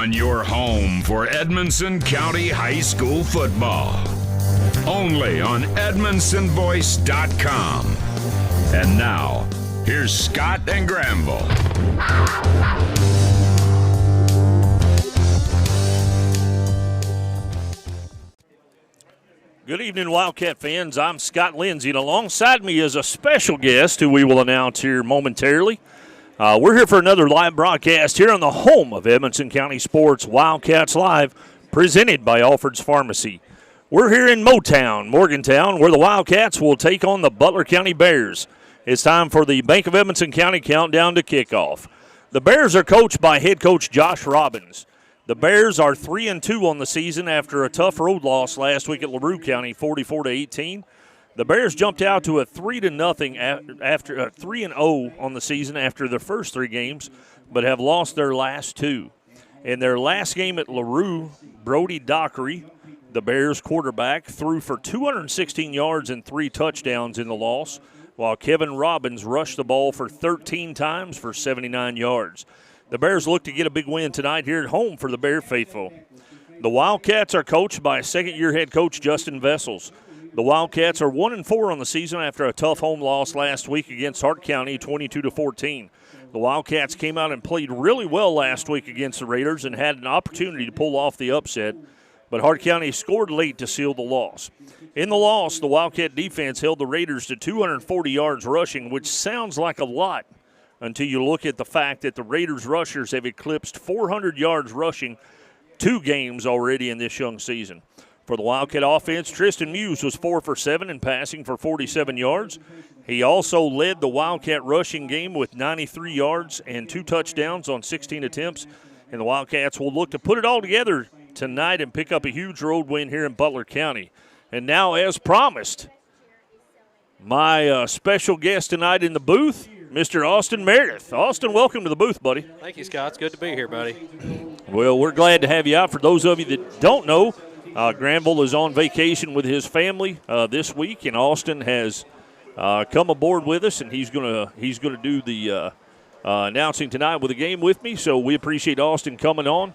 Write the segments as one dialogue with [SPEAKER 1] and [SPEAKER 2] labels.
[SPEAKER 1] on your home for Edmonson County High School football. Only on EdmonsonVoice.com. And now, here's Scott and Granville.
[SPEAKER 2] Good evening, Wildcat fans. I'm Scott Lindsay, and alongside me is a special guest who we will announce here momentarily. We're here for another live broadcast here on the home of Edmonson County Sports, Wildcats Live, presented by Alfred's Pharmacy. We're here in Motown, Morgantown, where the Wildcats will take on the Butler County Bears. It's time for the Bank of Edmonson County countdown to kickoff. The Bears are coached by head coach Josh Robbins. The Bears are 3-2 on the season after a tough road loss last week at LaRue County, 44-18. The Bears jumped out to a 3-0 after 3-0 on the season after their first three games, but have lost their last two. In their last game at LaRue, Brody Dockery, the Bears quarterback, threw for 216 yards and 3 touchdowns in the loss, while Kevin Robbins rushed the ball for 13 times for 79 yards. The Bears look to get a big win tonight here at home for the Bear faithful. The Wildcats are coached by second-year head coach Justin Vessels. The Wildcats are 1-4 on the season after a tough home loss last week against Hart County, 22-14. The Wildcats came out and played really well last week against the Raiders and had an opportunity to pull off the upset, but Hart County scored late to seal the loss. In the loss, the Wildcat defense held the Raiders to 240 yards rushing, which sounds like a lot until you look at the fact that the Raiders rushers have eclipsed 400 yards rushing 2 games already in this young season. For the Wildcat offense, Tristan Muse was 4 for 7 in passing for 47 yards. He also led the Wildcat rushing game with 93 yards and 2 touchdowns on 16 attempts. And the Wildcats will look to put it all together tonight and pick up a huge road win here in Butler County. And now, as promised, my special guest tonight in the booth, Mr. Austin Meredith. Austin, welcome to the booth, buddy.
[SPEAKER 3] Thank you, Scott. It's good to be here, buddy.
[SPEAKER 2] Well, we're glad to have you out. For those of you that don't know, Granville is on vacation with his family this week, and Austin has come aboard with us, and he's gonna do the announcing tonight with the game with me. So we appreciate Austin coming on,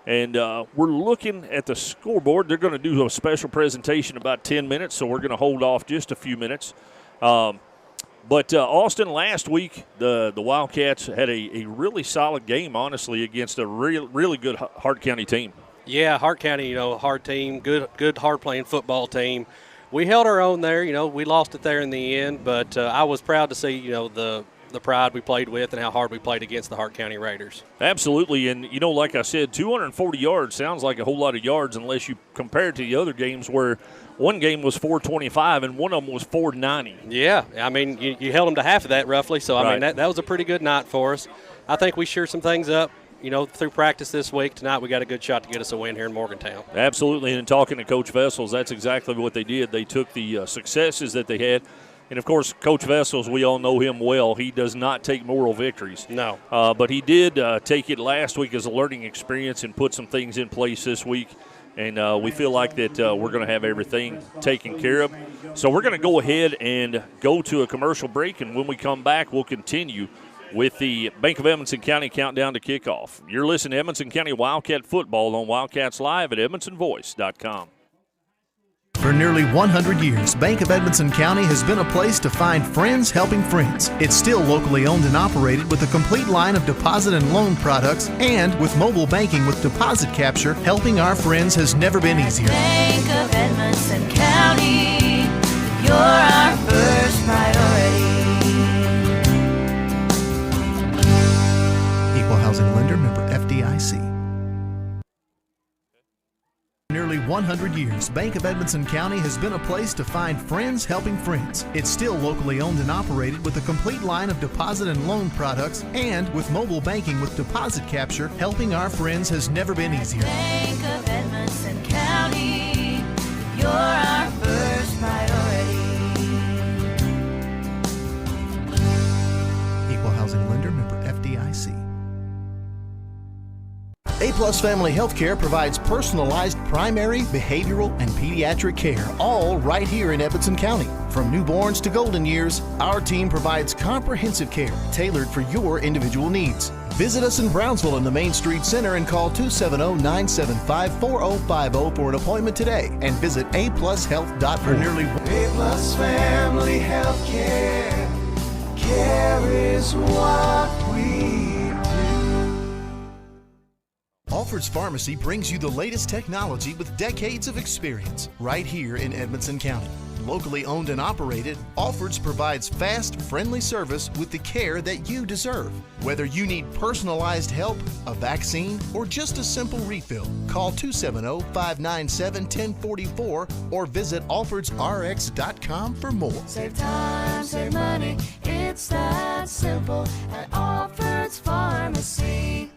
[SPEAKER 2] and we're looking at the scoreboard. They're going to do a special presentation in about 10 minutes, so we're going to hold off just a few minutes. But Austin, last week the Wildcats had a really solid game, honestly, against a really good Hart County team. Yeah,
[SPEAKER 3] Hart County, hard team, good hard-playing football team. We held our own there. We lost it there in the end, but I was proud to see, the pride we played with and how hard we played against the Hart County Raiders.
[SPEAKER 2] Absolutely, and, like I said, 240 yards sounds like a whole lot of yards unless you compare it to the other games where one game was 425 and one of them was 490.
[SPEAKER 3] Yeah, I mean, you held them to half of that roughly, so, I mean, that was a pretty good night for us. I think we sure some things up. Through practice this week, tonight we got a good shot to get us a win here in Morgantown.
[SPEAKER 2] Absolutely, and talking to Coach Vessels, that's exactly what they did. They took the successes that they had. And, of course, Coach Vessels, we all know him well. He does not take moral victories.
[SPEAKER 3] No.
[SPEAKER 2] But he did take it last week as a learning experience and put some things in place this week. And we feel like that we're going to have everything taken care of. So we're going to go ahead and go to a commercial break, and when we come back, we'll continue with the Bank of Edmonson County countdown to kickoff. You're listening to Edmonson County Wildcat football on Wildcats Live at EdmonsonVoice.com.
[SPEAKER 4] For nearly 100 years, Bank of Edmonson County has been a place to find friends helping friends. It's still locally owned and operated with a complete line of deposit and loan products, and with mobile banking with deposit capture, helping our friends has never been easier.
[SPEAKER 5] Bank of Edmonson County, you're our first priority.
[SPEAKER 4] Equal housing lender, member FDIC. Nearly 100 years, Bank of Edmonson County has been a place to find friends helping friends. It's still locally owned and operated with a complete line of deposit and loan products, and with mobile banking with deposit capture, helping our friends has never been easier.
[SPEAKER 5] Bank of Edmonson County, you're our first priority.
[SPEAKER 4] Equal housing lender, member FDIC. A-Plus Family Healthcare provides personalized primary, behavioral, and pediatric care, all right here in Edmonson County. From newborns to golden years, our team provides comprehensive care tailored for your individual needs. Visit us in Brownsville in the Main Street Center and call 270-975-4050 for an appointment today. And visit aplushealth.org. For nearly
[SPEAKER 6] A Plus Family Health Care. Care is what we do.
[SPEAKER 4] Alfred's Pharmacy brings you the latest technology with decades of experience right here in Edmonson County. Locally owned and operated, Alfred's provides fast, friendly service with the care that you deserve. Whether you need personalized help, a vaccine, or just a simple refill, call 270-597-1044 or visit alfordsrx.com for more.
[SPEAKER 5] Save time, save money, it's that simple at Alfred's Pharmacy.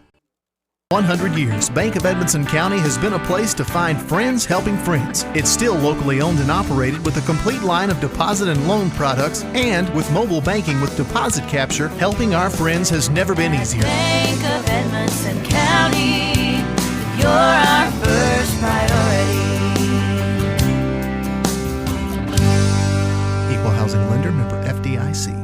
[SPEAKER 4] 100 years, Bank of Edmonson County has been a place to find friends helping friends. It's still locally owned and operated with a complete line of deposit and loan products, and with mobile banking with deposit capture, helping our friends has never been easier.
[SPEAKER 5] Bank of Edmonson County, you're our first priority.
[SPEAKER 4] Equal housing lender, member FDIC.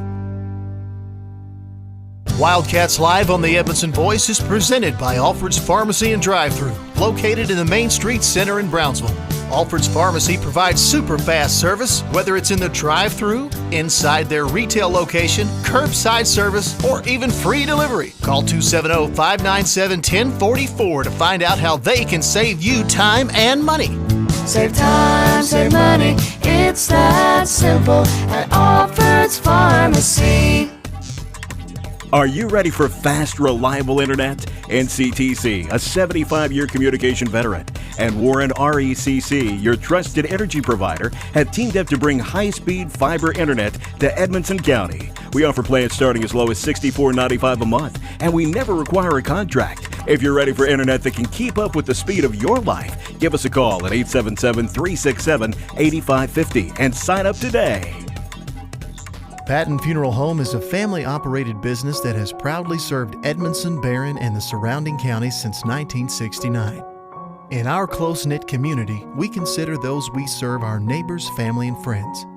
[SPEAKER 4] Wildcats Live on the Edmonton Voice is presented by Alfred's Pharmacy and Drive-Thru, located in the Main Street Center in Brownsville. Alfred's Pharmacy provides super fast service, whether it's in the drive-thru, inside their retail location, curbside service, or even free delivery. Call 270-597-1044 to find out how they can save you time and money.
[SPEAKER 5] Save time, save money, it's that simple at Alfred's Pharmacy.
[SPEAKER 7] Are you ready for fast, reliable internet? NCTC, a 75-year communication veteran, and Warren RECC, your trusted energy provider, have teamed up to bring high-speed fiber internet to Edmonson County. We offer plans starting as low as $64.95 a month, and we never require a contract. If you're ready for internet that can keep up with the speed of your life, give us a call at 877-367-8550 and sign up today.
[SPEAKER 4] Patton Funeral Home is a family-operated business that has proudly served Edmonson, Barron, and the surrounding counties since 1969. In our close-knit community, we consider those we serve our neighbors, family, and friends.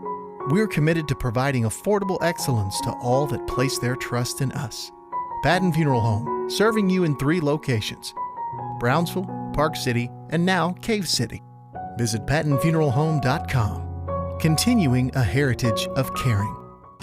[SPEAKER 4] We're committed to providing affordable excellence to all that place their trust in us. Patton Funeral Home, serving you in 3 locations: Brownsville, Park City, and now Cave City. Visit pattonfuneralhome.com, continuing a heritage of caring.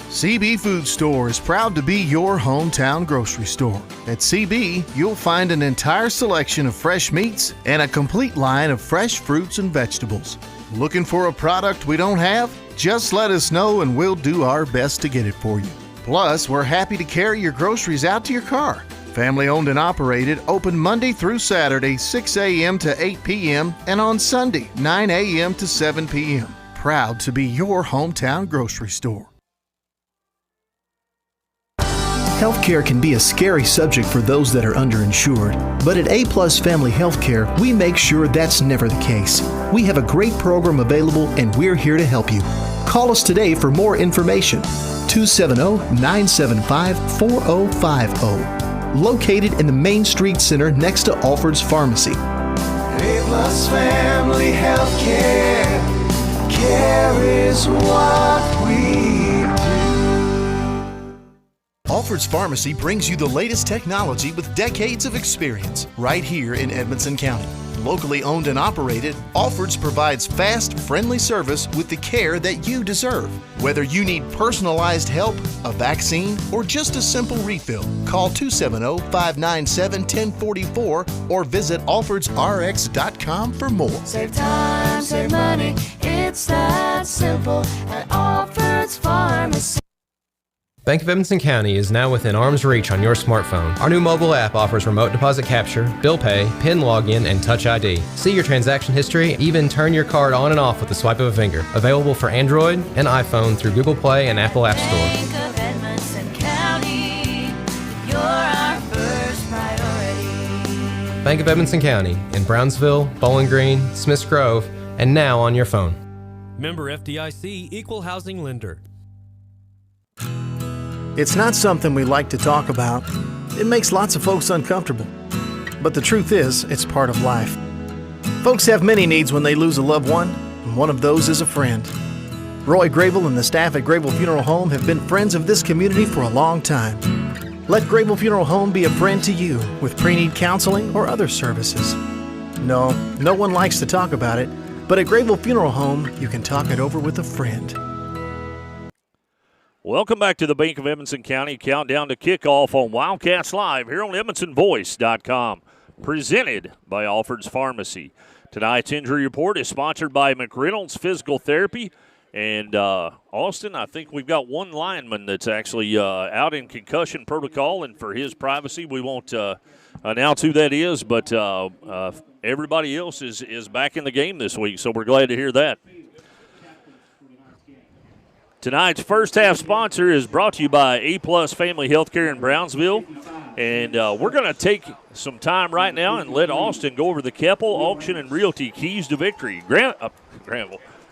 [SPEAKER 4] CB Food Store is proud to be your hometown grocery store. At CB, you'll find an entire selection of fresh meats and a complete line of fresh fruits and vegetables. Looking for a product we don't have? Just let us know and we'll do our best to get it for you. Plus, we're happy to carry your groceries out to your car. Family owned and operated, open Monday through Saturday, 6 a.m. to 8 p.m. and on Sunday, 9 a.m. to 7 p.m. Proud to be your hometown grocery store. Healthcare can be a scary subject for those that are underinsured, but at A Plus Family Healthcare, we make sure that's never the case. We have a great program available and we're here to help you. Call us today for more information. 270-975-4050. Located in the Main Street Center next to Alfred's Pharmacy.
[SPEAKER 6] A Plus Family Health Care. Care is what we do.
[SPEAKER 4] Alfred's Pharmacy brings you the latest technology with decades of experience right here in Edmonson County. Locally owned and operated, Alfred's provides fast, friendly service with the care that you deserve. Whether you need personalized help, a vaccine, or just a simple refill, call 270-597-1044 or visit alfordsrx.com for more.
[SPEAKER 5] Save time, save money, it's that simple at Alfred's Pharmacy.
[SPEAKER 8] Bank of Edmonson County is now within arm's reach on your smartphone. Our new mobile app offers remote deposit capture, bill pay, PIN login, and Touch ID. See your transaction history, even turn your card on and off with the swipe of a finger. Available for Android and iPhone through Google Play and Apple App Store.
[SPEAKER 5] Bank of Edmonson County, you're our first priority.
[SPEAKER 8] Bank of Edmonson County in Brownsville, Bowling Green, Smiths Grove, and now on your phone.
[SPEAKER 9] Member FDIC, Equal Housing Lender.
[SPEAKER 4] It's not something we like to talk about. It makes lots of folks uncomfortable. But the truth is, it's part of life. Folks have many needs when they lose a loved one, and one of those is a friend. Roy Grable and the staff at Grable Funeral Home have been friends of this community for a long time. Let Grable Funeral Home be a friend to you with pre-need counseling or other services. No one likes to talk about it, but at Grable Funeral Home, you can talk it over with a friend.
[SPEAKER 2] Welcome back to the Bank of Edmonson County countdown to kickoff on Wildcats Live here on EdmonsonVoice.com. Presented by Alfred's Pharmacy. Tonight's injury report is sponsored by McReynolds Physical Therapy. And Austin, I think we've got one lineman that's actually out in concussion protocol, and for his privacy, we won't announce who that is, but everybody else is back in the game this week, so we're glad to hear that. Tonight's first half sponsor is brought to you by A-Plus Family Healthcare in Brownsville. And we're going to take some time right now and let Austin go over the Keppel Auction and Realty Keys to Victory. Granville.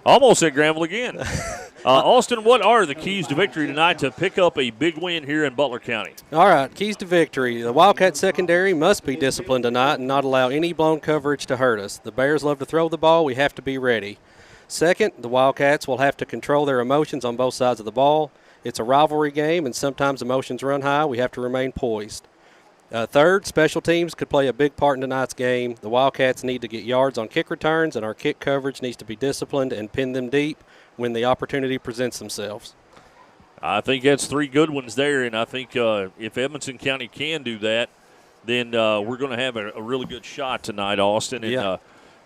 [SPEAKER 2] Almost said Granville again. Austin, what are the keys to victory tonight to pick up a big win here in Butler County?
[SPEAKER 3] All right, keys to victory. The Wildcat secondary must be disciplined tonight and not allow any blown coverage to hurt us. The Bears love to throw the ball. We have to be ready. Second, the Wildcats will have to control their emotions on both sides of the ball. It's a rivalry game, and sometimes emotions run high. We have to remain poised. Third, special teams could play a big part in tonight's game. The Wildcats need to get yards on kick returns, and our kick coverage needs to be disciplined and pin them deep when the opportunity presents themselves.
[SPEAKER 2] I think that's three good ones there, and I think if Edmonson County can do that, then we're going to have a really good shot tonight, Austin. And,
[SPEAKER 3] yeah.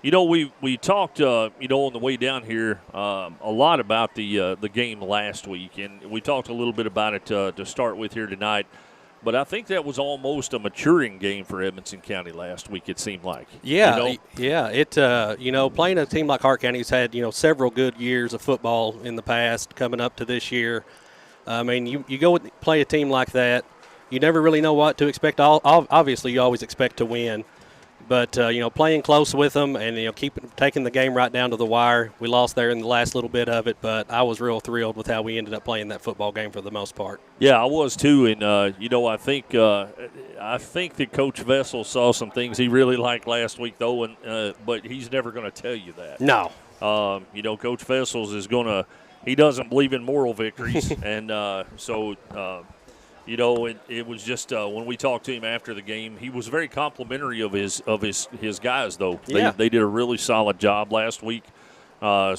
[SPEAKER 2] We talked, on the way down here a lot about the game last week, and we talked a little bit about it to start with here tonight. But I think that was almost a maturing game for Edmonson County last week, it seemed like.
[SPEAKER 3] Yeah, It playing a team like Hart County's had, several good years of football in the past coming up to this year. I mean, you go play a team like that, you never really know what to expect. Obviously, you always expect to win. But, playing close with them and, taking the game right down to the wire. We lost there in the last little bit of it, but I was real thrilled with how we ended up playing that football game for the most part. I
[SPEAKER 2] was too. And, I think that Coach Vessel saw some things he really liked last week, though, and but he's never going to tell you that.
[SPEAKER 3] No.
[SPEAKER 2] Coach Vessels is going to – he doesn't believe in moral victories. And it was just when we talked to him after the game, he was very complimentary of his guys, though.
[SPEAKER 3] Yeah.
[SPEAKER 2] They did a really solid job last week. And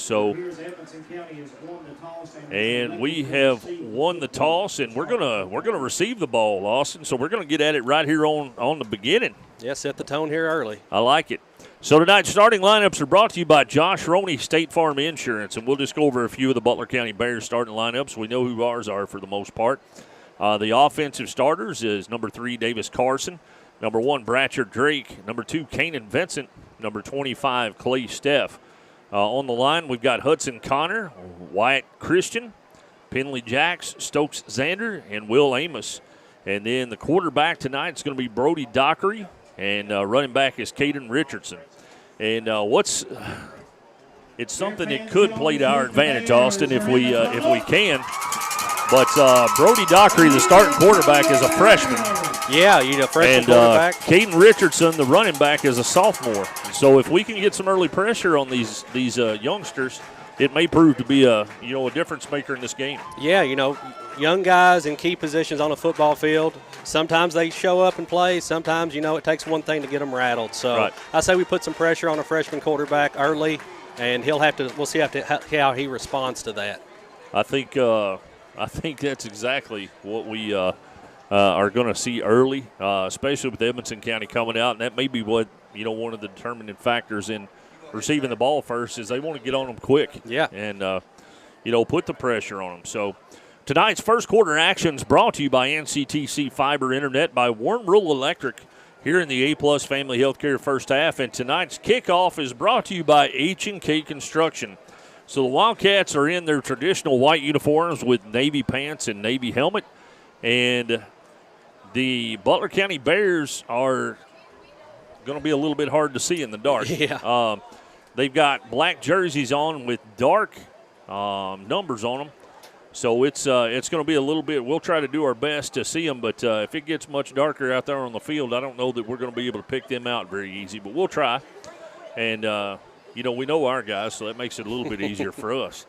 [SPEAKER 2] we have won the toss, and we're gonna receive the ball, Austin. So we're gonna get at it right here on the beginning.
[SPEAKER 3] Yeah, set the tone here early.
[SPEAKER 2] I like it. So tonight's starting lineups are brought to you by Josh Roney, State Farm Insurance, and we'll just go over a few of the Butler County Bears starting lineups. We know who ours are for the most part. The offensive starters is number 3, Davis Carson, number 1, Bratcher Drake, number 2, Kanan Vincent, number 25, Clay Steff. On the line, we've got Hudson Connor, Wyatt Christian, Penley Jacks, Stokes Zander, and Will Amos. And then the quarterback tonight is going to be Brody Dockery, and running back is Caden Richardson. And it's something that could play to our advantage, Austin, if we can. But Brody Dockery, the starting quarterback, is a freshman.
[SPEAKER 3] Yeah, freshman quarterback.
[SPEAKER 2] Caden Richardson, the running back, is a sophomore. So if we can get some early pressure on these youngsters, it may prove to be a difference maker in this game.
[SPEAKER 3] Yeah, young guys in key positions on a football field. Sometimes they show up and play. Sometimes, it takes one thing to get them rattled. So
[SPEAKER 2] right.
[SPEAKER 3] I say we put some pressure on a freshman quarterback early, and we'll see how he responds to that.
[SPEAKER 2] I think that's exactly what we are going to see early, especially with Edmonson County coming out. And that may be what, one of the determining factors in receiving the ball first is they want to get on them quick.
[SPEAKER 3] Yeah.
[SPEAKER 2] And, put the pressure on them. So tonight's first quarter actions brought to you by NCTC Fiber Internet, by Warren Rural Electric here in the A-Plus Family Healthcare first half. And tonight's kickoff is brought to you by H&K Construction. So the Wildcats are in their traditional white uniforms with navy pants and navy helmet. And the Butler County Bears are going to be a little bit hard to see in the dark.
[SPEAKER 3] Yeah.
[SPEAKER 2] They've got black jerseys on with dark numbers on them. So it's going to be a little bit – we'll try to do our best to see them. But if it gets much darker out there on the field, I don't know that we're going to be able to pick them out very easy. But we'll try. And we know our guys, so that makes it a little bit easier for us.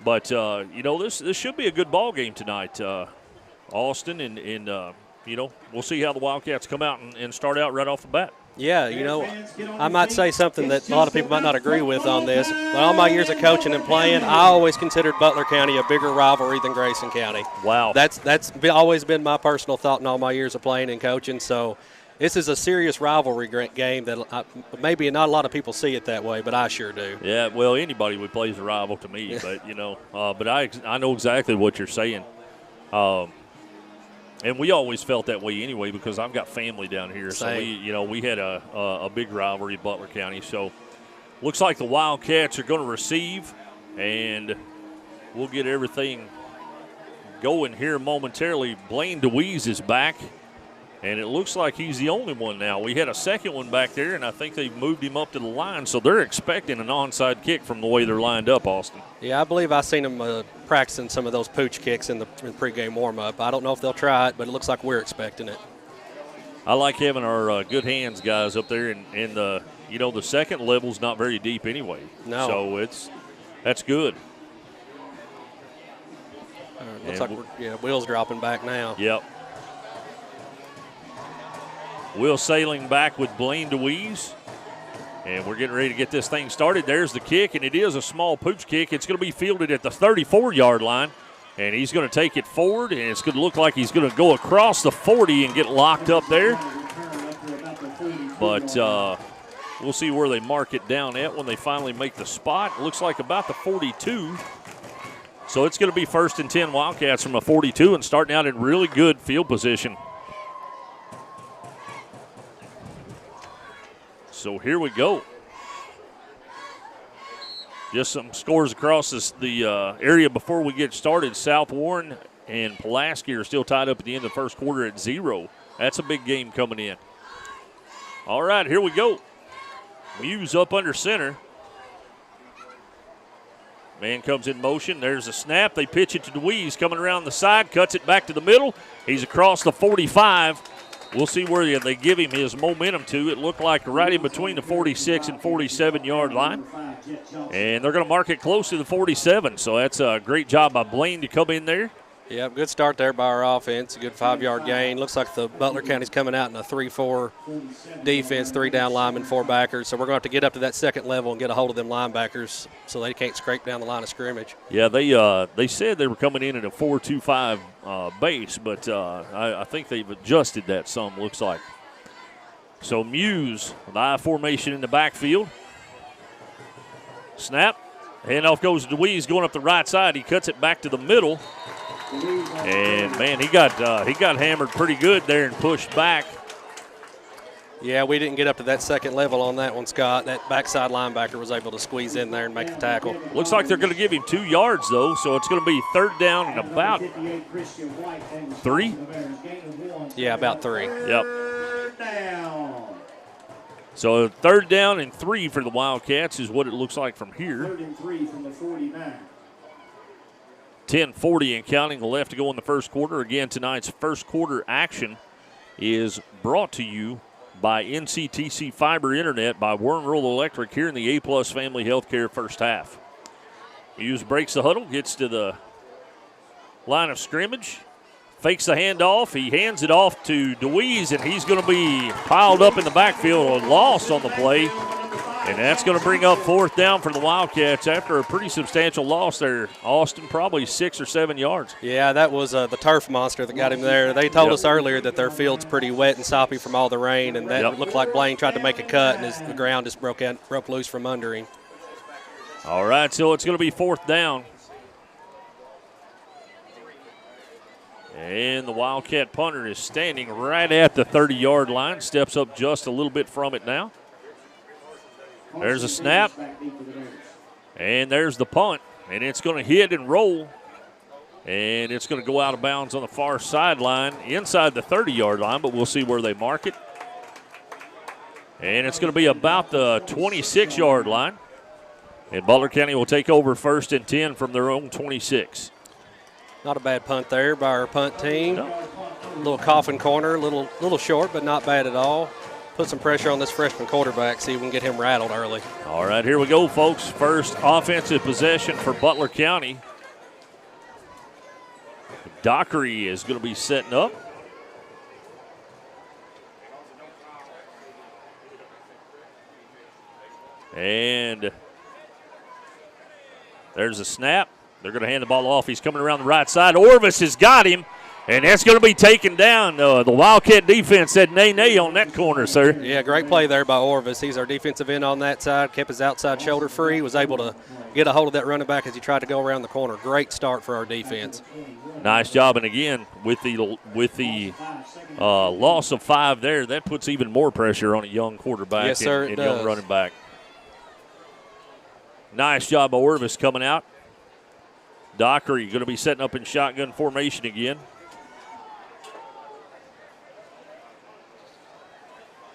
[SPEAKER 2] But, this should be a good ball game tonight, Austin. And we'll see how the Wildcats come out and start out right off the bat.
[SPEAKER 3] Yeah, I might say something that a lot of people might not agree with on this, but all my years of coaching and playing, I always considered Butler County a bigger rivalry than Grayson County.
[SPEAKER 2] Wow.
[SPEAKER 3] That's always been my personal thought in all my years of playing and coaching. So this is a serious rivalry game that maybe not a lot of people see it that way, but I sure do.
[SPEAKER 2] Yeah, well, anybody would play as a rival to me, but, but I know exactly what you're saying. And we always felt that way anyway because I've got family down here.
[SPEAKER 3] Same.
[SPEAKER 2] So, we had a big rivalry at Butler County. So, looks like the Wildcats are going to receive, and we'll get everything going here momentarily. Blaine DeWeese is back, and it looks like he's the only one now. We had a second one back there, and I think they've moved him up to the line, so they're expecting an onside kick from the way they're lined up, Austin.
[SPEAKER 3] Yeah, I believe I seen them practicing some of those pooch kicks in the pregame warm-up. I don't know if they'll try it, but it looks like we're expecting it.
[SPEAKER 2] I like having our good hands guys up there, and the second level's not very deep anyway.
[SPEAKER 3] No.
[SPEAKER 2] So that's good.
[SPEAKER 3] Looks like Will's dropping back now.
[SPEAKER 2] Yep. Will sailing back with Blaine DeWeese. And we're getting ready to get this thing started. There's the kick, and it is a small pooch kick. It's going to be fielded at the 34-yard line, and he's going to take it forward, and it's going to look like he's going to go across the 40 and get locked up there. But we'll see where they mark it down at when they finally make the spot. It looks like about the 42. So it's going to be 1st and 10 Wildcats from a 42 and starting out in really good field position. So here we go. Just some scores across the area before we get started. South Warren and Pulaski are still tied up at the end of the first quarter at 0. That's a big game coming in. All right, here we go. Muse up under center. Man comes in motion. There's a snap. They pitch it to DeWeese coming around the side, cuts it back to the middle. He's across the 45. We'll see where they give him his momentum to. It looked like right in between the 46 and 47-yard line. And they're going to mark it close to the 47. So that's a great job by Blaine to come in there.
[SPEAKER 3] Yeah, good start there by our offense. A good 5-yard gain. Looks like the Butler County's coming out in a 3-4 defense, 3 down linemen, 4 backers. So we're going to have to get up to that second level and get a hold of them linebackers so they can't scrape down the line of scrimmage.
[SPEAKER 2] Yeah, they said they were coming in at a 4-2-5 base, but I think they've adjusted that some, looks like. So Muse, the I formation in the backfield. Snap. Handoff goes to DeWeese going up the right side. He cuts it back to the middle. And, man, he got hammered pretty good there and pushed back.
[SPEAKER 3] Yeah, we didn't get up to that second level on that one, Scott. That backside linebacker was able to squeeze in there and make the tackle.
[SPEAKER 2] Looks like they're going to give him 2 yards, though, so it's going to be 3rd down and about 3.
[SPEAKER 3] Yeah, about 3.
[SPEAKER 2] Yep. So 3rd down and 3 for the Wildcats is what it looks like from here.
[SPEAKER 10] 3rd and 3 from the 49.
[SPEAKER 2] 10:40 and counting left to go in the first quarter. Again, tonight's first quarter action is brought to you by NCTC Fiber Internet by Warren Rural Electric here in the A-Plus Family Healthcare first half. Hughes breaks the huddle, gets to the line of scrimmage, fakes the handoff. He hands it off to DeWeese, and he's going to be piled up in the backfield, a loss on the play. And that's going to bring up 4th down for the Wildcats after a pretty substantial loss there. Austin, probably 6 or 7 yards.
[SPEAKER 3] Yeah, that was the turf monster that got him there. They told us earlier that their field's pretty wet and soppy from all the rain, and that looked like Blaine tried to make a cut, and the ground just broke loose from under him.
[SPEAKER 2] All right, so it's going to be 4th down. And the Wildcat punter is standing right at the 30-yard line, steps up just a little bit from it now. There's a snap, and there's the punt, and it's going to hit and roll, and it's going to go out of bounds on the far sideline inside the 30-yard line, but we'll see where they mark it. And it's going to be about the 26-yard line, and Butler County will take over 1st and 10 from their own 26.
[SPEAKER 3] Not a bad punt there by our punt team. Little coffin corner, little short, but not bad at all. Put some pressure on this freshman quarterback, see if we can get him rattled early.
[SPEAKER 2] All right, here we go, folks. First offensive possession for Butler County. Dockery is going to be setting up. And there's a snap. They're going to hand the ball off. He's coming around the right side. Orvis has got him, and that's going to be taken down. The Wildcat defense said nay on that corner, sir.
[SPEAKER 3] Yeah, great play there by Orvis. He's our defensive end on that side, kept his outside shoulder free, was able to get a hold of that running back as he tried to go around the corner. Great start for our defense.
[SPEAKER 2] Nice job, and again, with the loss of 5 there, that puts even more pressure on a young quarterback
[SPEAKER 3] Yes, sir,
[SPEAKER 2] and
[SPEAKER 3] it
[SPEAKER 2] young
[SPEAKER 3] does.
[SPEAKER 2] running back. Nice job by Orvis coming out. Dockery going to be setting up in shotgun formation again.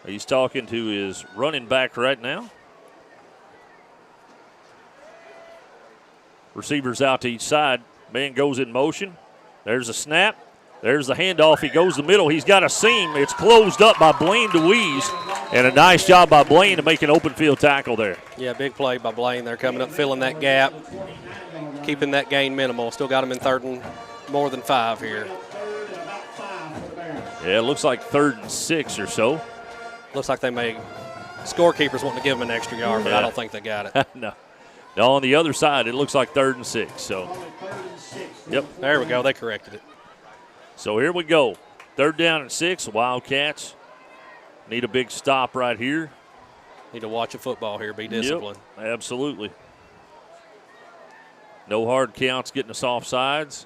[SPEAKER 2] He's talking to his running back right now. Receivers out to each side. Man goes in motion. There's a snap. There's the handoff. He goes the middle. He's got a seam. It's closed up by Blaine DeWeese. And a nice job by Blaine to make an open field tackle there.
[SPEAKER 3] Yeah, big play by Blaine there, coming up, filling that gap, keeping that gain minimal. Still got him in 3rd and more than 5 here.
[SPEAKER 2] Yeah, it looks like 3rd and 6 or so.
[SPEAKER 3] Looks like they may – scorekeepers wanting to give him an extra yard, but I don't think they got it.
[SPEAKER 2] No, on the other side, it looks like 3rd and 6. So, yep.
[SPEAKER 3] There we go. They corrected it.
[SPEAKER 2] So here we go. 3rd down and 6. Wildcats need a big stop right here.
[SPEAKER 3] Need to watch a football here, be disciplined.
[SPEAKER 2] Yep, absolutely. No hard counts getting us off sides.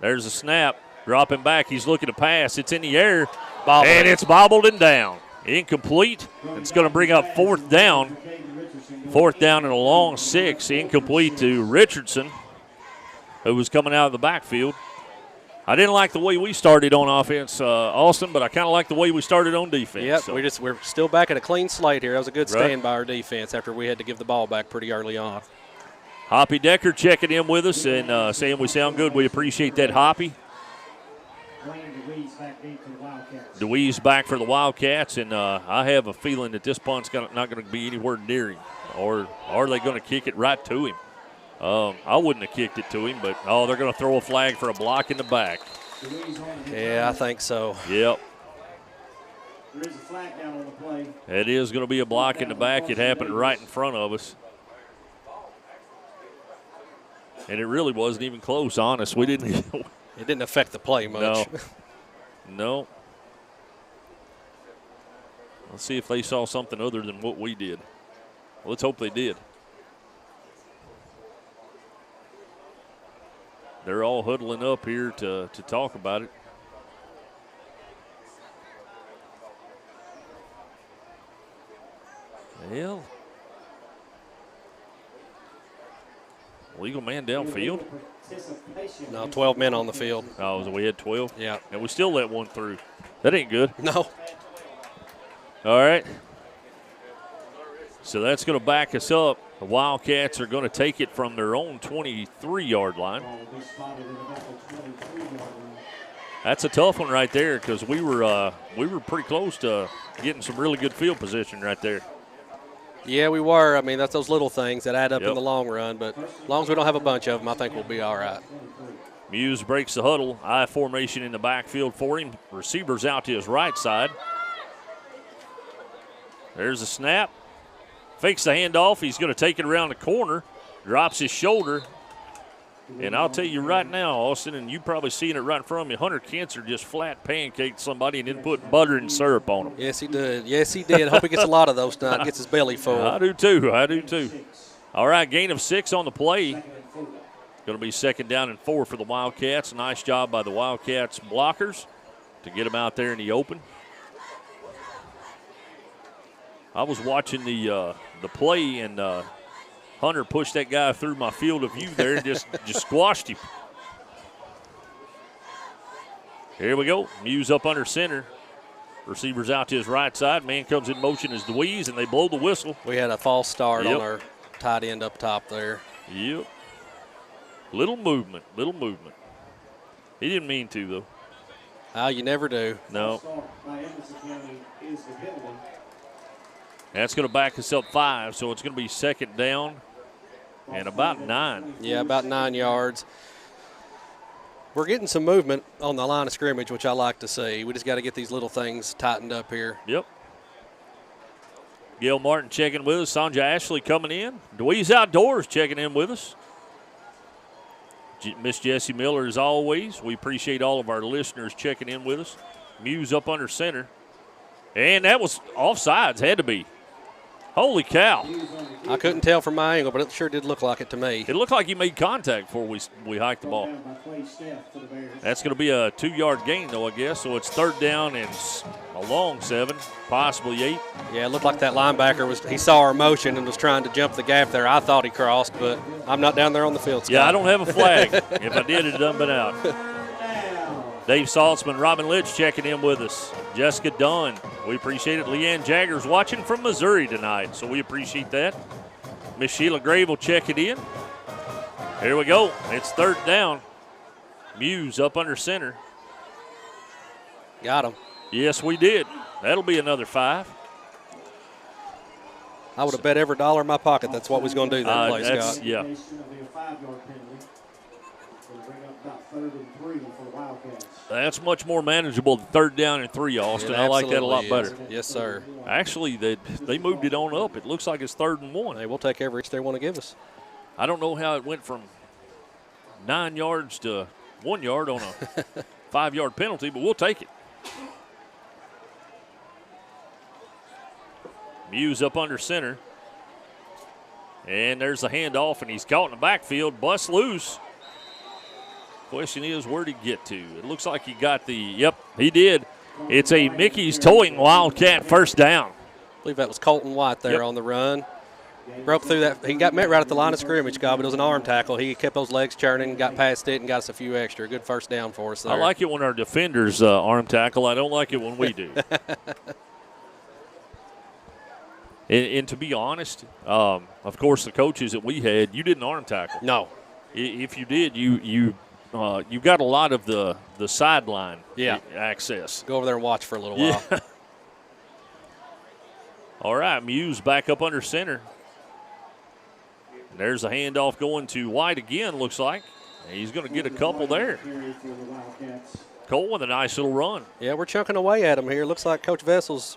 [SPEAKER 2] There's a snap. Dropping back. He's looking to pass. It's in the air. And it's bobbled and down. Incomplete. It's going to bring up 4th down. 4th down and a long 6. Incomplete to Richardson, who was coming out of the backfield. I didn't like the way we started on offense, Austin, but I kind of like the way we started on defense.
[SPEAKER 3] Yep,
[SPEAKER 2] so.
[SPEAKER 3] we're still back at a clean slate here. That was a good stand by our defense after we had to give the ball back pretty early on.
[SPEAKER 2] Hoppy Decker checking in with us and saying we sound good. We appreciate that, Hoppy. DeWeese back for the Wildcats, and I have a feeling that this punt's not going to be anywhere near him. Or are they going to kick it right to him? I wouldn't have kicked it to him, but, they're going to throw a flag for a block in the back.
[SPEAKER 3] Yeah, I think so.
[SPEAKER 2] Yep.
[SPEAKER 10] There is a flag down on the play.
[SPEAKER 2] It is going to be a block in the back. It happened right in front of us. And it really wasn't even close, honest. We didn't.
[SPEAKER 3] It didn't affect the play much.
[SPEAKER 2] No. Let's see if they saw something other than what we did. Let's hope they did. They're all huddling up here to talk about it. Well, legal man downfield.
[SPEAKER 3] No, 12 men on the field.
[SPEAKER 2] Oh, so we had 12?
[SPEAKER 3] Yeah.
[SPEAKER 2] And we still let one through. That ain't good.
[SPEAKER 3] No.
[SPEAKER 2] All right. So that's going to back us up. The Wildcats are going to take it from their own 23-yard line. That's a tough one right there because we were pretty close to getting some really good field position right there.
[SPEAKER 3] Yeah, we were. I mean, that's those little things that add up in the long run. But as long as we don't have a bunch of them, I think we'll be all right.
[SPEAKER 2] Muse breaks the huddle. I formation in the backfield for him. Receivers out to his right side. There's a snap. Fakes the handoff. He's going to take it around the corner. Drops his shoulder. And I'll tell you right now, Austin, and you probably seen it right in front of me, Hunter Cancer just flat pancaked somebody and then put butter and syrup on him.
[SPEAKER 3] Yes, he did. Yes, he did. Hope he gets a lot of those tonight. Gets his belly full.
[SPEAKER 2] I do too. All right, gain of 6 on the play. Going to be 2nd down and 4 for the Wildcats. Nice job by the Wildcats blockers to get them out there in the open. I was watching the play, and Hunter pushed that guy through my field of view there and just squashed him. Here we go. Muse up under center. Receivers out to his right side. Man comes in motion as DeWeese, and they blow the whistle.
[SPEAKER 3] We had a false start on our tight end up top there.
[SPEAKER 2] Yep. Little movement. He didn't mean to, though.
[SPEAKER 3] Oh, you never do.
[SPEAKER 2] No. That's going to back us up 5, so it's going to be 2nd down and about 9.
[SPEAKER 3] Yeah, about 9 yards. We're getting some movement on the line of scrimmage, which I like to see. We just got to get these little things tightened up here.
[SPEAKER 2] Yep. Gail Martin checking with us. Sonja Ashley coming in. Dewey's Outdoors checking in with us. Miss Jessie Miller, as always. We appreciate all of our listeners checking in with us. Muse up under center. And that was offsides, had to be. Holy cow.
[SPEAKER 3] I couldn't tell from my angle, but it sure did look like it to me.
[SPEAKER 2] It looked like he made contact before we hiked the ball. That's going to be a 2-yard gain, though, I guess. So it's 3rd down and a long 7, possibly 8.
[SPEAKER 3] Yeah, it looked like that linebacker he saw our motion and was trying to jump the gap there. I thought he crossed, but I'm not down there on the field, Scott.
[SPEAKER 2] Yeah, I don't have a flag. If I did, it'd done been out. Dave Saltzman, Robin Litch checking in with us. Jessica Dunn, we appreciate it. Leanne Jaggers watching from Missouri tonight, so we appreciate that. Miss Sheila Gravel checking in. Here we go. It's 3rd down. Muse up under center.
[SPEAKER 3] Got him.
[SPEAKER 2] Yes, we did. That'll be another 5.
[SPEAKER 3] I would have bet every dollar in my pocket that's what we was going to do that play, Scott.
[SPEAKER 2] Yeah.
[SPEAKER 10] It'll be a 5-yard penalty. It'll bring up about 3rd and 3 for the Wildcats.
[SPEAKER 2] That's much more manageable than 3rd down and 3, Austin. I like that a lot better.
[SPEAKER 3] Yes, sir.
[SPEAKER 2] Actually, they moved it on up. It looks like it's 3rd and 1.
[SPEAKER 3] Hey, we'll take every inch they want to give us.
[SPEAKER 2] I don't know how it went from 9 yards to 1 yard on a 5-yard penalty, but we'll take it. Muse up under center. And there's a handoff, and he's caught in the backfield. Bust loose. Question is, where'd he get to? It looks like he got yep, he did. It's a Mickey's Towing Wildcat 1st down.
[SPEAKER 3] I believe that was Colton White there on the run. Broke through that. He got met right at the line of scrimmage, Scott, but it was an arm tackle. He kept those legs churning, got past it, and got us a few extra. Good 1st down for us there.
[SPEAKER 2] I like it when our defenders arm tackle. I don't like it when we do. And to be honest, of course, the coaches that we had, you didn't arm tackle.
[SPEAKER 3] No.
[SPEAKER 2] If you did, you got a lot of the sideline access.
[SPEAKER 3] Go over there and watch for a little while.
[SPEAKER 2] All right, Muse back up under center. There's a handoff going to White again, looks like. He's going to get a couple there. Cole with a nice little run.
[SPEAKER 3] Yeah, we're chunking away at him here. Looks like Coach Vessels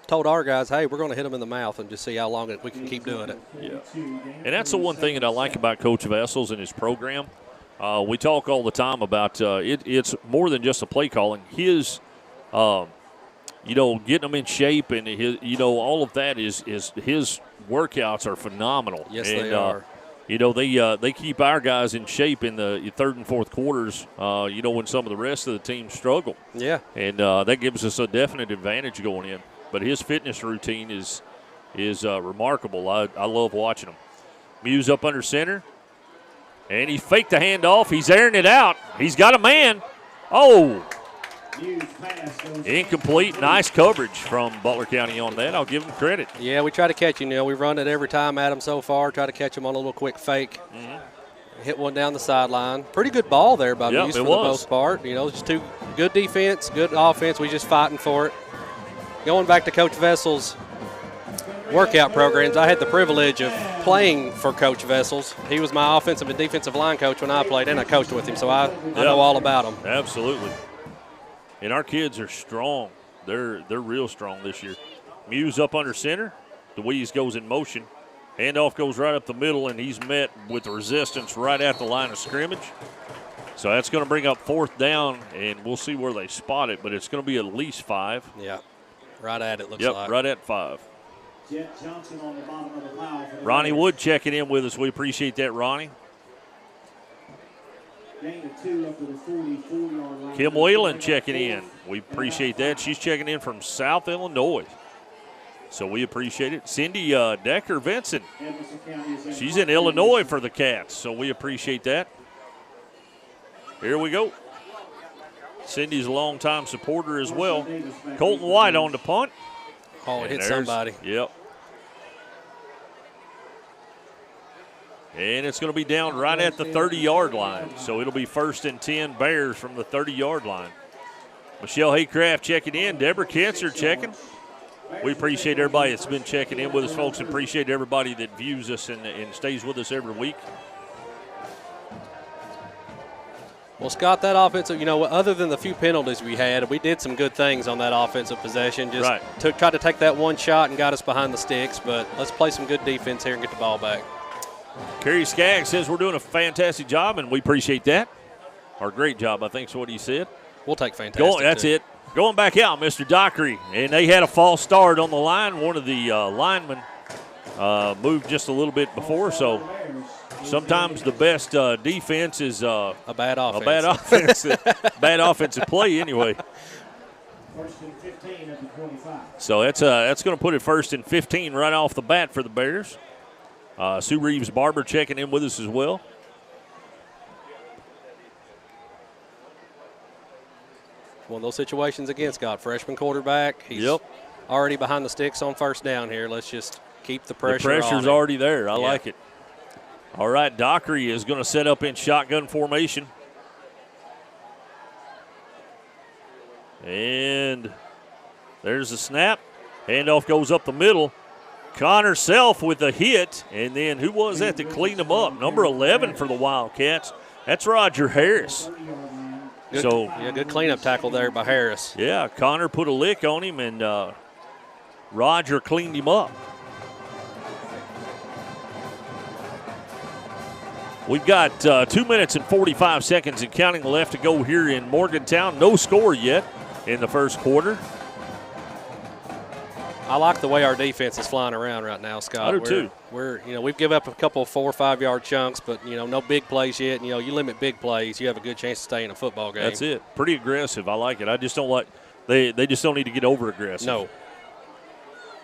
[SPEAKER 3] told our guys, hey, we're going to hit them in the mouth and just see how long we can keep doing it.
[SPEAKER 2] Yeah. And that's the one thing that I like about Coach Vessels and his program. We talk all the time about it's more than just a play calling. His, getting them in shape and his, all of that is his workouts are phenomenal.
[SPEAKER 3] Yes,
[SPEAKER 2] and,
[SPEAKER 3] they are.
[SPEAKER 2] They keep our guys in shape in the 3rd and 4th quarters. When some of the rest of the team struggle.
[SPEAKER 3] Yeah.
[SPEAKER 2] And that gives us a definite advantage going in. But his fitness routine is remarkable. I love watching him. Muse up under center. And he faked the handoff. He's airing it out. He's got a man. Oh. Incomplete. Nice coverage from Butler County on that. I'll give him credit.
[SPEAKER 3] Yeah, we try to catch him. We've run it every time at him so far. Try to catch him on a little quick fake. Mm-hmm. Hit one down the sideline. Pretty good ball there by Muse for the most part. Just two good defense, good offense. We just fighting for it. Going back to Coach Vessels' workout programs, I had the privilege of playing for Coach Vessels. He was my offensive and defensive line coach when I played, and I coached with him, so I know all about him.
[SPEAKER 2] Absolutely. And our kids are strong. They're real strong this year. Muse up under center. DeWeese goes in motion. Handoff goes right up the middle, and he's met with resistance right at the line of scrimmage. So that's going to bring up 4th down, and we'll see where they spot it, but it's going to be at least 5.
[SPEAKER 3] Yeah, right at it, looks
[SPEAKER 2] like.
[SPEAKER 3] Yep,
[SPEAKER 2] right at 5.
[SPEAKER 10] Jet Johnson on the bottom of the pile.
[SPEAKER 2] Ronnie Wood checking in with us. We appreciate that, Ronnie.
[SPEAKER 10] Gain of 2 up to the 40-yard line.
[SPEAKER 2] Kim Whalen checking in. We appreciate that. She's checking in from South Illinois. So we appreciate it. Cindy Decker Vinson. She's in Illinois for the Cats, so we appreciate that. Here we go. Cindy's a longtime supporter as well. Colton White on the punt.
[SPEAKER 3] Oh, it hit somebody.
[SPEAKER 2] Yep. And it's going to be down right at the 30-yard line. So it'll be 1st and 10 Bears from the 30-yard line. Michelle Haycraft checking in. Deborah Ketzer checking. We appreciate everybody that's been checking in with us, folks. Appreciate everybody that views us and stays with us every week.
[SPEAKER 3] Well, Scott, that offensive, other than the few penalties we had, we did some good things on that offensive possession. Just tried to take that one shot and got us behind the sticks, but let's play some good defense here and get the ball back.
[SPEAKER 2] Kerry Skaggs says we're doing a fantastic job, and we appreciate that. Or great job, I think is what he said.
[SPEAKER 3] We'll take fantastic.
[SPEAKER 2] That's it. Going back out, Mr. Dockery. And they had a false start on the line. One of the linemen moved just a little bit before, so sometimes the best defense is
[SPEAKER 3] a bad offense.
[SPEAKER 2] A bad offense. Bad offensive play anyway.
[SPEAKER 10] First and 15 at the 25.
[SPEAKER 2] So that's going to put it first and 15 right off the bat for the Bears. Sue Reeves-Barber checking in with us as well.
[SPEAKER 3] One of those situations again, Scott. Freshman quarterback. He's already behind the sticks on first down here. Let's just keep the pressure on.
[SPEAKER 2] The pressure's already there. I like it. All right, Dockery is going to set up in shotgun formation. And there's the snap. Handoff goes up the middle. Connor Self with a hit. And then who was that cleaned him up? Number 11 for the Wildcats. That's Roger Harris.
[SPEAKER 3] Good cleanup tackle there by Harris.
[SPEAKER 2] Yeah, Connor put a lick on him, and Roger cleaned him up. We've got 2 minutes and 45 seconds and counting left to go here in Morgantown. No score yet in the first quarter.
[SPEAKER 3] I like the way our defense is flying around right now, Scott.
[SPEAKER 2] I do too.
[SPEAKER 3] We've given up a couple of 4 or 5 yard chunks, but no big plays yet. You limit big plays, you have a good chance to stay in a football game.
[SPEAKER 2] That's it. Pretty aggressive. I like it. I just don't like they just don't need to get over aggressive.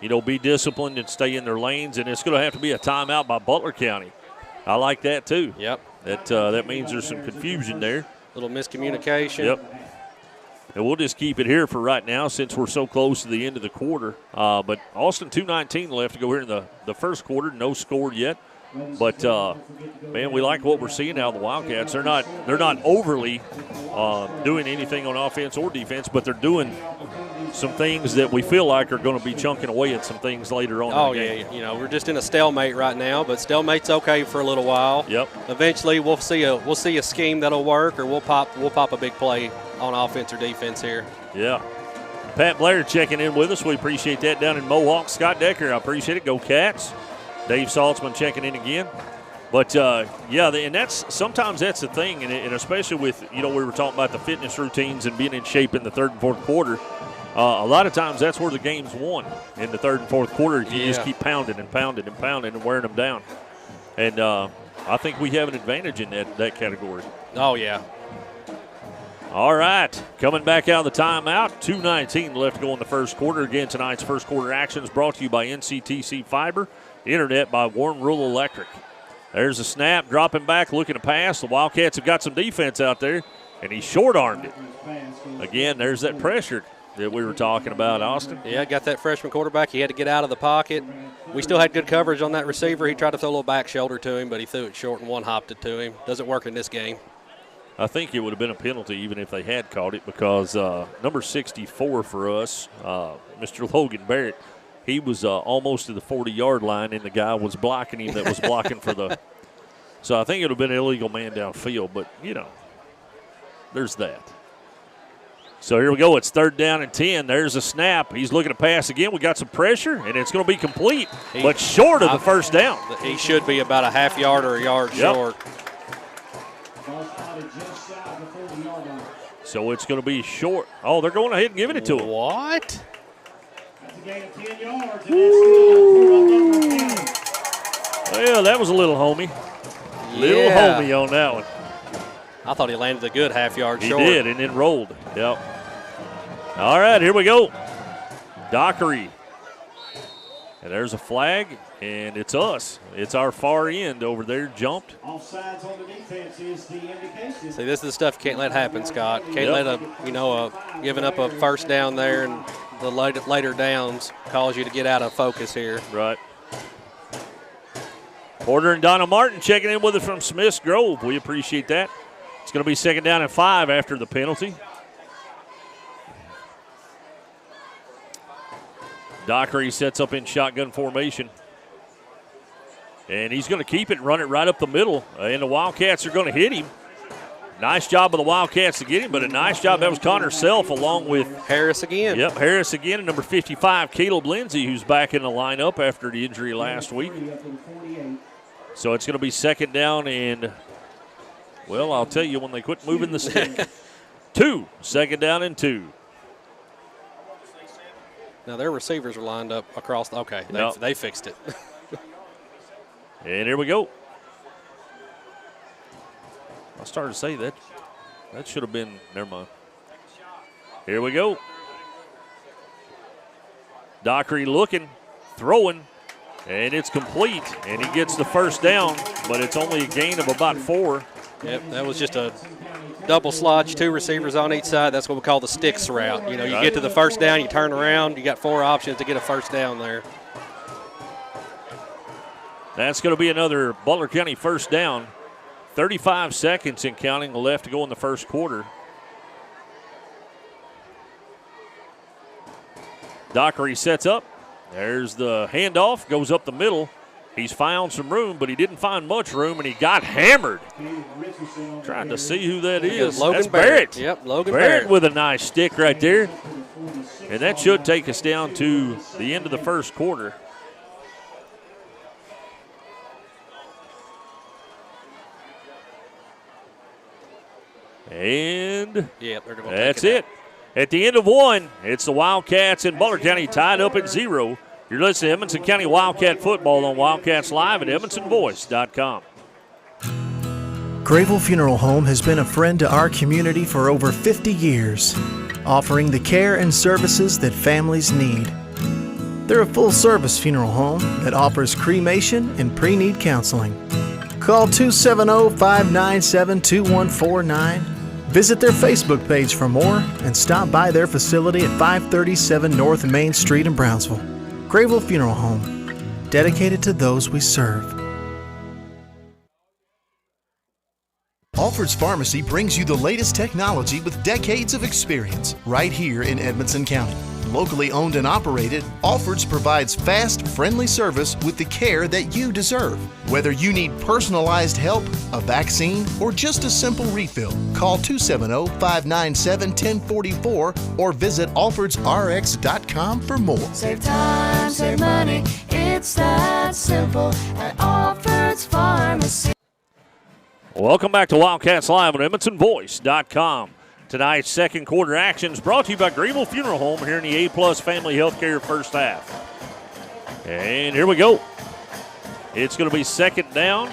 [SPEAKER 3] No.
[SPEAKER 2] Be disciplined and stay in their lanes, and it's going to have to be a timeout by Butler County. I like that too.
[SPEAKER 3] Yep.
[SPEAKER 2] That means there's some confusion there.
[SPEAKER 3] Little miscommunication.
[SPEAKER 2] Yep. And we'll just keep it here for right now since we're so close to the end of the quarter. But Austin, 2:19 left to go here in the first quarter. No score yet. But, man, we like what we're seeing out of the Wildcats. They're not overly doing anything on offense or defense, but they're doing some things that we feel like are going to be chunking away at some things later on in the game.
[SPEAKER 3] Yeah. We're just in a stalemate right now, but stalemate's okay for a little while.
[SPEAKER 2] Yep.
[SPEAKER 3] Eventually we'll see a scheme that'll work, or we'll pop a big play on offense or defense here.
[SPEAKER 2] Yeah. Pat Blair checking in with us. We appreciate that down in Mohawk. Scott Decker, I appreciate it. Go Cats. Dave Saltzman checking in again. But, and sometimes that's the thing, and especially with, we were talking about the fitness routines and being in shape in the third and fourth quarter. A lot of times that's where the game's won in the third and fourth quarter if you just keep pounding and pounding and pounding and wearing them down. And I think we have an advantage in that category.
[SPEAKER 3] Oh, yeah.
[SPEAKER 2] All right, coming back out of the timeout, 2:19 left to go in the first quarter. Again, tonight's first quarter action is brought to you by NCTC Fiber, Internet by Warren Rural Electric. There's a snap, dropping back, looking to pass. The Wildcats have got some defense out there, and he short-armed it. Again, there's that pressure that we were talking about, Austin.
[SPEAKER 3] Yeah, got that freshman quarterback. He had to get out of the pocket. We still had good coverage on that receiver. He tried to throw a little back shoulder to him, but he threw it short and one-hopped it to him. Doesn't work in this game.
[SPEAKER 2] I think it would have been a penalty even if they had caught it because number 64 for us, Mr. Logan Barrett, he was almost to the 40-yard line, and the guy was blocking him that was blocking for the – so I think it would have been an illegal man downfield, but, there's that. So here we go. It's 3rd down and 10. There's a snap. He's looking to pass again. We got some pressure, and it's going to be complete, but short of the first down.
[SPEAKER 3] He should be about a half yard or a yard short.
[SPEAKER 2] So it's going to be short. Oh, they're going ahead and giving it to him.
[SPEAKER 3] What?
[SPEAKER 10] That's a gain of 10 yards, and that's good.
[SPEAKER 2] Well, that was a little homey. Little homey on that one.
[SPEAKER 3] I thought he landed a good half yard short.
[SPEAKER 2] He did, and then rolled. Yep. All right, here we go. Dockery. And there's a flag, and it's us. It's our far end over there, jumped.
[SPEAKER 10] Offsides on the defense is the indication.
[SPEAKER 3] See, this is the stuff you can't let happen, Scott. Can't let giving up a first down there and the later downs cause you to get out of focus here.
[SPEAKER 2] Right. Porter and Donna Martin checking in with us from Smith's Grove. We appreciate that. It's going to be 2nd down and 5 after the penalty. Dockery sets up in shotgun formation. And he's going to keep it and run it right up the middle. And the Wildcats are going to hit him. Nice job of the Wildcats to get him, but a nice job. That was Connor Self along with
[SPEAKER 3] Harris again.
[SPEAKER 2] Yep, Harris again, and number 55, Caleb Lindsay, who's back in the lineup after the injury last week. So it's going to be second down and, well, I'll tell you when they quit moving the stick. 2, second down and 2.
[SPEAKER 3] Now their receivers are lined up across. Okay, they fixed it.
[SPEAKER 2] And here we go. I started to say that should have been, never mind. Here we go. Dockery looking, throwing, and it's complete. And he gets the first down, but it's only a gain of about 4.
[SPEAKER 3] Yep, that was just a double slodge, 2 receivers on each side. That's what we call the sticks route. You know, you get to the first down, you turn around, you got 4 options to get a first down there.
[SPEAKER 2] That's going to be another Butler County first down. 35 seconds and counting left to go in the first quarter. Dockery sets up. There's the handoff, goes up the middle. He's found some room, but he didn't find much room, and he got hammered. Trying to see who that is.
[SPEAKER 3] Logan
[SPEAKER 2] That's Barrett.
[SPEAKER 3] Yep, Logan
[SPEAKER 2] Barrett with a nice stick right there. And that should take us down to the end of the first quarter. And that's it. At the end of 1, it's the Wildcats in Butler County tied up at 0. You're listening to Edmonson County Wildcat football on Wildcats Live at EdmonsonVoice.com.
[SPEAKER 4] Grayville Funeral Home has been a friend to our community for over 50 years, offering the care and services that families need. They're a full-service funeral home that offers cremation and pre-need counseling. Call 270-597-2149. Visit their Facebook page for more and stop by their facility at 537 North Main Street in Brownsville. Grayville Funeral Home, dedicated to those we serve. Alfred's Pharmacy brings you the latest technology with decades of experience right here in Edmonson County. Locally owned and operated, Alfred's provides fast, friendly service with the care that you deserve. Whether you need personalized help, a vaccine, or just a simple refill, call 270-597-1044 or visit alfordsrx.com for more.
[SPEAKER 5] Save time, save money, it's that simple at Alfred's Pharmacy.
[SPEAKER 2] Welcome back to Wildcats Live on EdmonsonVoice.com. Tonight's second quarter action is brought to you by Grayville Funeral Home here in the A-Plus Family Healthcare first half. And here we go. It's going to be second down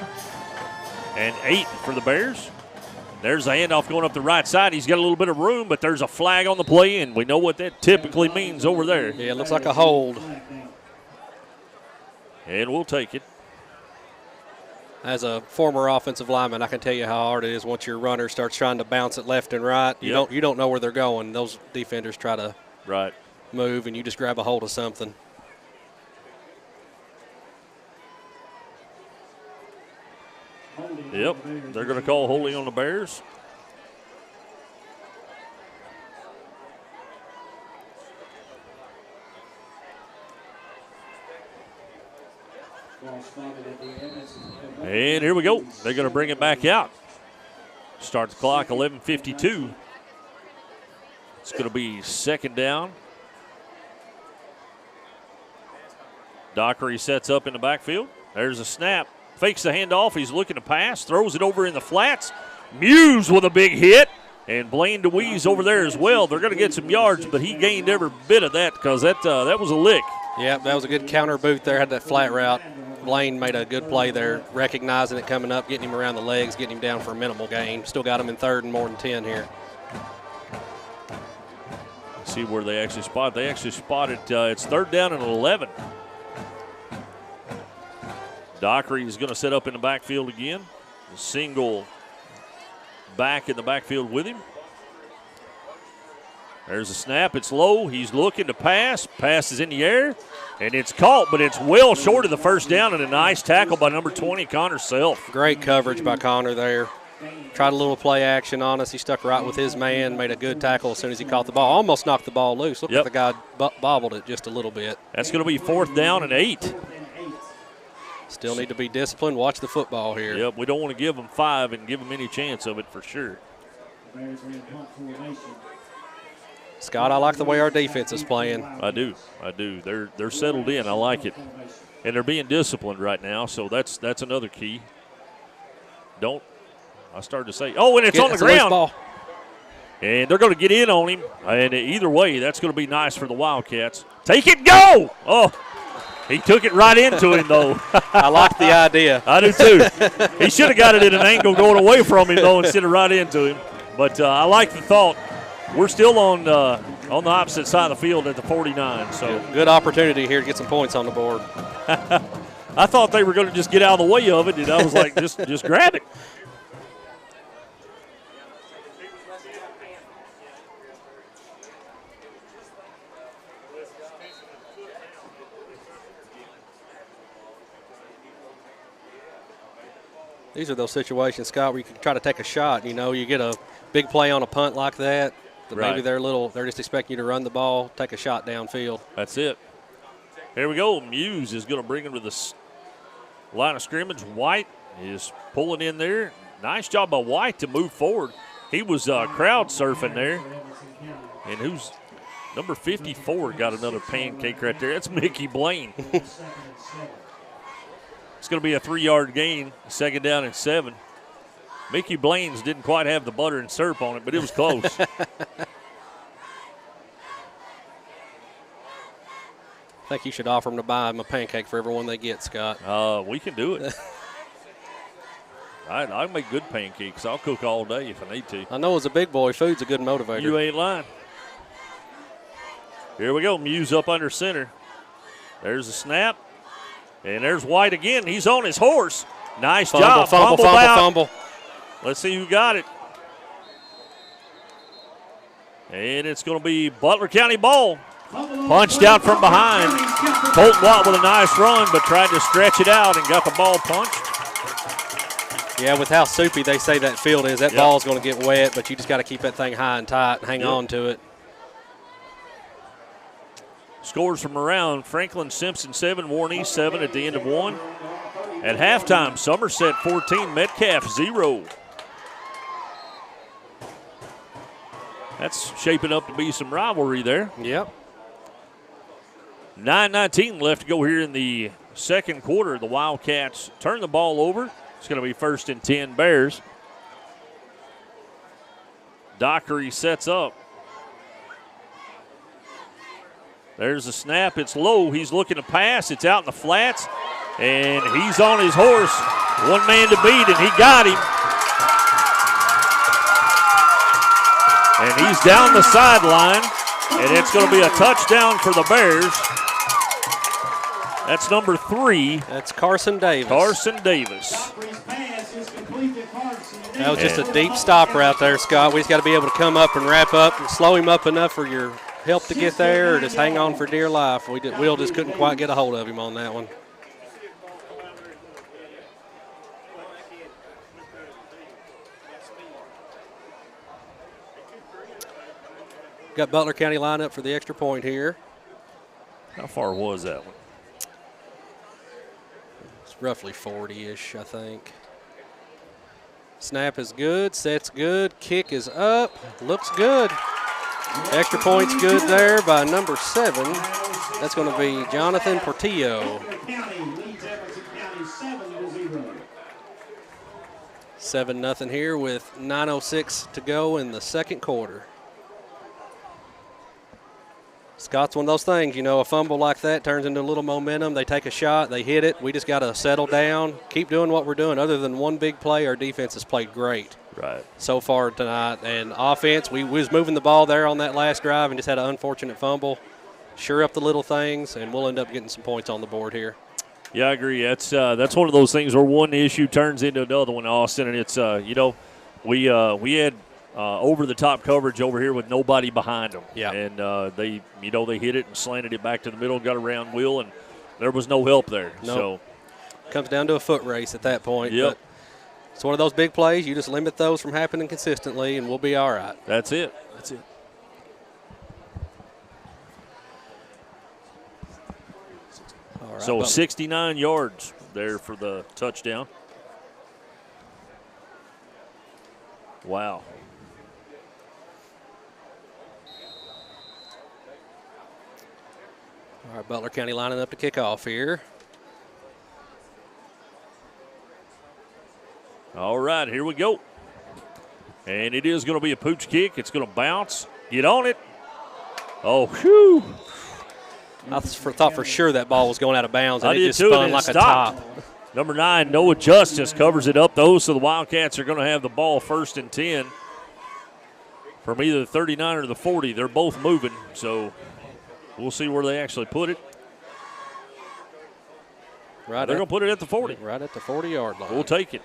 [SPEAKER 2] and 8 for the Bears. There's a handoff going up the right side. He's got a little bit of room, but there's a flag on the play, and we know what that typically means over there.
[SPEAKER 3] Yeah, it looks like a hold.
[SPEAKER 2] And we'll take it.
[SPEAKER 3] As a former offensive lineman, I can tell you how hard it is once your runner starts trying to bounce it left and right. You don't know where they're going. Those defenders try to move, and you just grab a hold of something.
[SPEAKER 2] Yep, they're going to call holding on the Bears. And here we go. They're going to bring it back out. Start the clock, 11:52. It's going to be second down. Dockery sets up in the backfield. There's a snap. Fakes the handoff. He's looking to pass. Throws it over in the flats. Muse with a big hit. And Blaine DeWeese over there as well. They're going to get some yards, but he gained every bit of that because that was a lick.
[SPEAKER 3] Yeah, that was a good counter boot there. Had that flat route. Blaine made a good play there, recognizing it coming up, getting him around the legs, getting him down for a minimal gain. Still got him in third and more than 10 here.
[SPEAKER 2] See where they actually spot. They actually spotted it's third down and 11. Dockery is going to set up in the backfield again. A single back in the backfield with him. There's a snap. It's low. He's looking to pass. Pass is in the air, and it's caught, but it's well short of the first down, and a nice tackle by number 20, Connor Self.
[SPEAKER 3] Great coverage by Connor there. Tried a little play action on us. He stuck right with his man, made a good tackle as soon as he caught the ball. Almost knocked the ball loose. Looked like the guy bobbled it just a little bit.
[SPEAKER 2] That's going to be fourth down and 8.
[SPEAKER 3] Still need to be disciplined. Watch the football here.
[SPEAKER 2] Yep, we don't want to give them 5 and give them any chance of it for sure.
[SPEAKER 10] The Bears are in punt formation.
[SPEAKER 3] Scott, I like the way our defense is playing.
[SPEAKER 2] I do. They're settled in. I like it. And they're being disciplined right now, so that's another key. I started to say, and it's on the ground.
[SPEAKER 3] Ball.
[SPEAKER 2] And they're going to get in on him. And either way, that's going to be nice for the Wildcats. Take it, go! Oh, he took it right into him, though.
[SPEAKER 3] I like the idea.
[SPEAKER 2] I do, too. He should have got it at an angle going away from him, though, instead of right into him. But I like the thought. We're still on the opposite side of the field at the 49. So
[SPEAKER 3] good opportunity here to get some points on the board.
[SPEAKER 2] I thought they were going to just get out of the way of it, and I was like, just grab it.
[SPEAKER 3] These are those situations, Scott, where you can try to take a shot. You know, you get a big play on a punt like that.
[SPEAKER 2] Right.
[SPEAKER 3] Maybe they're just expecting you to run the ball, take a shot downfield.
[SPEAKER 2] That's it. Here we go. Muse is going to bring him to the line of scrimmage. White is pulling in there. Nice job by White to move forward. He was crowd surfing there. And who's number 54 got another pancake right there. That's Mickey Blaine. It's going to be a 3-yard gain, 2nd down and 7. Mickey Blaine's didn't quite have the butter and syrup on it, but it was close.
[SPEAKER 3] I think you should offer them to buy them a pancake for every one they get, Scott.
[SPEAKER 2] We can do it. I make good pancakes. I'll cook all day if I need to.
[SPEAKER 3] I know as a big boy, food's a good motivator.
[SPEAKER 2] You ain't lying. Here we go. Muse up under center. There's a snap. And there's White again. He's on his horse. Nice job.
[SPEAKER 3] Fumble.
[SPEAKER 2] Let's see who got it. And it's going to be Butler County ball. Punched out from behind. Colton Watt with a nice run, but tried to stretch it out and got the ball punched.
[SPEAKER 3] Yeah, with how soupy they say that field is, that ball's going to get wet, but you just got to keep that thing high and tight and hang on to it.
[SPEAKER 2] Scores from around Franklin Simpson 7, Warren East 7 at the end of 1. At halftime, Somerset 14, Metcalf 0. That's shaping up to be some rivalry there.
[SPEAKER 3] Yep.
[SPEAKER 2] 9:19 left to go here in the second quarter. The Wildcats turn the ball over. It's going to be 1st and 10 Bears. Dockery sets up. There's the snap. It's low. He's looking to pass. It's out in the flats. And he's on his horse. One man to beat, and he got him. And he's down the sideline. And it's going to be a touchdown for the Bears. That's number 3.
[SPEAKER 3] That's Carson Davis. That was just a deep stopper out there, Scott. We just got to be able to come up and wrap up and slow him up enough for your help to get there, or just hang on for dear life. Will just couldn't quite get a hold of him on that one. Got Butler County lined up for the extra point here.
[SPEAKER 2] How far was that one?
[SPEAKER 3] It's roughly 40-ish, I think. Snap is good, set's good, kick is up, looks good. Extra point's good there by number 7. That's going to be Jonathan Portillo. 7-0 here with 9:06 to go in the second quarter. Scott's one of those things, you know, a fumble like that turns into a little momentum. They take a shot, they hit it. We just got to settle down, keep doing what we're doing. Other than one big play, our defense has played great so far tonight. And offense, we was moving the ball there on that last drive and just had an unfortunate fumble. Sure up the little things, and we'll end up getting some points on the board here.
[SPEAKER 2] Yeah, I agree. That's one of those things where one issue turns into another one, Austin. And it's, we had over-the-top coverage over here with nobody behind them.
[SPEAKER 3] Yeah.
[SPEAKER 2] And they hit it and slanted it back to the middle, got around Will, and there was no help there.
[SPEAKER 3] Nope.
[SPEAKER 2] So
[SPEAKER 3] comes down to a foot race at that point.
[SPEAKER 2] Yep.
[SPEAKER 3] But it's one of those big plays. You just limit those from happening consistently, and we'll be all right.
[SPEAKER 2] That's it.
[SPEAKER 3] All right,
[SPEAKER 2] so 69 yards there for the touchdown. Wow.
[SPEAKER 3] All right, Butler County lining up to kick off here.
[SPEAKER 2] All right, here we go. And it is going to be a pooch kick. It's going to bounce. Get on it. Oh, whew.
[SPEAKER 3] I thought for sure that ball was going out of bounds, and
[SPEAKER 2] I
[SPEAKER 3] it
[SPEAKER 2] did
[SPEAKER 3] just
[SPEAKER 2] too,
[SPEAKER 3] spun
[SPEAKER 2] and it
[SPEAKER 3] like a
[SPEAKER 2] stopped.
[SPEAKER 3] top.
[SPEAKER 2] Number 9, Noah Justice covers it up, though, so the Wildcats are going to have the ball 1st and 10 from either the 39 or the 40. They're both moving, so we'll see where they actually put it.
[SPEAKER 3] Right,
[SPEAKER 2] they're going to put it at the 40.
[SPEAKER 3] Right at the 40-yard line.
[SPEAKER 2] We'll take it,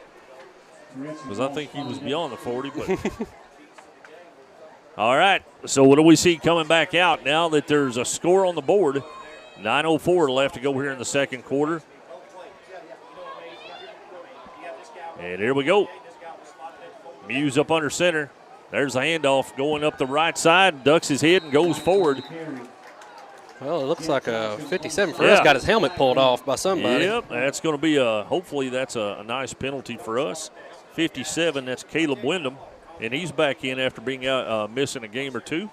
[SPEAKER 2] because I think he was beyond the 40. But all right, so what do we see coming back out now that there's a score on the board? 9:04 left to go here in the second quarter. And here we go. Muse up under center. There's a handoff going up the right side, ducks his head and goes forward.
[SPEAKER 3] Well, it looks like a 57 for us. Got his helmet pulled off by somebody.
[SPEAKER 2] Yep, that's going to be hopefully that's a nice penalty for us. 57, that's Caleb Wyndham, and he's back in after being out missing a game or two.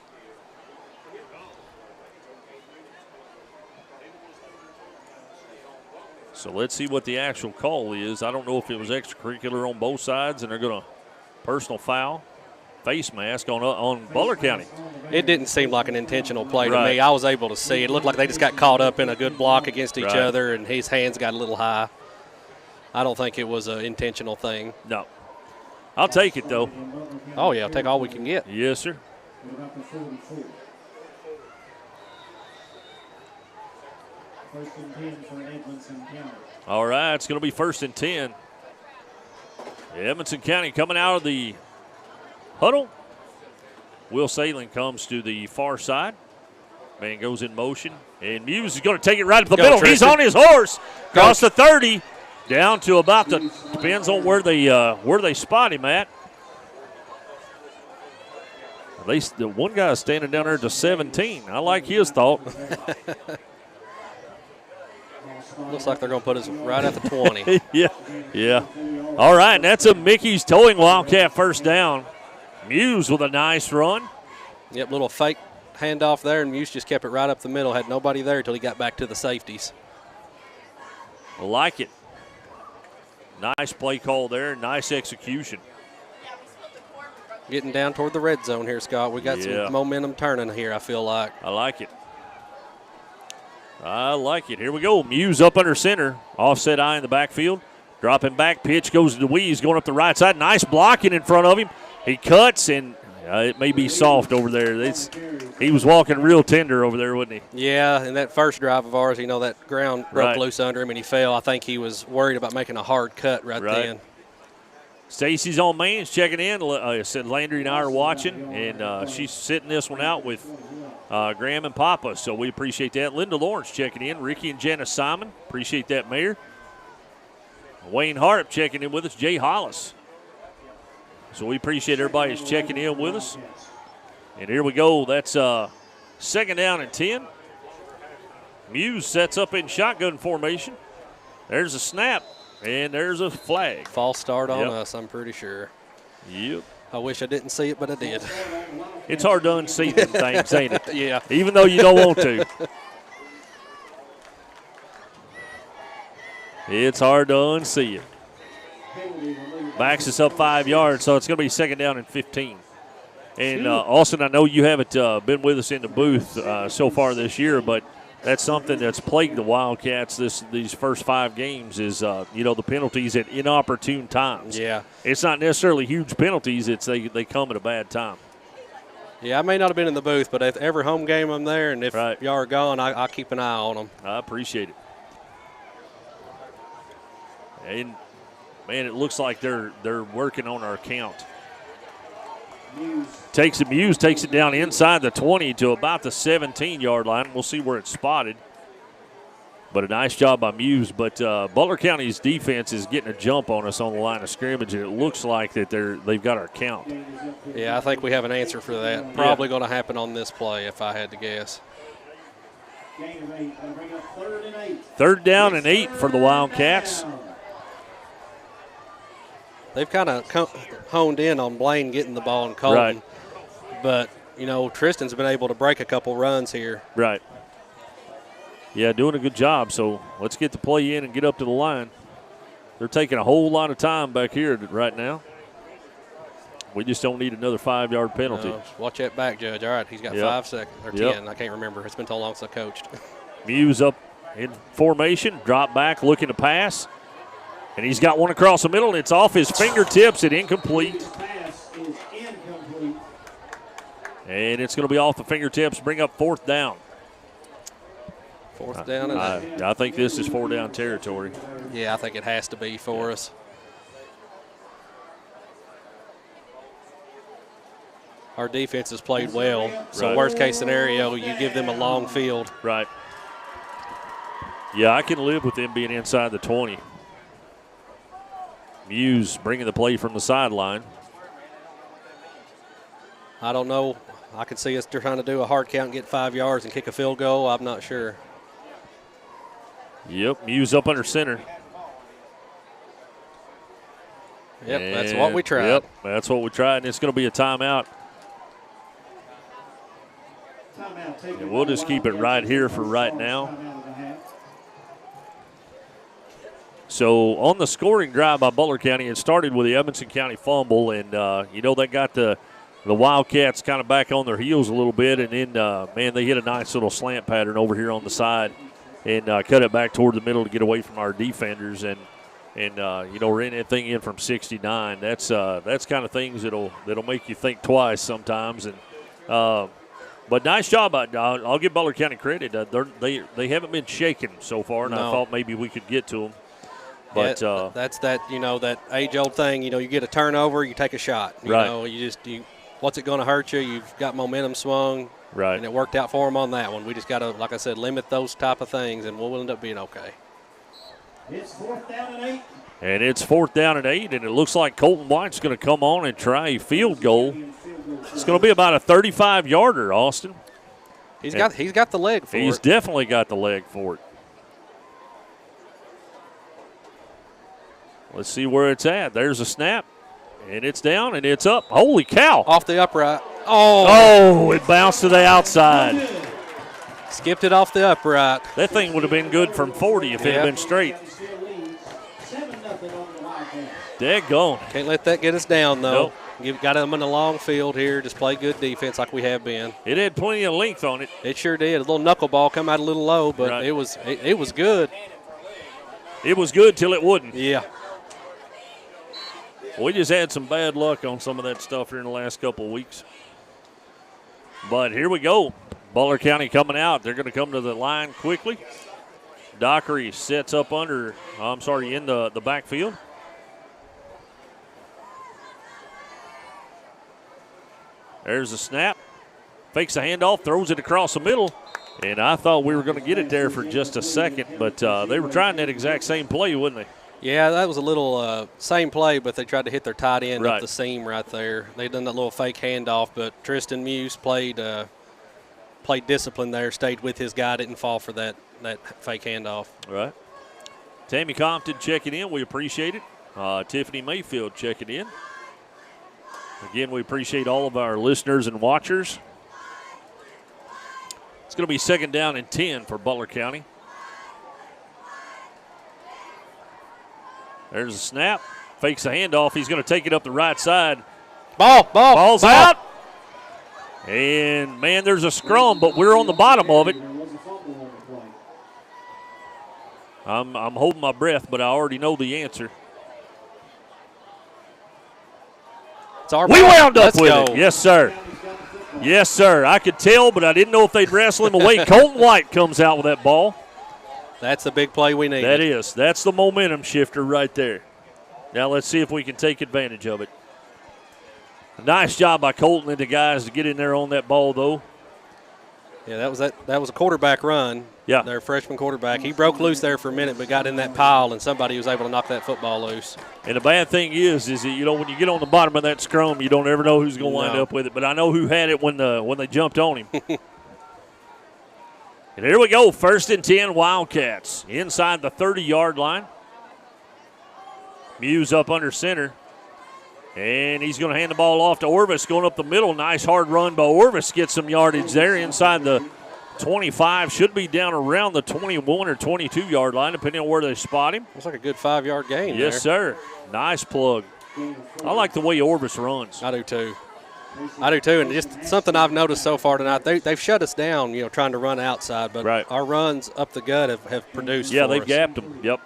[SPEAKER 2] So let's see what the actual call is. I don't know if it was extracurricular on both sides, and they're going to personal foul, face mask on Butler County.
[SPEAKER 3] It didn't seem like an intentional play to
[SPEAKER 2] Right.
[SPEAKER 3] me. I was able to see. It looked like they just got caught up in a good block against each
[SPEAKER 2] Right.
[SPEAKER 3] other, and his hands got a little high. I don't think it was an intentional thing.
[SPEAKER 2] No. I'll take it, though.
[SPEAKER 3] Oh, yeah, I'll take all we can get.
[SPEAKER 2] Yes, sir.
[SPEAKER 10] What about the 44? 1st and 10 for Edmonson County.
[SPEAKER 2] All right, it's going to be 1st and 10. Edmonson County coming out of the huddle. Will Sailing comes to the far side. Man goes in motion. And Muse is going to take it right up the
[SPEAKER 3] Go,
[SPEAKER 2] middle.
[SPEAKER 3] Tristan.
[SPEAKER 2] He's on his horse. Across the 30. Down to about the, depends on where they spot him at. At least the one guy standing down there to 17. I like his thought.
[SPEAKER 3] Looks like they're going to put us right at the 20.
[SPEAKER 2] Yeah. All right, and that's a Mickey's Towing Wildcat first down. Muse with a nice run.
[SPEAKER 3] Yep, little fake handoff there, and Muse just kept it right up the middle. Had nobody there until he got back to the safeties.
[SPEAKER 2] I like it. Nice play call there. Nice execution.
[SPEAKER 3] Getting down toward the red zone here, Scott. We got some momentum turning here, I feel like.
[SPEAKER 2] I like it. Here we go. Muse up under center. Offset eye in the backfield. Dropping back. Pitch goes to DeWeese going up the right side. Nice blocking in front of him. He cuts, and it may be soft over there. He was walking real tender over there, wasn't he?
[SPEAKER 3] Yeah, and that first drive of ours, that ground broke
[SPEAKER 2] Right.
[SPEAKER 3] loose under him and he fell. I think he was worried about making a hard cut right then.
[SPEAKER 2] Stacy's on mains checking in. I said Landry and I are watching, and she's sitting this one out with Graham and Papa, so we appreciate that. Linda Lawrence checking in. Ricky and Janice Simon, appreciate that, Mayor. Wayne Harp checking in with us. Jay Hollis. So we appreciate everybody who's checking in with us. And here we go. That's 2nd down and 10. Muse sets up in shotgun formation. There's a snap, and there's a flag.
[SPEAKER 3] False start on us, I'm pretty sure.
[SPEAKER 2] Yep.
[SPEAKER 3] I wish I didn't see it, but I did.
[SPEAKER 2] It's hard to unsee them things, ain't it?
[SPEAKER 3] Yeah.
[SPEAKER 2] Even though you don't want to. It's hard to unsee it. Backs us up 5 yards, so it's going to be 2nd down and 15. And Austin, I know you haven't been with us in the booth so far this year, but that's something that's plagued the Wildcats these first 5 games is, the penalties at inopportune times.
[SPEAKER 3] Yeah.
[SPEAKER 2] It's not necessarily huge penalties. It's they come at a bad time.
[SPEAKER 3] Yeah, I may not have been in the booth, but at every home game I'm there, and if
[SPEAKER 2] Right.
[SPEAKER 3] y'all are gone, I keep an eye on them.
[SPEAKER 2] I appreciate it. And, man, it looks like they're working on our count. Muse takes it down inside the 20 to about the 17-yard line. We'll see where it's spotted. But a nice job by Muse. But Butler County's defense is getting a jump on us on the line of scrimmage, and it looks like that they've got our count.
[SPEAKER 3] Yeah, I think we have an answer for that. Probably going to happen on this play if I had to guess.
[SPEAKER 10] Gain of 8. That'll bring up 3rd and 8.
[SPEAKER 2] 3rd down and 8 for the Wildcats.
[SPEAKER 3] They've kind of honed in on Blaine getting the ball and Colton.
[SPEAKER 2] Right.
[SPEAKER 3] But, Tristan's been able to break a couple runs here.
[SPEAKER 2] Right. Yeah, doing a good job. So let's get the play in and get up to the line. They're taking a whole lot of time back here right now. We just don't need another 5-yard penalty.
[SPEAKER 3] Watch that back, Judge. All right, he's got 5 seconds or 10. I can't remember. It's been so long since I coached.
[SPEAKER 2] Muse up in formation, drop back, looking to pass. And he's got one across the middle, and it's off his fingertips and incomplete.
[SPEAKER 10] Pass is incomplete.
[SPEAKER 2] And it's going to be off the fingertips, bring up 4th down.
[SPEAKER 3] 4th down.
[SPEAKER 2] I think this is 4-down territory.
[SPEAKER 3] Yeah, I think it has to be for us. Our defense has played well, so worst case scenario, you give them a long field.
[SPEAKER 2] Right. Yeah, I can live with them being inside the 20. Muse bringing the play from the sideline.
[SPEAKER 3] I don't know. I could see us trying to do a hard count and get 5 yards and kick a field goal. I'm not sure.
[SPEAKER 2] Yep, Muse up under center.
[SPEAKER 3] Yep, that's what we tried.
[SPEAKER 2] Yep, that's what we tried, and it's going to be a timeout. And we'll just keep it right here for right now. So on the scoring drive by Butler County, it started with the Edmonson County fumble, and, that got the Wildcats kind of back on their heels a little bit, and then, they hit a nice little slant pattern over here on the side and cut it back toward the middle to get away from our defenders, and ran that thing in from 69. That's kind of things that'll make you think twice sometimes, and but nice job. I'll give Butler County credit. They haven't been shaken so far, and I thought maybe we could get to them. But
[SPEAKER 3] that's that age-old thing. You get a turnover, you take a shot. What's it going to hurt you? You've got momentum swung,
[SPEAKER 2] right?
[SPEAKER 3] And it worked out for them on that one. We just got to, like I said, limit those type of things, and we'll end up being okay.
[SPEAKER 10] It's 4th down and 8.
[SPEAKER 2] And it's 4th down and 8, and it looks like Colton White's going to come on and try a field goal. It's going to be about a 35-yarder, Austin.
[SPEAKER 3] He's got the leg for it.
[SPEAKER 2] He's definitely got the leg for it. Let's see where it's at. There's a snap, and it's down, and it's up. Holy cow.
[SPEAKER 3] Off the upright.
[SPEAKER 2] Oh, it bounced to the outside.
[SPEAKER 3] Skipped it off the upright.
[SPEAKER 2] That thing would have been good from 40 if it had been straight. Daggone.
[SPEAKER 3] Can't let that get us down, though.
[SPEAKER 2] Nope.
[SPEAKER 3] You've got them in the long field here. Just play good defense like we have been.
[SPEAKER 2] It had plenty of length on it.
[SPEAKER 3] It sure did. A little knuckleball come out a little low, but it was good.
[SPEAKER 2] It was good till it wouldn't.
[SPEAKER 3] Yeah.
[SPEAKER 2] We just had some bad luck on some of that stuff here in the last couple of weeks. But here we go. Butler County coming out. They're going to come to the line quickly. Dockery sets up in the backfield. There's a snap. Fakes a handoff, throws it across the middle. And I thought we were going to get it there for just a second, but they were trying that exact same play, wouldn't they?
[SPEAKER 3] Yeah, that was a little same play, but they tried to hit their tight end up the seam right there. They done that little fake handoff, but Tristan Muse played discipline there, stayed with his guy, didn't fall for that fake handoff.
[SPEAKER 2] All right. Tammy Compton checking in. We appreciate it. Tiffany Mayfield checking in. Again, we appreciate all of our listeners and watchers. It's going to be 2nd down and 10 for Butler County. There's a snap. Fakes a handoff. He's going to take it up the right side. Ball's out. And, man, there's a scrum, but we're on the bottom of it. I'm holding my breath, but I already know the answer.
[SPEAKER 3] We
[SPEAKER 2] wound up with it. Yes, sir. Yes, sir. I could tell, but I didn't know if they'd wrestle him away. Colton White comes out with that ball.
[SPEAKER 3] That's the big play we need.
[SPEAKER 2] That is. That's the momentum shifter right there. Now let's see if we can take advantage of it. Nice job by Colton and the guys to get in there on that ball, though.
[SPEAKER 3] Yeah, that was a quarterback run.
[SPEAKER 2] Yeah.
[SPEAKER 3] Their freshman quarterback. He broke loose there for a minute, but got in that pile, and somebody was able to knock that football loose.
[SPEAKER 2] And the bad thing is that, when you get on the bottom of that scrum, you don't ever know who's going to wind up with it. But I know who had it when they jumped on him. And here we go, 1st and 10 Wildcats inside the 30-yard line. Muse up under center. And he's going to hand the ball off to Orvis going up the middle. Nice hard run by Orvis. Gets some yardage there inside the 25, should be down around the 21 or 22-yard line, depending on where they spot him.
[SPEAKER 3] Looks like a good 5-yard gain.
[SPEAKER 2] Yes, sir. Nice plug. I like the way Orvis runs.
[SPEAKER 3] I do too. And just something I've noticed so far tonight, they've shut us down, trying to run outside, but our runs up the gut have produced
[SPEAKER 2] Yeah,
[SPEAKER 3] for
[SPEAKER 2] they've
[SPEAKER 3] us.
[SPEAKER 2] gapped them. Yep.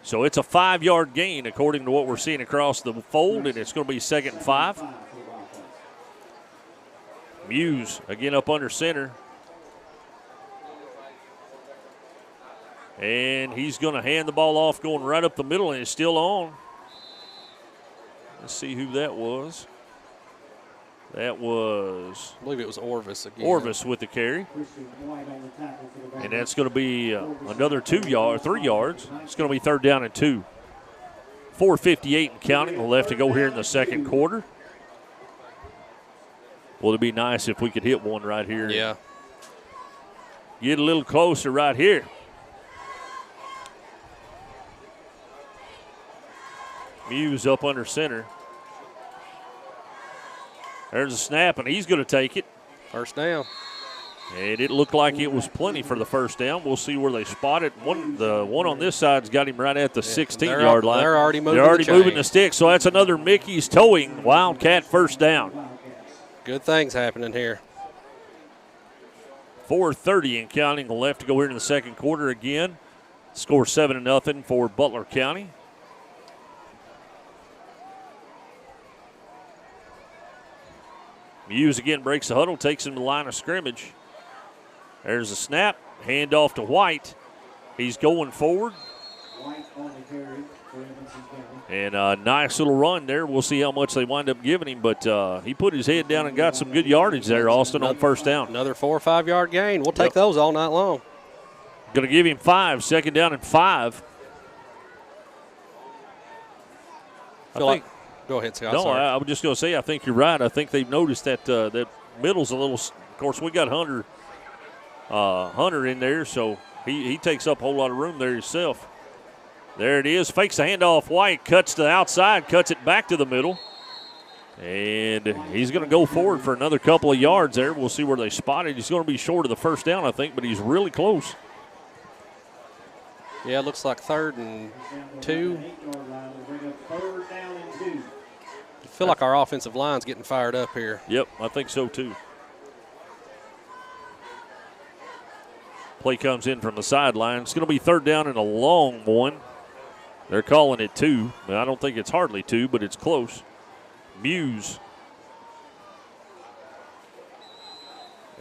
[SPEAKER 2] So it's a 5-yard gain according to what we're seeing across the fold, and it's going to be 2nd and 5. Muse again up under center. And he's going to hand the ball off going right up the middle, and it's still on. Let's see who that was. That was,
[SPEAKER 3] I believe it was Orvis again.
[SPEAKER 2] Orvis with the carry. And that's going to be another 3 yards. It's going to be 3rd down and 2. 4:58 and counting left to go here in the second quarter. Well, it'd be nice if we could hit one right here.
[SPEAKER 3] Yeah.
[SPEAKER 2] Get a little closer right here. Muse up under center. There's a snap, and he's going to take it.
[SPEAKER 3] First down.
[SPEAKER 2] And it looked like it was plenty for the first down. We'll see where they spot it. The one on this side's got him right at the 16-yard line.
[SPEAKER 3] They're already moving
[SPEAKER 2] the stick, so that's another Mickey's towing. Wildcat first down.
[SPEAKER 3] Good things happening here.
[SPEAKER 2] 4:30 and counting left to go here in the second quarter again. Score 7-0 for Butler County. Muse again breaks the huddle, takes him to the line of scrimmage. There's a snap, hand off to White. He's going forward. And a nice little run there. We'll see how much they wind up giving him, but he put his head down and got some good yardage there, Austin, on first down.
[SPEAKER 3] Another 4 or 5 yard gain. We'll take those all night long.
[SPEAKER 2] Going to give him 5, 2nd down and 5.
[SPEAKER 3] Go ahead, Scott.
[SPEAKER 2] No, I was just going to say, I think you're right. I think they've noticed that that middle's a little. Of course, we got Hunter in there, so he takes up a whole lot of room there himself. There it is. Fakes the handoff. White cuts to the outside, cuts it back to the middle. And he's going to go forward for another couple of yards there. We'll see where they spot it. He's going to be short of the first down, I think, but he's really close.
[SPEAKER 3] Yeah, it looks like 3rd and 2. I feel like our offensive line's getting fired up here.
[SPEAKER 2] Yep, I think so too. Play comes in from the sideline. It's going to be 3rd down and a long one. They're calling it 2. I don't think it's hardly 2, but it's close. Muse.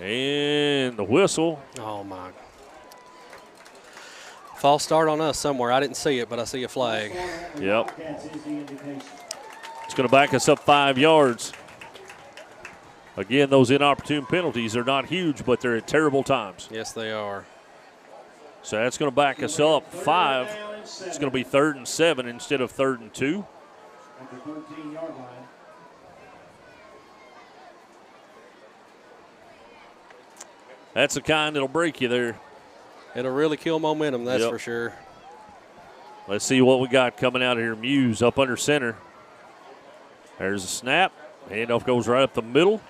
[SPEAKER 2] And the whistle.
[SPEAKER 3] Oh, my. False start on us somewhere. I didn't see it, but I see a flag.
[SPEAKER 2] Yep. It's going to back us up 5 yards. Again, those inopportune penalties are not huge, but they're at terrible times.
[SPEAKER 3] Yes, they are.
[SPEAKER 2] So that's going to back us up 5. It's going to be 3rd and 7 instead of 3rd and 2.
[SPEAKER 10] At the 13-yard line.
[SPEAKER 2] That's the kind that'll break you there.
[SPEAKER 3] It'll really kill momentum, that's for sure.
[SPEAKER 2] Let's see what we got coming out of here. Muse up under center. There's a snap. Handoff goes right up the middle.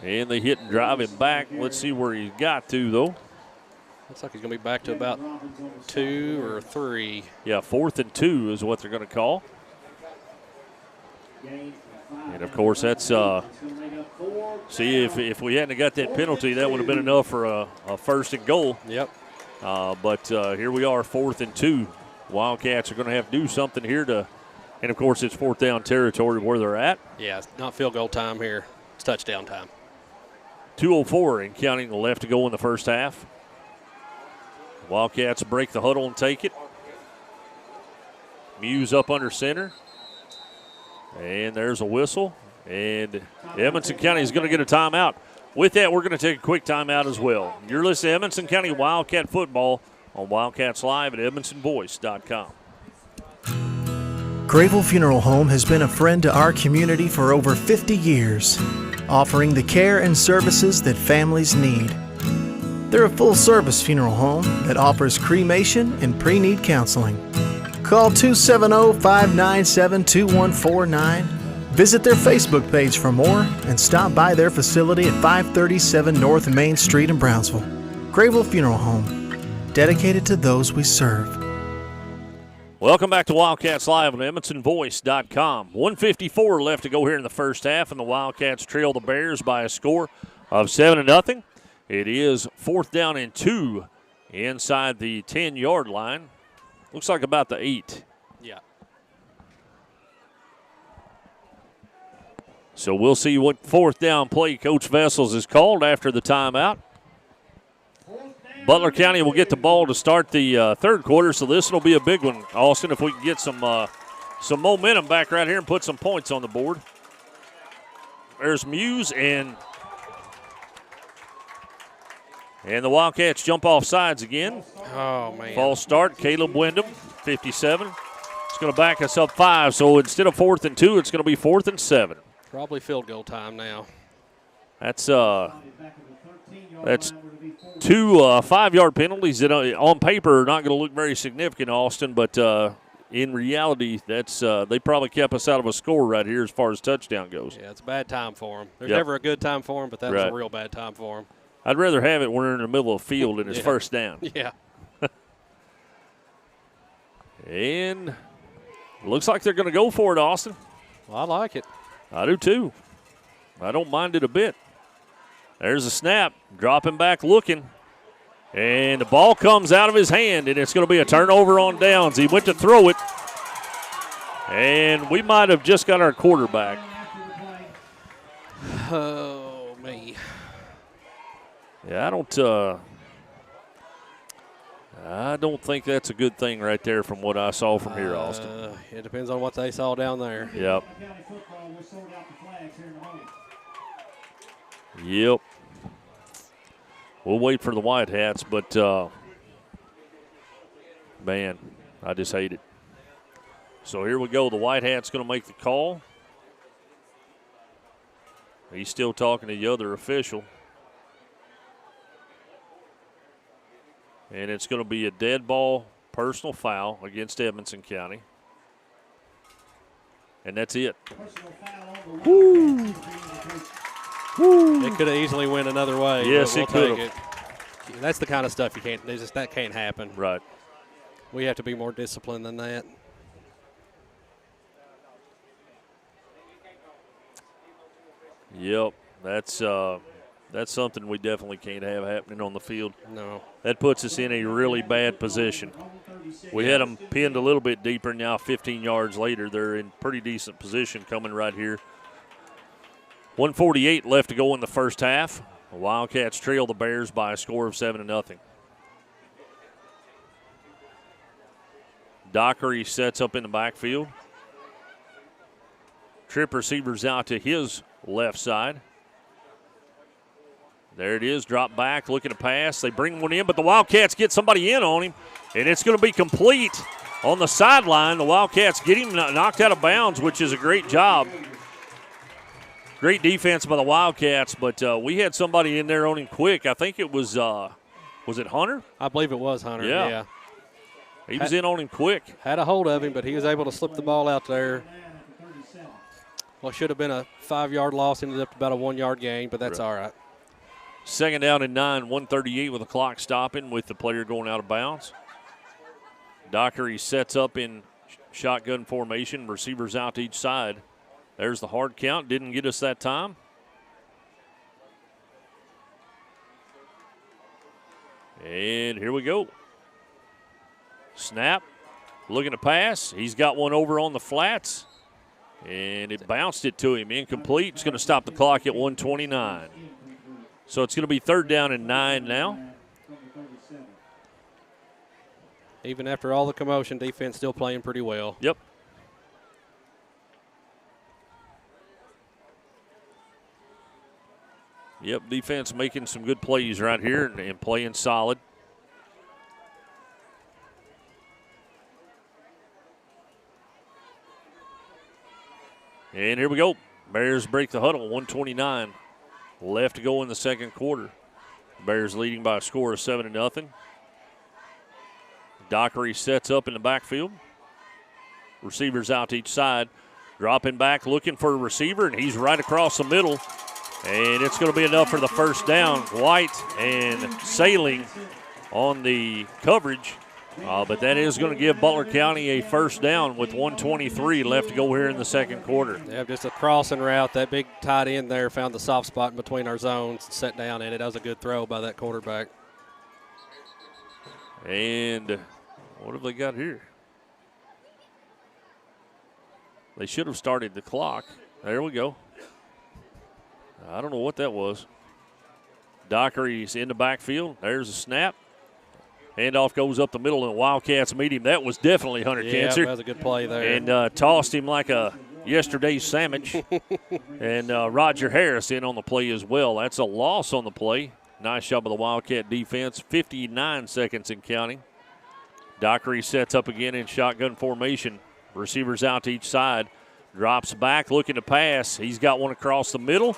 [SPEAKER 2] And they hit and drive him back. Let's see where he's got to, though.
[SPEAKER 3] Looks like he's going to be back to about 2 or 3.
[SPEAKER 2] Yeah, 4th and 2 is what they're going to call. And, of course, that's see, if we hadn't got that penalty, that would have been enough for a 1st and goal.
[SPEAKER 3] Yep.
[SPEAKER 2] But here we are, 4th and 2. Wildcats are going to have to do something here to, and, of course, it's 4th down territory where they're at.
[SPEAKER 3] Yeah, it's not field goal time here. It's touchdown time.
[SPEAKER 2] 2:04 and counting left to go in the first half. Wildcats break the huddle and take it. Muse up under center. And there's a whistle. And Edmonson County is going to get a timeout. With that, we're going to take a quick timeout as well. You're listening to Edmonson County Wildcat football on Wildcats Live at EdmonsonVoice.com.
[SPEAKER 4] Gravel Funeral Home has been a friend to our community for over 50 years, offering the care and services that families need. They're a full-service funeral home that offers cremation and pre-need counseling. Call 270-597-2149 Visit their Facebook page for more and stop by their facility at 537 North Main Street in Brownsville. Grayville Funeral Home, dedicated to those we serve.
[SPEAKER 2] Welcome back to Wildcats Live on EdmonsonVoice.com. 1:54 left to go here in the first half, and the Wildcats trail the Bears by a score of 7-0. It is 4th down and 2 inside the 10-yard line. Looks like about the 8.
[SPEAKER 3] Yeah.
[SPEAKER 2] So we'll see what 4th down play Coach Vessels has called after the timeout. Butler County will get the ball to start the third quarter, so this will be a big one, Austin, if we can get some momentum back right here and put some points on the board. There's Muse, and the Wildcats jump off sides again.
[SPEAKER 3] Oh, man.
[SPEAKER 2] False start, Caleb Wyndham, 57. It's going to back us up 5, so instead of 4th and 2, it's going to be 4th and 7.
[SPEAKER 3] Probably field goal time now.
[SPEAKER 2] That's 2 5-yard penalties that on paper are not going to look very significant, Austin, but in reality, that's they probably kept us out of a score right here as far as touchdown goes.
[SPEAKER 3] Yeah, it's a bad time for them. There's never a good time for them, but that was a real bad time for them.
[SPEAKER 2] I'd rather have it when we're in the middle of the field and it's first down.
[SPEAKER 3] Yeah.
[SPEAKER 2] And looks like they're going to go for it, Austin.
[SPEAKER 3] Well, I like it.
[SPEAKER 2] I do too. I don't mind it a bit. There's a snap, dropping back looking, and the ball comes out of his hand, and it's going to be a turnover on downs. He went to throw it, and we might have just got our quarterback.
[SPEAKER 3] Oh, me.
[SPEAKER 2] Yeah, I don't think that's a good thing right there from what I saw from here, Austin.
[SPEAKER 3] It depends on what they saw down there.
[SPEAKER 2] Yep. Yep. We'll wait for the Whitehats, but, man, I just hate it. So here we go. The Whitehat's going to make the call. He's still talking to the other official. And it's going to be a dead ball personal foul against Edmonson County. And that's it.
[SPEAKER 3] Woo. Woo. It could have easily went another way.
[SPEAKER 2] Yes,
[SPEAKER 3] we'll
[SPEAKER 2] it could have.
[SPEAKER 3] That kind of stuff you can't. That can't happen.
[SPEAKER 2] Right.
[SPEAKER 3] We have to be more disciplined than that.
[SPEAKER 2] Yep, that's something we definitely can't have happening on the field.
[SPEAKER 3] No.
[SPEAKER 2] That puts us in a really bad position. We had them pinned a little bit deeper. Now 15 yards later, they're in pretty decent position coming right here. 1:48 left to go in the first half. The Wildcats trail the Bears by a score of 7-0. Dockery sets up in the backfield. Trip receivers out to his left side. There it is, drop back, looking to pass. They bring one in, but the Wildcats get somebody in on him, and it's going to be complete on the sideline. The Wildcats get him knocked out of bounds, which is a great job. Great defense by the Wildcats, but we had somebody in there on him quick. I think it was it Hunter?
[SPEAKER 3] I believe it was Hunter, yeah.
[SPEAKER 2] He was in on him quick.
[SPEAKER 3] Had a hold of him, but he was able to slip the ball out there. Well, should have been a 5-yard loss, ended up about a 1-yard gain, but that's all right.
[SPEAKER 2] Second down and 9, 1:38 with the clock stopping with the player going out of bounds. Dockery sets up in shotgun formation, receivers out to each side. There's the hard count, didn't get us that time. And here we go. Snap, looking to pass. He's got one over on the flats, and it bounced it to him. Incomplete. It's going to stop the clock at 1:29. So it's going to be 3rd down and 9 now.
[SPEAKER 3] Even after all the commotion, defense still playing pretty well.
[SPEAKER 2] Yep. Yep, defense making some good plays right here and playing solid. And here we go. Bears break the huddle, 1:29 left to go in the second quarter. Bears leading by a score of 7-0. Dockery sets up in the backfield. Receivers out to each side. Dropping back, looking for a receiver, and he's right across the middle. And it's going to be enough for the first down. White and Sailing on the coverage. But that is going to give Butler County a first down with 1:23 left to go here in the second quarter.
[SPEAKER 3] Yeah, just a crossing route. That big tight end there found the soft spot in between our zones and set down in it. That was a good throw by that quarterback.
[SPEAKER 2] And what have they got here? They should have started the clock. There we go. I don't know what that was. Dockery's in the backfield. There's a snap. Handoff goes up the middle, and the Wildcats meet him. That was definitely Hunter Cancer.
[SPEAKER 3] That was a good play there.
[SPEAKER 2] And tossed him like a yesterday's sandwich. And Roger Harris in on the play as well. That's a loss on the play. Nice job of the Wildcat defense. 59 seconds and counting. Dockery sets up again in shotgun formation. Receivers out to each side. Drops back, looking to pass. He's got one across the middle,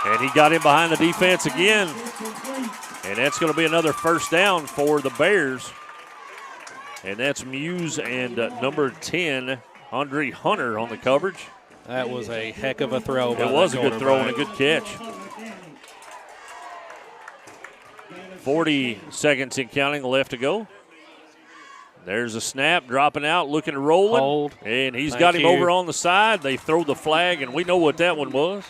[SPEAKER 2] and he got in behind the defense again. And that's going to be another first down for the Bears. And that's Muse and number 10, Andre Hunter, on the coverage.
[SPEAKER 3] That was a heck of a throw.
[SPEAKER 2] It was a good throw and a good catch. 40 seconds and counting left to go. There's a snap, dropping out, looking to roll it.
[SPEAKER 3] Hold.
[SPEAKER 2] And he's got him over on the side. They throw the flag, and we know what that one was.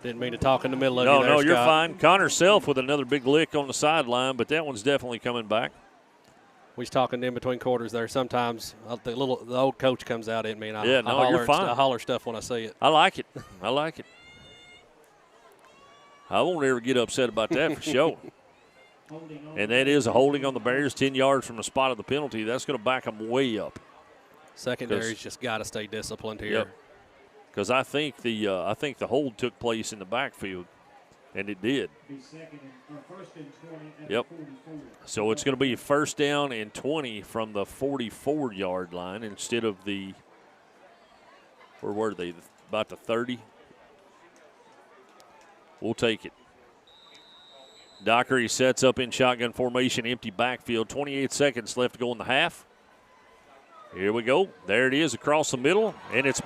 [SPEAKER 3] Didn't mean to talk in the middle of
[SPEAKER 2] No,
[SPEAKER 3] you there,
[SPEAKER 2] no, you're
[SPEAKER 3] Scott.
[SPEAKER 2] fine. Connor Self with another big lick on the sideline, but that one's definitely coming back.
[SPEAKER 3] We was talking in between quarters there. Sometimes the old coach comes out at me, and
[SPEAKER 2] Yeah, no, you're fine.
[SPEAKER 3] I holler stuff when I see it.
[SPEAKER 2] I like it. I like it. I won't ever get upset about that for sure. And that is a holding on the Bears, 10 yards from the spot of the penalty. That's going to back them way up.
[SPEAKER 3] Secondary's just got to stay disciplined here.
[SPEAKER 2] Yep. Because I think the hold took place in the backfield, and it did. Yep. So it's going to be first down and 20 from the 44-yard line instead of the, where were they, about the 30? We'll take it. Dockery sets up in shotgun formation, empty backfield. 28 seconds left to go in the half. Here we go. There it is across the middle, and it's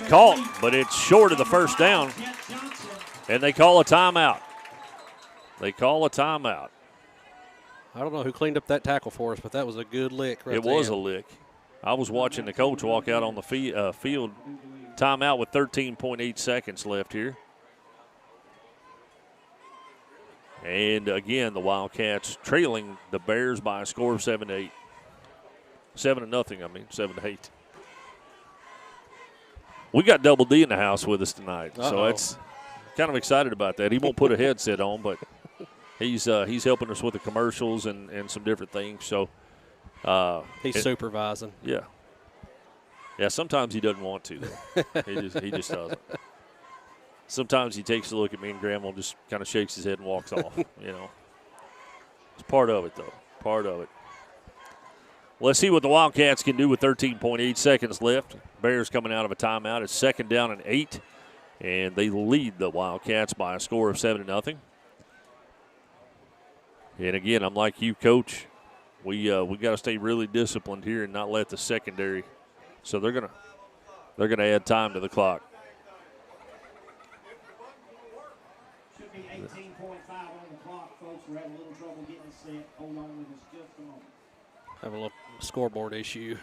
[SPEAKER 2] caught, but it's short of the first down. And they call a timeout. They call a timeout.
[SPEAKER 3] I don't know who cleaned up that tackle for us, but that was a good lick right there.
[SPEAKER 2] It was a lick. I was watching the coach walk out on the field. Timeout with 13.8 seconds left here. And again, the Wildcats trailing the Bears by a score of 7-8. 7-0, 7-8. We got Double D in the house with us tonight, so it's kind of excited about that. He won't put a headset on, but he's helping us with the commercials and some different things. So
[SPEAKER 3] he's supervising.
[SPEAKER 2] Yeah. Yeah, sometimes he doesn't want to, though. he just doesn't. Sometimes he takes a look at me and Grandma just kind of shakes his head and walks off, It's part of it, though. Part of it. Let's see what the Wildcats can do with 13.8 seconds left. Bears coming out of a timeout. It's second down and 8, and they lead the Wildcats by a score of 7-0. And again, I'm like you, Coach. We got to stay really disciplined here and not let the secondary. So they're gonna add time to the clock.
[SPEAKER 10] Should be 18.5 on the clock, folks. We're having a little trouble getting set. Hold on with us just a moment.
[SPEAKER 3] Have a little scoreboard issue.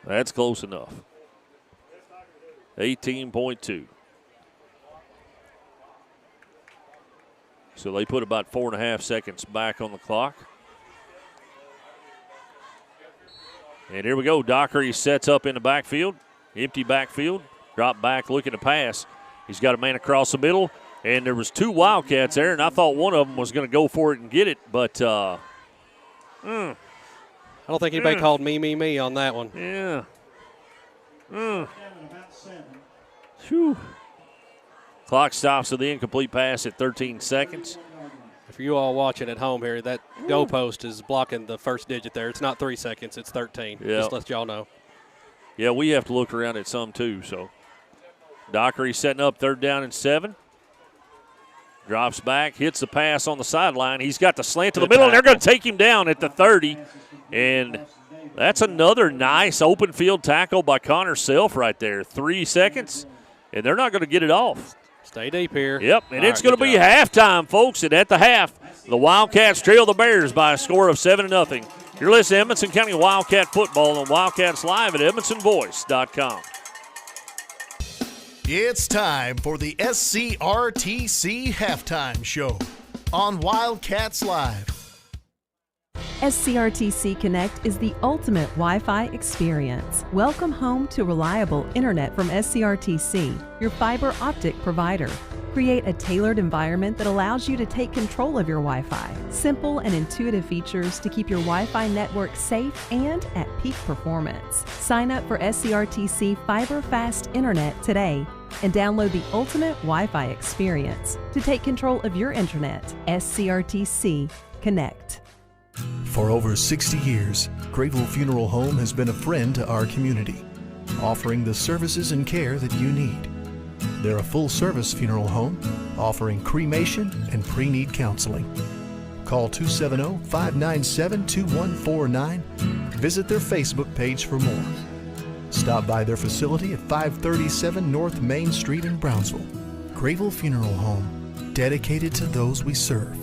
[SPEAKER 2] That's close enough. 18.2. So they put about 4.5 seconds back on the clock. And here we go. Dockery sets up in the backfield. Empty backfield. Drop back looking to pass. He's got a man across the middle. And there was two Wildcats there, and I thought one of them was going to go for it and get it. But
[SPEAKER 3] I don't think anybody called me on that one.
[SPEAKER 2] Yeah. Whew. Clock stops with the incomplete pass at 13 seconds.
[SPEAKER 3] If you all watching at home here, that goalpost is blocking the first digit there. It's not 3 seconds, it's 13.
[SPEAKER 2] Yeah.
[SPEAKER 3] Just let y'all know.
[SPEAKER 2] Yeah, we have to look around at some too. So Dockery setting up third down and 7. Drops back, hits the pass on the sideline. He's got the slant to the middle, and they're going to take him down at the 30. And that's another nice open field tackle by Connor Self right there. 3 seconds, and they're not going to get it off.
[SPEAKER 3] Stay deep here.
[SPEAKER 2] Yep, and it's going to be halftime, folks. And at the half, the Wildcats trail the Bears by a score of 7-0. You're listening to Edmonson County Wildcat football on Wildcats Live at EdmonsonVoice.com.
[SPEAKER 4] It's time for the SCRTC Halftime Show on Wildcats Live.
[SPEAKER 11] SCRTC Connect is the ultimate Wi-Fi experience. Welcome home to reliable internet from SCRTC, your fiber optic provider. Create a tailored environment that allows you to take control of your Wi-Fi. Simple and intuitive features to keep your Wi-Fi network safe and at peak performance. Sign up for SCRTC Fiber Fast Internet today and download the ultimate Wi-Fi experience to take control of your internet. SCRTC Connect.
[SPEAKER 4] For over 60 years, Grayville Funeral Home has been a friend to our community, offering the services and care that you need. They're a full-service funeral home offering cremation and pre-need counseling. Call 270-597-2149. Visit their Facebook page for more. Stop by their facility at 537 North Main Street in Brownsville. Grayville Funeral Home, dedicated to those we serve.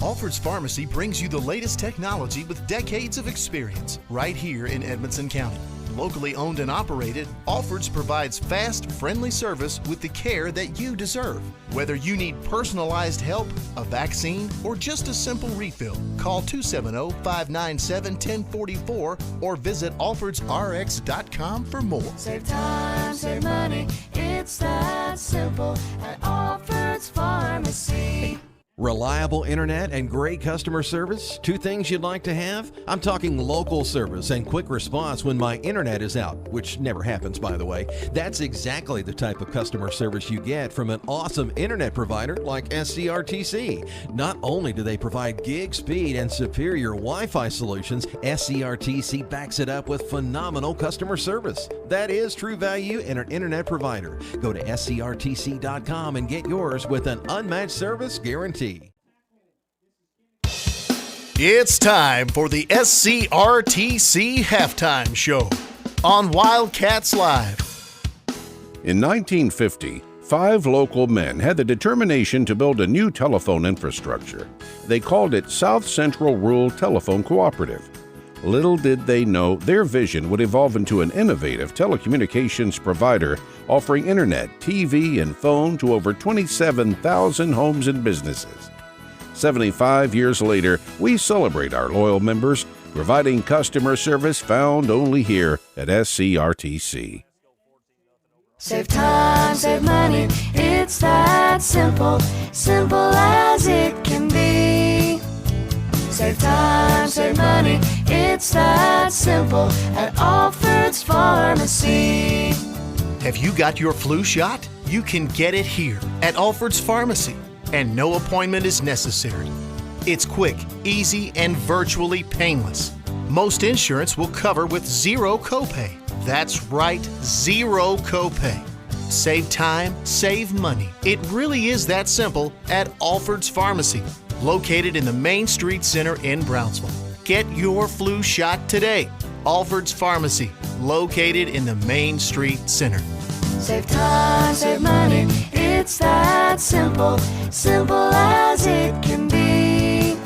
[SPEAKER 4] Alfred's Pharmacy brings you the latest technology with decades of experience right here in Edmonson County. Locally owned and operated, Alfred's provides fast, friendly service with the care that you deserve. Whether you need personalized help, a vaccine, or just a simple refill, call 270-597-1044 or visit alfordsrx.com for more.
[SPEAKER 5] Save time, save money, it's that simple at Alfred's Pharmacy.
[SPEAKER 12] Reliable internet and great customer service, two things you'd like to have? I'm talking local service and quick response when my internet is out, which never happens, by the way. That's exactly the type of customer service you get from an awesome internet provider like SCRTC. Not only do they provide gig speed and superior Wi-Fi solutions, SCRTC backs it up with phenomenal customer service. That is true value in an internet provider. Go to scrtc.com and get yours with an unmatched service guarantee.
[SPEAKER 4] It's time for the SCRTC Halftime Show on Wildcats Live.
[SPEAKER 13] In 1950, 5 local men had the determination to build a new telephone infrastructure. They called it South Central Rural Telephone Cooperative. Little did they know their vision would evolve into an innovative telecommunications provider offering internet, TV, and phone to over 27,000 homes and businesses. 75 years later, we celebrate our loyal members, providing customer service found only here at SCRTC.
[SPEAKER 5] Save time, save money, it's that simple, simple as it can be. Save time, save money, it's that simple at Alfred's Pharmacy.
[SPEAKER 4] Have you got your flu shot? You can get it here at Alfred's Pharmacy, and no appointment is necessary. It's quick, easy, and virtually painless. Most insurance will cover with zero copay. That's right, zero copay. Save time, save money. It really is that simple at Alfred's Pharmacy, located in the Main Street Center in Brownsville. Get your flu shot today. Alfred's Pharmacy, located in the Main Street Center.
[SPEAKER 5] Save time, save money, it's that simple, simple as it can be.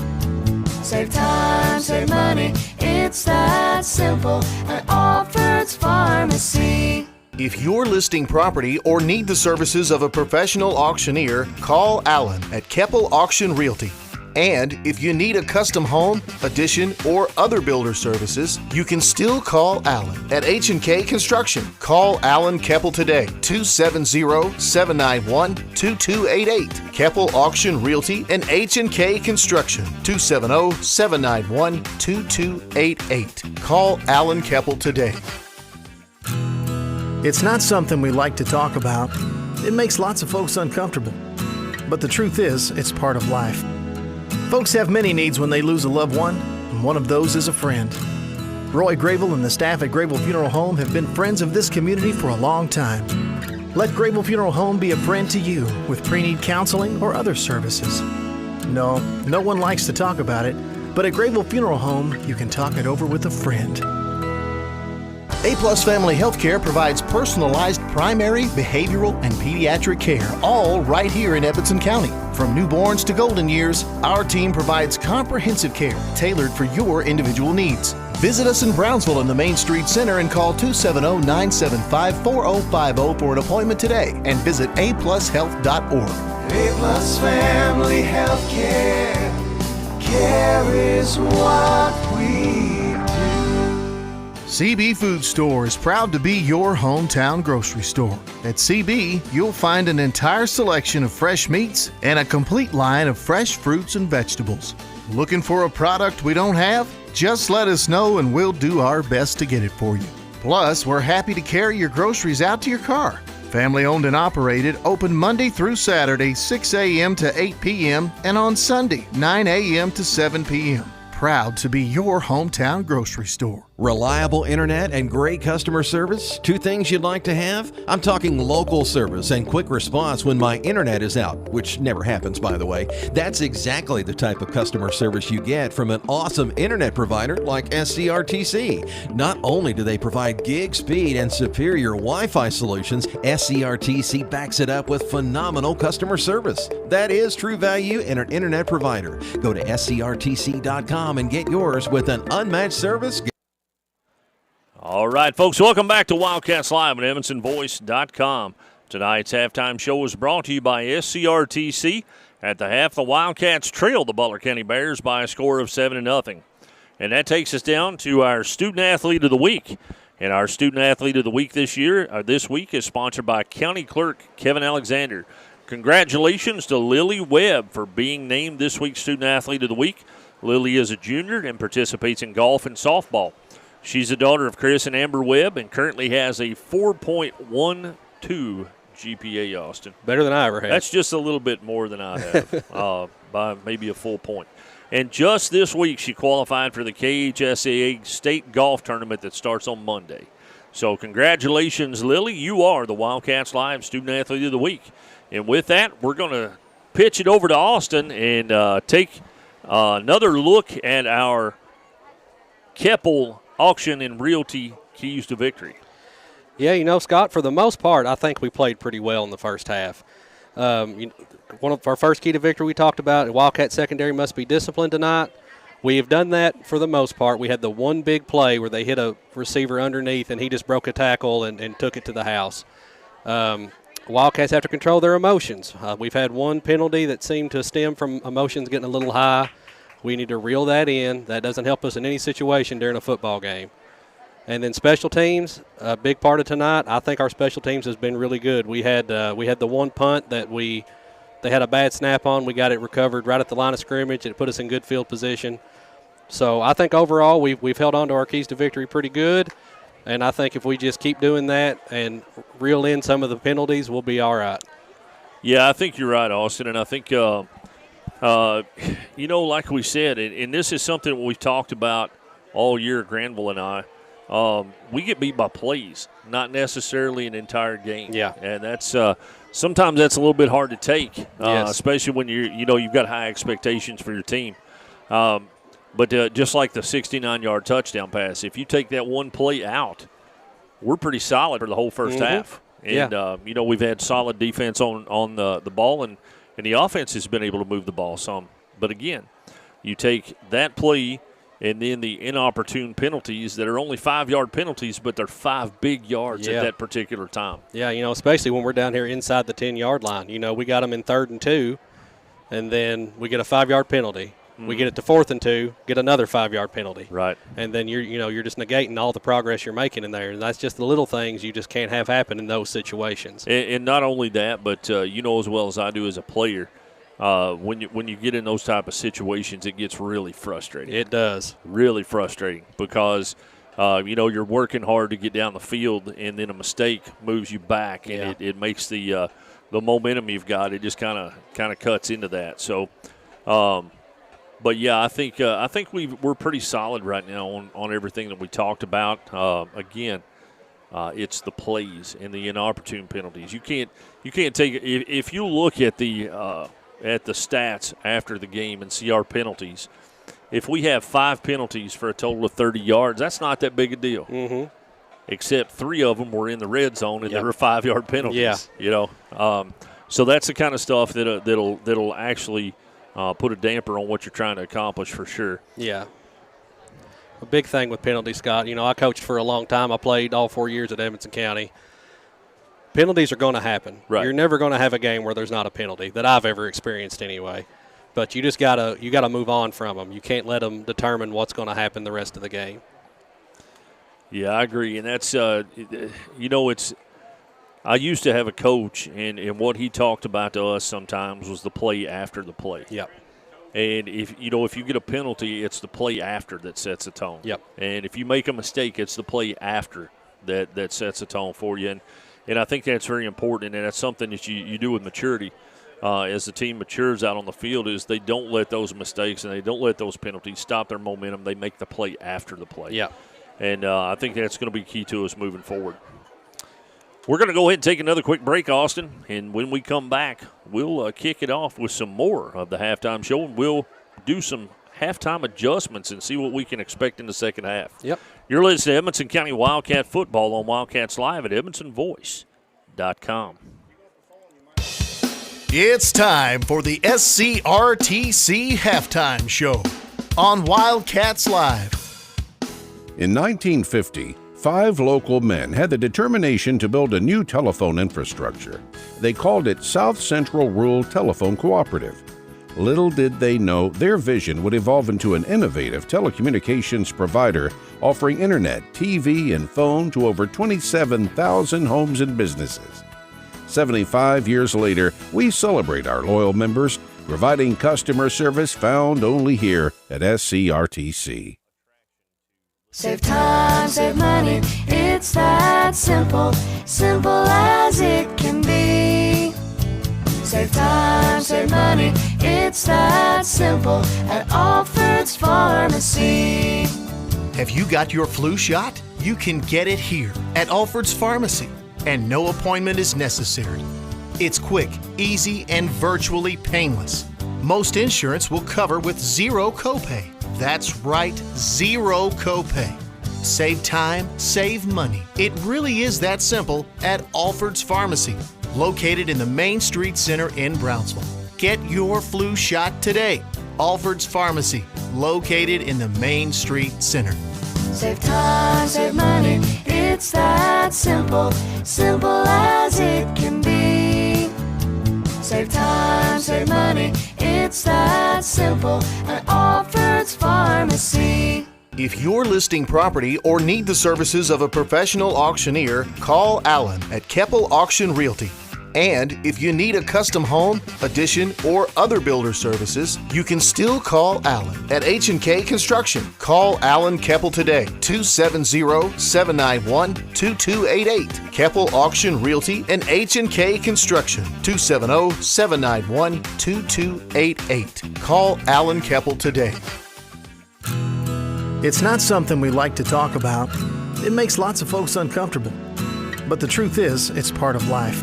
[SPEAKER 5] Save time, save money, it's that simple at Alfred's Pharmacy.
[SPEAKER 4] If you're listing property or need the services of a professional auctioneer, call Alan at Keppel Auction Realty. And if you need a custom home, addition, or other builder services, you can still call Alan at H&K Construction. Call Alan Keppel today, 270-791-2288. Keppel Auction Realty and H&K Construction, 270-791-2288. Call Alan Keppel today. It's not something we like to talk about. It makes lots of folks uncomfortable. But the truth is, it's part of life. Folks have many needs when they lose a loved one, and one of those is a friend. Roy Grayville and the staff at Grayville Funeral Home have been friends of this community for a long time. Let Grable Funeral Home be a friend to you with pre-need counseling or other services. No one likes to talk about it, but at Grable Funeral Home, you can talk it over with a friend. A-Plus Family Healthcare provides personalized primary, behavioral, and pediatric care, all right here in Edmonson County. From newborns to golden years, our team provides comprehensive care tailored for your individual needs. Visit us in Brownsville in the Main Street Center and call 270-975-4050 for an appointment today, and visit aplushealth.org.
[SPEAKER 6] A-Plus Family Healthcare. Care is what we
[SPEAKER 4] CB Food Store is proud to be your hometown grocery store. At CB, you'll find an entire selection of fresh meats and a complete line of fresh fruits and vegetables. Looking for a product we don't have? Just let us know and we'll do our best to get it for you. Plus, we're happy to carry your groceries out to your car. Family owned and operated, open Monday through Saturday, 6 a.m. to 8 p.m. and on Sunday, 9 a.m. to 7 p.m. Proud to be your hometown grocery store.
[SPEAKER 12] Reliable internet and great customer service? Two things you'd like to have? I'm talking local service and quick response when my internet is out, which never happens, by the way. That's exactly the type of customer service you get from an awesome internet provider like SCRTC. Not only do they provide gig speed and superior Wi-Fi solutions, SCRTC backs it up with phenomenal customer service. That is true value in an internet provider. Go to scrtc.com and get yours with an unmatched service.
[SPEAKER 2] All right, folks, welcome back to Wildcats Live at EdmondsonVoice.com. Tonight's halftime show is brought to you by SCRTC. At the half, the Wildcats trailed the Butler County Bears by a score of 7-0. And that takes us down to our Student Athlete of the Week. And our Student Athlete of the Week this week is sponsored by County Clerk Kevin Alexander. Congratulations to Lily Webb for being named this week's Student Athlete of the Week. Lily is a junior and participates in golf and softball. She's the daughter of Chris and Amber Webb and currently has a 4.12 GPA, Austin.
[SPEAKER 3] Better than I ever had.
[SPEAKER 2] That's just a little bit more than I have, by maybe a full point. And just this week, she qualified for the KHSAA State Golf Tournament that starts on Monday. So congratulations, Lily. You are the Wildcats Live Student Athlete of the Week. And with that, we're going to pitch it over to Austin and take another look at our Keppel Auction and Realty Keys to Victory.
[SPEAKER 3] Yeah, Scott, for the most part, I think we played pretty well in the first half. One of our first key to victory we talked about, Wildcat secondary must be disciplined tonight. We have done that for the most part. We had the one big play where they hit a receiver underneath, and he just broke a tackle and took it to the house. Wildcats have to control their emotions. We've had one penalty that seemed to stem from emotions getting a little high. We need to reel that in. That doesn't help us in any situation during a football game. And then special teams, a big part of tonight. I think our special teams has been really good. We had the one punt that they had a bad snap on. We got it recovered right at the line of scrimmage. It put us in good field position. So I think overall we've held on to our keys to victory pretty good. And I think if we just keep doing that and reel in some of the penalties, we'll be all right.
[SPEAKER 2] Yeah, I think you're right, Austin. And I think like we said, and this is something we've talked about all year, Granville and I, we get beat by plays, not necessarily an entire game.
[SPEAKER 3] Yeah.
[SPEAKER 2] And that's sometimes that's a little bit hard to take,
[SPEAKER 3] yes.
[SPEAKER 2] Especially when you've got high expectations for your team. But just like the 69-yard touchdown pass, if you take that one play out, we're pretty solid for the whole first half. And, we've had solid defense on the ball, and the offense has been able to move the ball some. But, again, you take that play and then the inopportune penalties that are only 5-yard penalties, but they're 5 big yards at that particular time.
[SPEAKER 3] Yeah, especially when we're down here inside the 10-yard line. We got them in 3rd and 2, and then we get a 5-yard penalty. Mm-hmm. We get it to 4th and 2, get another 5-yard penalty.
[SPEAKER 2] Right.
[SPEAKER 3] And then you're just negating all the progress you're making in there. And that's just the little things you just can't have happen in those situations.
[SPEAKER 2] And not only that, but as well as I do as a player, when you get in those type of situations, it gets really frustrating.
[SPEAKER 3] It does.
[SPEAKER 2] Really frustrating because, you're working hard to get down the field, and then a mistake moves you back, and it makes the momentum you've got. It just kind of cuts into that. So, but yeah, I think we're pretty solid right now on everything that we talked about. Again, It's the plays and the inopportune penalties. You can't take if you look at the stats after the game and see our penalties. If we have 5 penalties for a total of 30 yards, that's not that big a deal.
[SPEAKER 3] Mm-hmm.
[SPEAKER 2] Except 3 of them were in the red zone and
[SPEAKER 3] Yep.
[SPEAKER 2] they were 5-yard penalties.
[SPEAKER 3] Yeah.
[SPEAKER 2] So that's the kind of stuff that'll actually put a damper on what you're trying to accomplish for sure.
[SPEAKER 3] Yeah. A big thing with penalties, Scott. I coached for a long time. I played all 4 years at Edmonson County. Penalties are going to happen.
[SPEAKER 2] Right.
[SPEAKER 3] You're never going to have a game where there's not a penalty that I've ever experienced anyway. But you just gotta move on from them. You can't let them determine what's going to happen the rest of the game.
[SPEAKER 2] Yeah, I agree, and that's it's. I used to have a coach, and what he talked about to us sometimes was the play after the play.
[SPEAKER 3] Yep.
[SPEAKER 2] And if you get a penalty, it's the play after that sets a tone.
[SPEAKER 3] Yep.
[SPEAKER 2] And if you make a mistake, it's the play after that sets a tone for you. And I think that's very important, and that's something that you do with maturity. As the team matures out on the field, is they don't let those mistakes and they don't let those penalties stop their momentum. They make the play after the play.
[SPEAKER 3] Yeah.
[SPEAKER 2] And I think that's going to be key to us moving forward. We're going to go ahead and take another quick break, Austin. And when we come back, we'll kick it off with some more of the halftime show. And we'll do some halftime adjustments and see what we can expect in the second half.
[SPEAKER 3] Yep.
[SPEAKER 2] You're listening to Edmonson County Wildcat football on Wildcats Live at EdmontonVoice.com.
[SPEAKER 4] It's time for the SCRTC Halftime Show on Wildcats Live.
[SPEAKER 13] In 1950, 5 local men had the determination to build a new telephone infrastructure. They called it South Central Rural Telephone Cooperative. Little did they know their vision would evolve into an innovative telecommunications provider offering internet, TV, and phone to over 27,000 homes and businesses. 75 years later, we celebrate our loyal members, providing customer service found only here at SCRTC.
[SPEAKER 5] Save time, save money, it's that simple, simple as it can be. Save time, save money, it's that simple at Alfred's Pharmacy.
[SPEAKER 4] Have you got your flu shot? You can get it here at Alfred's Pharmacy, and no appointment is necessary. It's quick, easy, and virtually painless. Most insurance will cover with zero copay. That's right, zero copay. Save time, save money. It really is that simple at Alfred's Pharmacy, located in the Main Street Center in Brownsville. Get your flu shot today. Alfred's Pharmacy, located in the Main Street Center.
[SPEAKER 5] Save time, save money, it's that simple, simple as it can be. Save time, save money, it's that simple at Alfred's Pharmacy.
[SPEAKER 4] If you're listing property or need the services of a professional auctioneer, call Alan at Keppel Auction Realty. And if you need a custom home, addition, or other builder services, you can still call Alan at H&K Construction. Call Alan Keppel today, 270-791-2288. Keppel Auction Realty and H&K Construction, 270-791-2288. Call Alan Keppel today. It's not something we like to talk about. It makes lots of folks uncomfortable. But the truth is, it's part of life.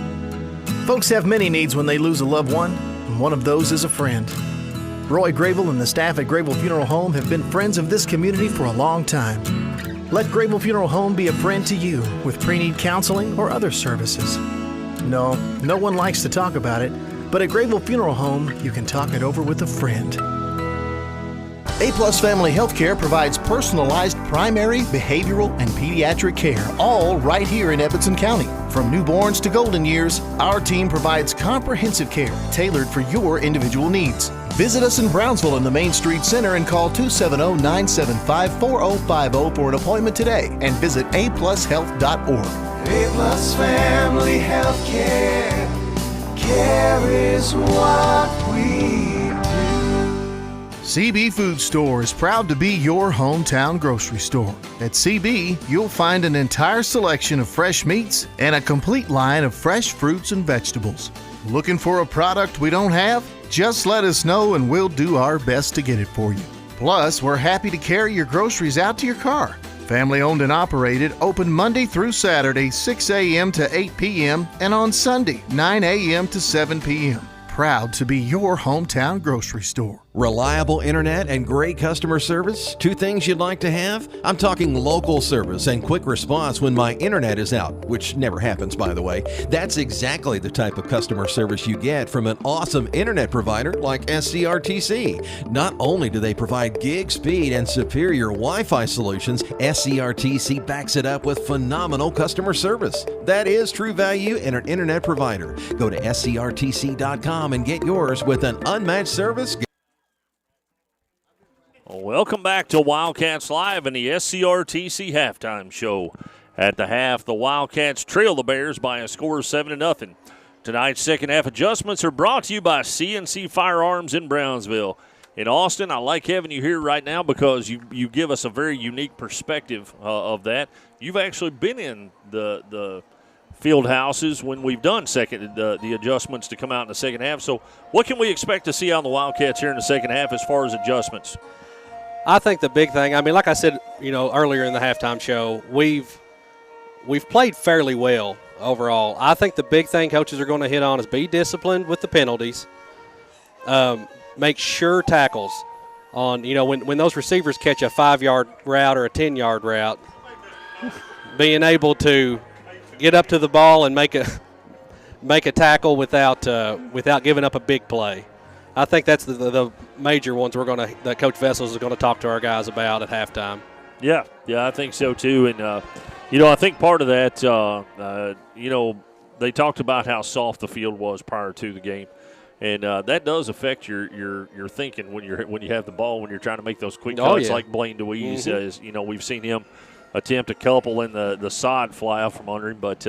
[SPEAKER 4] Folks have many needs when they lose a loved one, and one of those is a friend. Roy Grable and the staff at Grable Funeral Home have been friends of this community for a long time. Let Grable Funeral Home be a friend to you with pre-need counseling or other services. No one likes to talk about it, but at Grable Funeral Home, you can talk it over with a friend. A-Plus Family Healthcare provides personalized primary, behavioral, and pediatric care, all right here in Edmonson County. From newborns to golden years, our team provides comprehensive care tailored for your individual needs. Visit us in Brownsville in the Main Street Center and call 270-975-4050 for an appointment today, and visit aplushealth.org.
[SPEAKER 6] A-Plus Family Healthcare, care is what we
[SPEAKER 4] CB Food Store is proud to be your hometown grocery store. At CB, you'll find an entire selection of fresh meats and a complete line of fresh fruits and vegetables. Looking for a product we don't have? Just let us know and we'll do our best to get it for you. Plus, we're happy to carry your groceries out to your car. Family owned and operated, open Monday through Saturday, 6 a.m. to 8 p.m. and on Sunday, 9 a.m. to 7 p.m. Proud to be your hometown grocery store.
[SPEAKER 12] Reliable internet and great customer service? Two things you'd like to have? I'm talking local service and quick response when my internet is out, which never happens, by the way. That's exactly the type of customer service you get from an awesome internet provider like SCRTC. Not only do they provide gig speed and superior Wi-Fi solutions, SCRTC backs it up with phenomenal customer service. That is true value in an internet provider. Go to scrtc.com and get yours with an unmatched service.
[SPEAKER 2] Welcome back to Wildcats Live in the SCRTC halftime show. At the half, the Wildcats trail the Bears by a score of 7-0. Tonight's second half adjustments are brought to you by CNC Firearms in Brownsville. In Austin, I like having you here right now because you give us a very unique perspective of that. You've actually been in the field houses when we've done the adjustments to come out in the second half. So what can we expect to see out of the Wildcats here in the second half as far as adjustments?
[SPEAKER 3] I think the big thing, I mean, like I said, earlier in the halftime show, we've played fairly well overall. I think the big thing coaches are going to hit on is be disciplined with the penalties. Make sure tackles on, when those receivers catch a 5-yard route or a 10-yard route, being able to get up to the ball and make a tackle without giving up a big play. I think that's the major ones that Coach Vessels is going to talk to our guys about at halftime.
[SPEAKER 2] Yeah, I think so too. And I think part of that, they talked about how soft the field was prior to the game, and that does affect your thinking when you have the ball, when you're trying to make those quick cuts. Like Blaine DeWeese, we've seen him attempt a couple and the side fly out from under him, but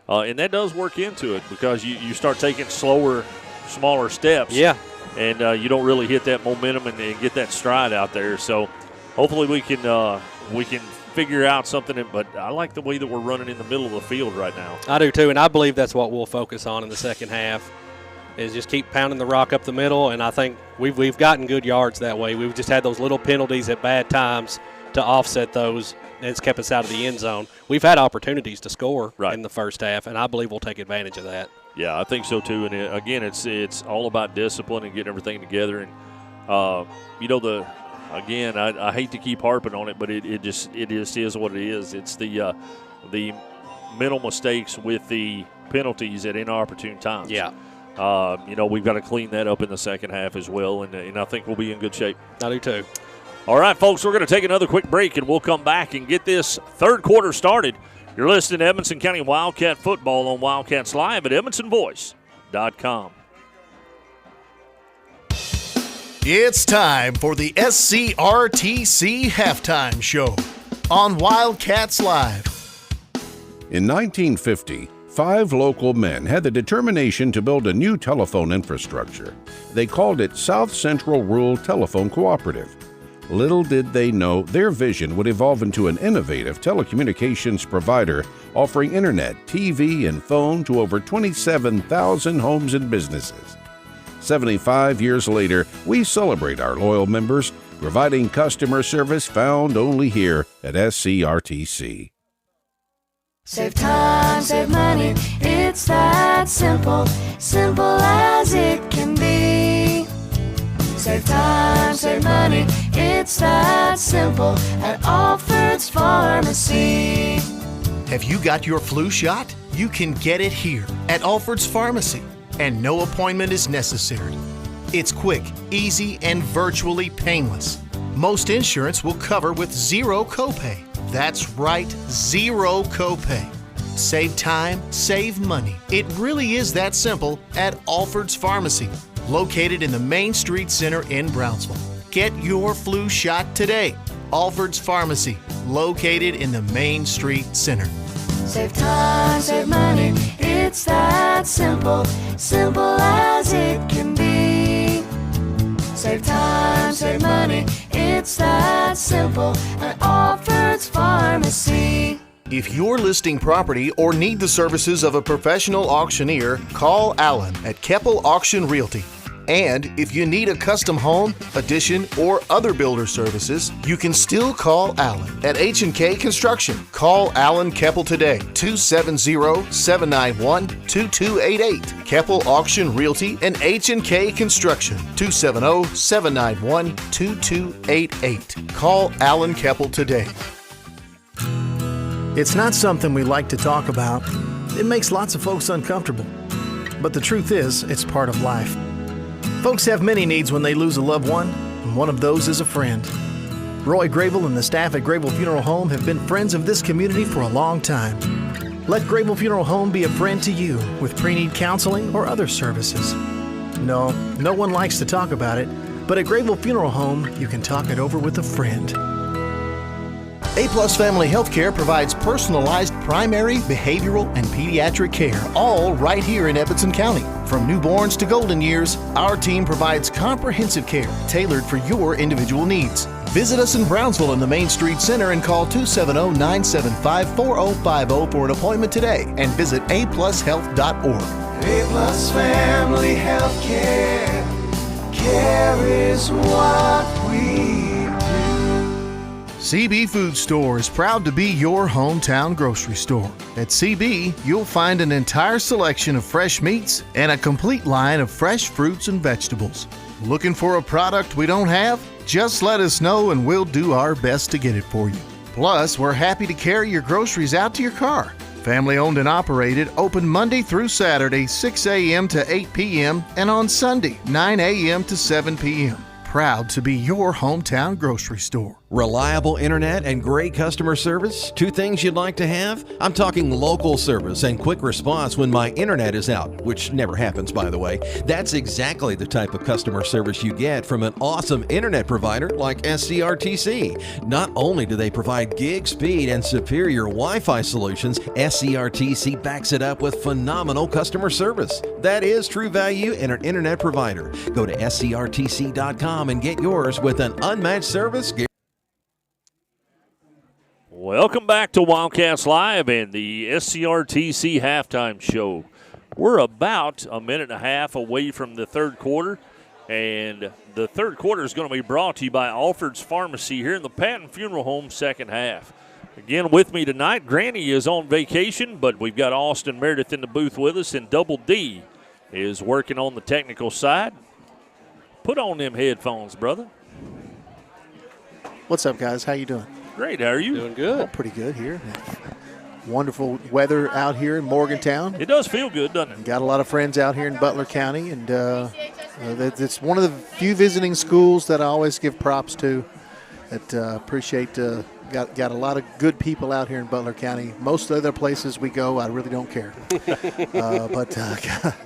[SPEAKER 2] and that does work into it because you start taking slower, smaller steps.
[SPEAKER 3] Yeah.
[SPEAKER 2] And you don't really hit that momentum and get that stride out there. So hopefully we can figure out something. But I like the way that we're running in the middle of the field right now.
[SPEAKER 3] I do too, and I believe that's what we'll focus on in the second half is just keep pounding the rock up the middle. And I think we've gotten good yards that way. We've just had those little penalties at bad times to offset those, and it's kept us out of the end zone. We've had opportunities to score in the first half, and I believe we'll take advantage of that.
[SPEAKER 2] Yeah, I think so too. And again, it's all about discipline and getting everything together. And I hate to keep harping on it, but it just is what it is. It's the mental mistakes with the penalties at inopportune times.
[SPEAKER 3] Yeah.
[SPEAKER 2] We've got to clean that up in the second half as well, and I think we'll be in good shape.
[SPEAKER 3] I do too.
[SPEAKER 2] All right, folks, we're going to take another quick break, and we'll come back and get this third quarter started. You're listening to Edmonson County Wildcat football on Wildcats Live at EdmondsonVoice.com.
[SPEAKER 4] It's time for the SCRTC halftime show on Wildcats Live.
[SPEAKER 13] In 1950, 5 local men had the determination to build a new telephone infrastructure. They called it South Central Rural Telephone Cooperative. Little did they know their vision would evolve into an innovative telecommunications provider offering internet, TV, and phone to over 27,000 homes and businesses. 75 years later, we celebrate our loyal members, providing customer service found only here at SCRTC.
[SPEAKER 5] Save time, save money, it's that simple, simple as it can be. Save time, save money, it's that simple at Alfred's Pharmacy.
[SPEAKER 4] Have you got your flu shot? You can get it here at Alfred's Pharmacy, and no appointment is necessary. It's quick, easy, and virtually painless. Most insurance will cover with zero copay. That's right, zero copay. Save time, save money. It really is that simple at Alfred's Pharmacy, located in the Main Street Center in Brownsville. Get your flu shot today. Alfred's Pharmacy, located in the Main Street Center.
[SPEAKER 5] Save time, save money, it's that simple, simple as it can be. Save time, save money, it's that simple at Alfred's Pharmacy.
[SPEAKER 4] If you're listing property or need the services of a professional auctioneer, call Alan at Keppel Auction Realty. And if you need a custom home, addition, or other builder services, you can still call Alan at H&K Construction. Call Alan Keppel today, 270-791-2288. Keppel Auction Realty and H&K Construction, 270-791-2288. Call Alan Keppel today. It's not something we like to talk about. It makes lots of folks uncomfortable. But the truth is, it's part of life. Folks have many needs when they lose a loved one, and one of those is a friend. Roy Grable and the staff at Grable Funeral Home have been friends of this community for a long time. Let Grable Funeral Home be a friend to you with pre-need counseling or other services. No one likes to talk about it, but at Grable Funeral Home, you can talk it over with a friend. A-Plus Family Healthcare provides personalized primary, behavioral, and pediatric care, all right here in Edmonson County. From newborns to golden years, our team provides comprehensive care tailored for your individual needs. Visit us in Brownsville in the Main Street Center and call 270-975-4050 for an appointment today, and visit aplushealth.org.
[SPEAKER 6] A-Plus Family Healthcare. Care is what we
[SPEAKER 4] CB Food Store is proud to be your hometown grocery store. At CB, you'll find an entire selection of fresh meats and a complete line of fresh fruits and vegetables. Looking for a product we don't have? Just let us know and we'll do our best to get it for you. Plus, we're happy to carry your groceries out to your car. Family owned and operated, open Monday through Saturday, 6 a.m. to 8 p.m. and on Sunday, 9 a.m. to 7 p.m. Proud to be your hometown grocery store.
[SPEAKER 12] Reliable internet and great customer service? Two things you'd like to have? I'm talking local service and quick response when my internet is out, which never happens, by the way. That's exactly the type of customer service you get from an awesome internet provider like SCRTC. Not only do they provide gig speed and superior Wi-Fi solutions, SCRTC backs it up with phenomenal customer service. That is true value in an internet provider. Go to scrtc.com and get yours with an unmatched service.
[SPEAKER 2] Welcome back to Wildcats Live and the SCRTC halftime show. We're about a minute and a half away from the third quarter, and the third quarter is going to be brought to you by Alfred's Pharmacy here in the Patton Funeral Home second half. Again, with me tonight, Granny is on vacation, but we've got Austin Meredith in the booth with us, and Double D is working on the technical side. Put on them headphones, brother.
[SPEAKER 14] What's up, guys? How you doing?
[SPEAKER 2] Great. How are you?
[SPEAKER 3] Doing good.
[SPEAKER 14] Oh, pretty good here. Wonderful weather out here in Morgantown.
[SPEAKER 2] It does feel good, doesn't it?
[SPEAKER 14] Got a lot of friends out here in Butler County, and it's one of the few visiting schools that I always give props to. That appreciate. Got a lot of good people out here in Butler County. Most other places we go, I really don't care.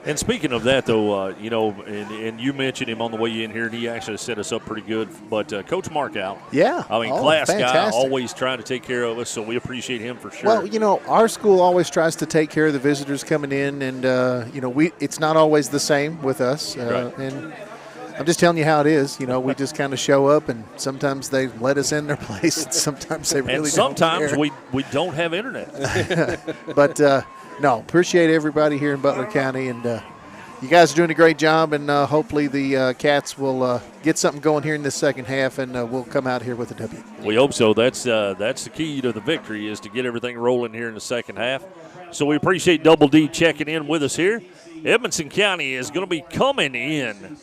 [SPEAKER 2] And speaking of that, though, and you mentioned him on the way in here, and he actually set us up pretty good. But Coach Mark out.
[SPEAKER 14] Yeah.
[SPEAKER 2] I mean, class guy, always trying to take care of us, so we appreciate him for sure.
[SPEAKER 14] Well, our school always tries to take care of the visitors coming in, and, it's not always the same with us.
[SPEAKER 2] Right.
[SPEAKER 14] And I'm just telling you how it is. We just kind of show up, and sometimes they let us in their place, and sometimes they really don't care.
[SPEAKER 2] And sometimes we don't have internet.
[SPEAKER 14] But, no, appreciate everybody here in Butler County, and you guys are doing a great job, and hopefully the Cats will get something going here in this second half, and we'll come out here with a W.
[SPEAKER 2] We hope so. That's the key to the victory, is to get everything rolling here in the second half. So we appreciate Double D checking in with us here. Edmonson County is going to be coming in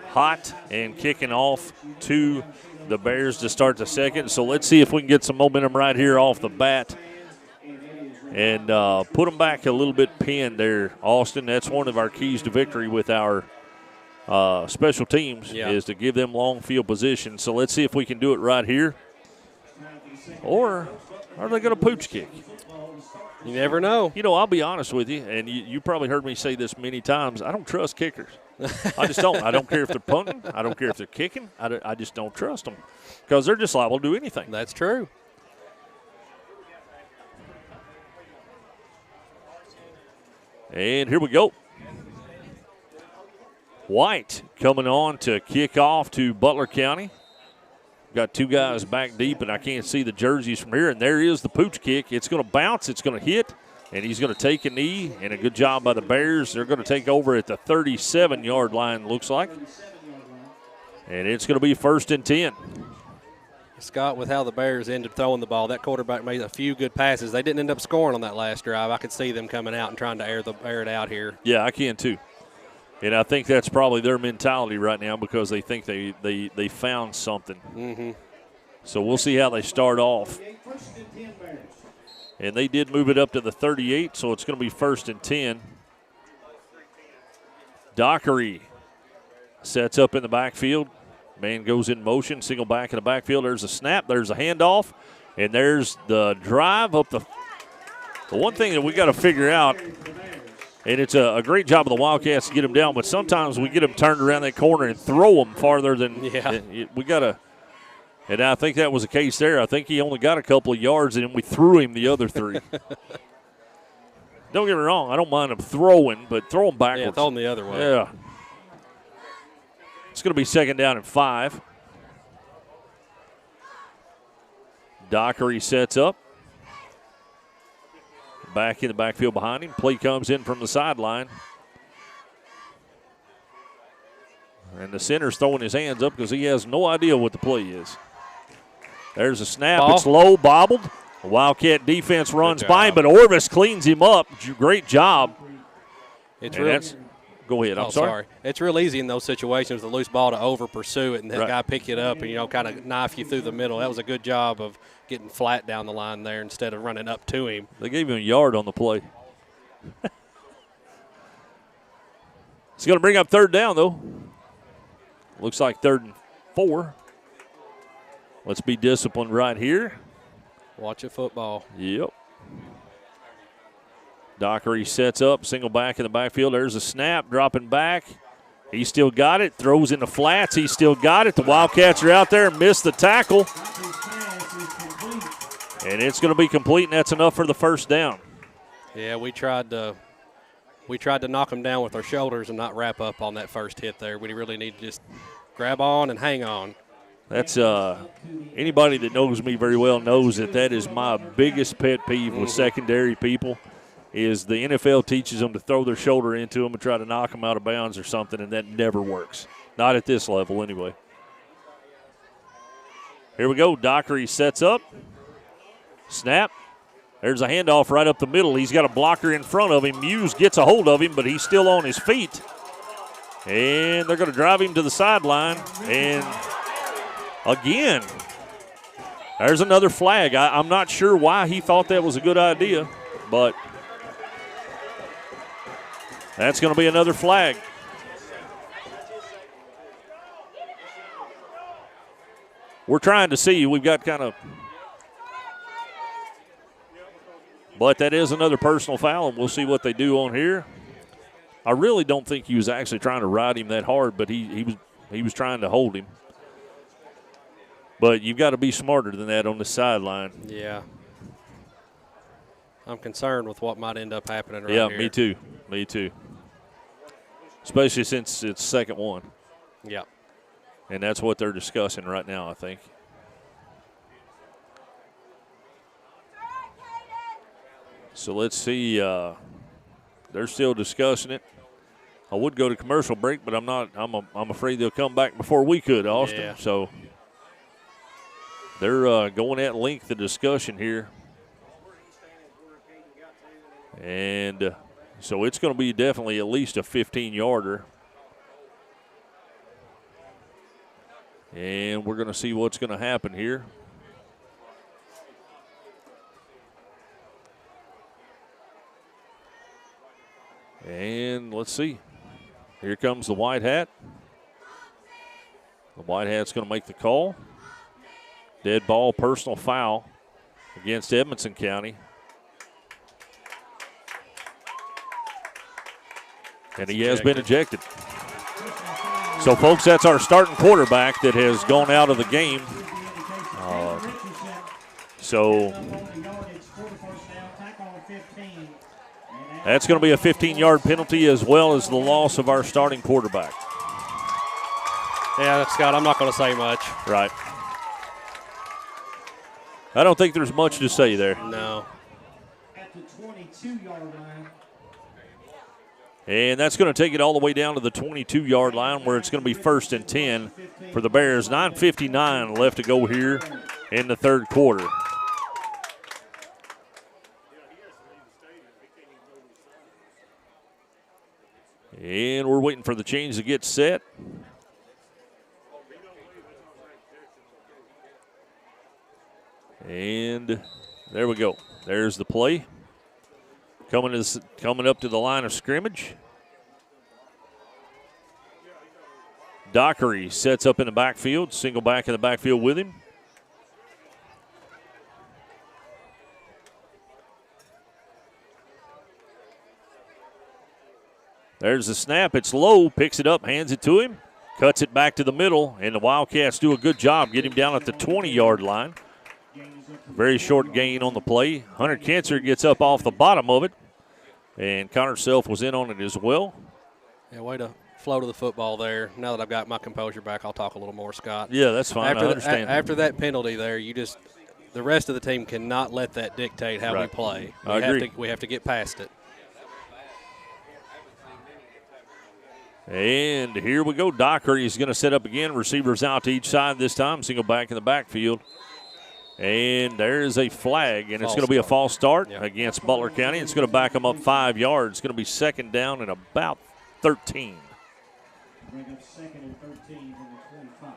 [SPEAKER 2] hot and kicking off to the Bears to start the second. So let's see if we can get some momentum right here off the bat and put them back a little bit pinned there, Austin. That's one of our keys to victory with our special teams, is to give them long field position. So let's see if we can do it right here. Or are they going to pooch kick?
[SPEAKER 3] You never know.
[SPEAKER 2] I'll be honest with you, and you probably heard me say this many times. I don't trust kickers. I just don't. I don't care if they're punting. I don't care if they're kicking. I just don't trust them because they're just liable to do anything.
[SPEAKER 3] That's true.
[SPEAKER 2] And here we go. White coming on to kick off to Butler County. Got two guys back deep, and I can't see the jerseys from here. And there is the pooch kick. It's going to bounce. It's going to hit. And he's going to take a knee, and a good job by the Bears. They're going to take over at the 37-yard line, looks like. And it's going to be 1st and 10.
[SPEAKER 3] Scott, with how the Bears ended throwing the ball, that quarterback made a few good passes. They didn't end up scoring on that last drive. I could see them coming out and trying to air it out here.
[SPEAKER 2] Yeah, I can too. And I think that's probably their mentality right now because they think they found something.
[SPEAKER 3] Mm-hmm.
[SPEAKER 2] So we'll see how they start off. And they did move it up to the 38, so it's going to be 1st and 10. Dockery sets up in the backfield. Man goes in motion, single back in the backfield. There's a snap, there's a handoff, and there's the drive up the one thing that we got to figure out, and it's a great job of the Wildcats to get them down, but sometimes we get them turned around that corner and throw them farther than we got to. And I think that was the case there. I think he only got a couple of yards, and then we threw him the other 3. Don't get me wrong. I don't mind him throwing, but throw him backwards.
[SPEAKER 3] Yeah, throw him the other way.
[SPEAKER 2] Yeah. It's going to be 2nd down and 5. Dockery sets up. Back in the backfield behind him. Play comes in from the sideline. And the center's throwing his hands up because he has no idea what the play is. There's a snap.
[SPEAKER 3] Ball.
[SPEAKER 2] It's low, bobbled. The Wildcat defense runs by him, but Orvis cleans him up. Great job. Go ahead. I'm sorry.
[SPEAKER 3] It's real easy in those situations, the loose ball to over-pursue it and that guy pick it up and, kind of knife you through the middle. That was a good job of getting flat down the line there instead of running up to him.
[SPEAKER 2] They gave him a yard on the play. It's going to bring up 3rd down, though. Looks like 3rd and 4. Let's be disciplined right here.
[SPEAKER 3] Watch it football.
[SPEAKER 2] Yep. Dockery sets up, single back in the backfield. There's a snap, dropping back. He still got it, throws in the flats. He still got it. The Wildcats are out there and missed the tackle. And it's going to be complete, and that's enough for the 1st down.
[SPEAKER 3] Yeah, we tried to knock him down with our shoulders and not wrap up on that first hit there. We really need to just grab on and hang on.
[SPEAKER 2] That's anybody that knows me very well knows that is my biggest pet peeve with secondary people is the NFL teaches them to throw their shoulder into them and try to knock them out of bounds or something, and that never works. Not at this level anyway. Here we go. Dockery sets up. Snap. There's a handoff right up the middle. He's got a blocker in front of him. Muse gets a hold of him, but he's still on his feet. And they're going to drive him to the sideline. And again, there's another flag. I'm not sure why he thought that was a good idea, but that's going to be another flag. We're trying to see. We've got kind of, but that is another personal foul, and we'll see what they do on here. I really don't think he was actually trying to ride him that hard, but he was trying to hold him. But you've got to be smarter than that on the sideline.
[SPEAKER 3] Yeah. I'm concerned with what might end up happening right
[SPEAKER 2] here.
[SPEAKER 3] Yeah,
[SPEAKER 2] me too. Especially since it's 2nd one.
[SPEAKER 3] Yeah.
[SPEAKER 2] And that's what they're discussing right now, I think. So let's see. They're still discussing it. I would go to commercial break, but I'm not. I'm afraid they'll come back before we could, Austin.
[SPEAKER 3] Yeah.
[SPEAKER 2] So they're going at length the discussion here. And so it's going to be definitely at least a 15-yarder. And we're going to see what's going to happen here. And let's see. Here comes the white hat. The white hat's going to make the call. Dead ball, personal foul against Edmonson County. And he has been ejected. So, folks, that's our starting quarterback that has gone out of the game. So that's going to be a 15-yard penalty as well as the loss of our starting quarterback.
[SPEAKER 3] Yeah, Scott, I'm not going to say much.
[SPEAKER 2] Right. I don't think there's much to say there.
[SPEAKER 3] No.
[SPEAKER 10] 22-yard line.
[SPEAKER 2] And that's going to take it all the way down to the 22-yard line where it's going to be 1st and 10 for the Bears. 9:59 left to go here in the third quarter. And we're waiting for the chains to get set. And there we go. There's the play. Coming up to the line of scrimmage. Dockery sets up in the backfield. Single back in the backfield with him. There's the snap. It's low. Picks it up, hands it to him. Cuts it back to the middle, and the Wildcats do a good job getting him down at the 20-yard line. Very short gain on the play. Hunter Kentzer gets up off the bottom of it, and Connor Self was in on it as well.
[SPEAKER 3] Yeah, way to flow to the football there. Now that I've got my composure back, I'll talk a little more, Scott.
[SPEAKER 2] Yeah, that's fine. I understand.
[SPEAKER 3] After that penalty there, the rest of the team cannot let that dictate how we play.
[SPEAKER 2] I agree.
[SPEAKER 3] We have to get past it.
[SPEAKER 2] And here we go. Dockery is going to set up again. Receivers out to each side this time. Single back in the backfield. And there's a flag, and it's going to be a false start against Butler County. It's going to back them up 5 yards. It's going to be 2nd down and about 13.
[SPEAKER 10] Bring up 2nd and 13 from the 25.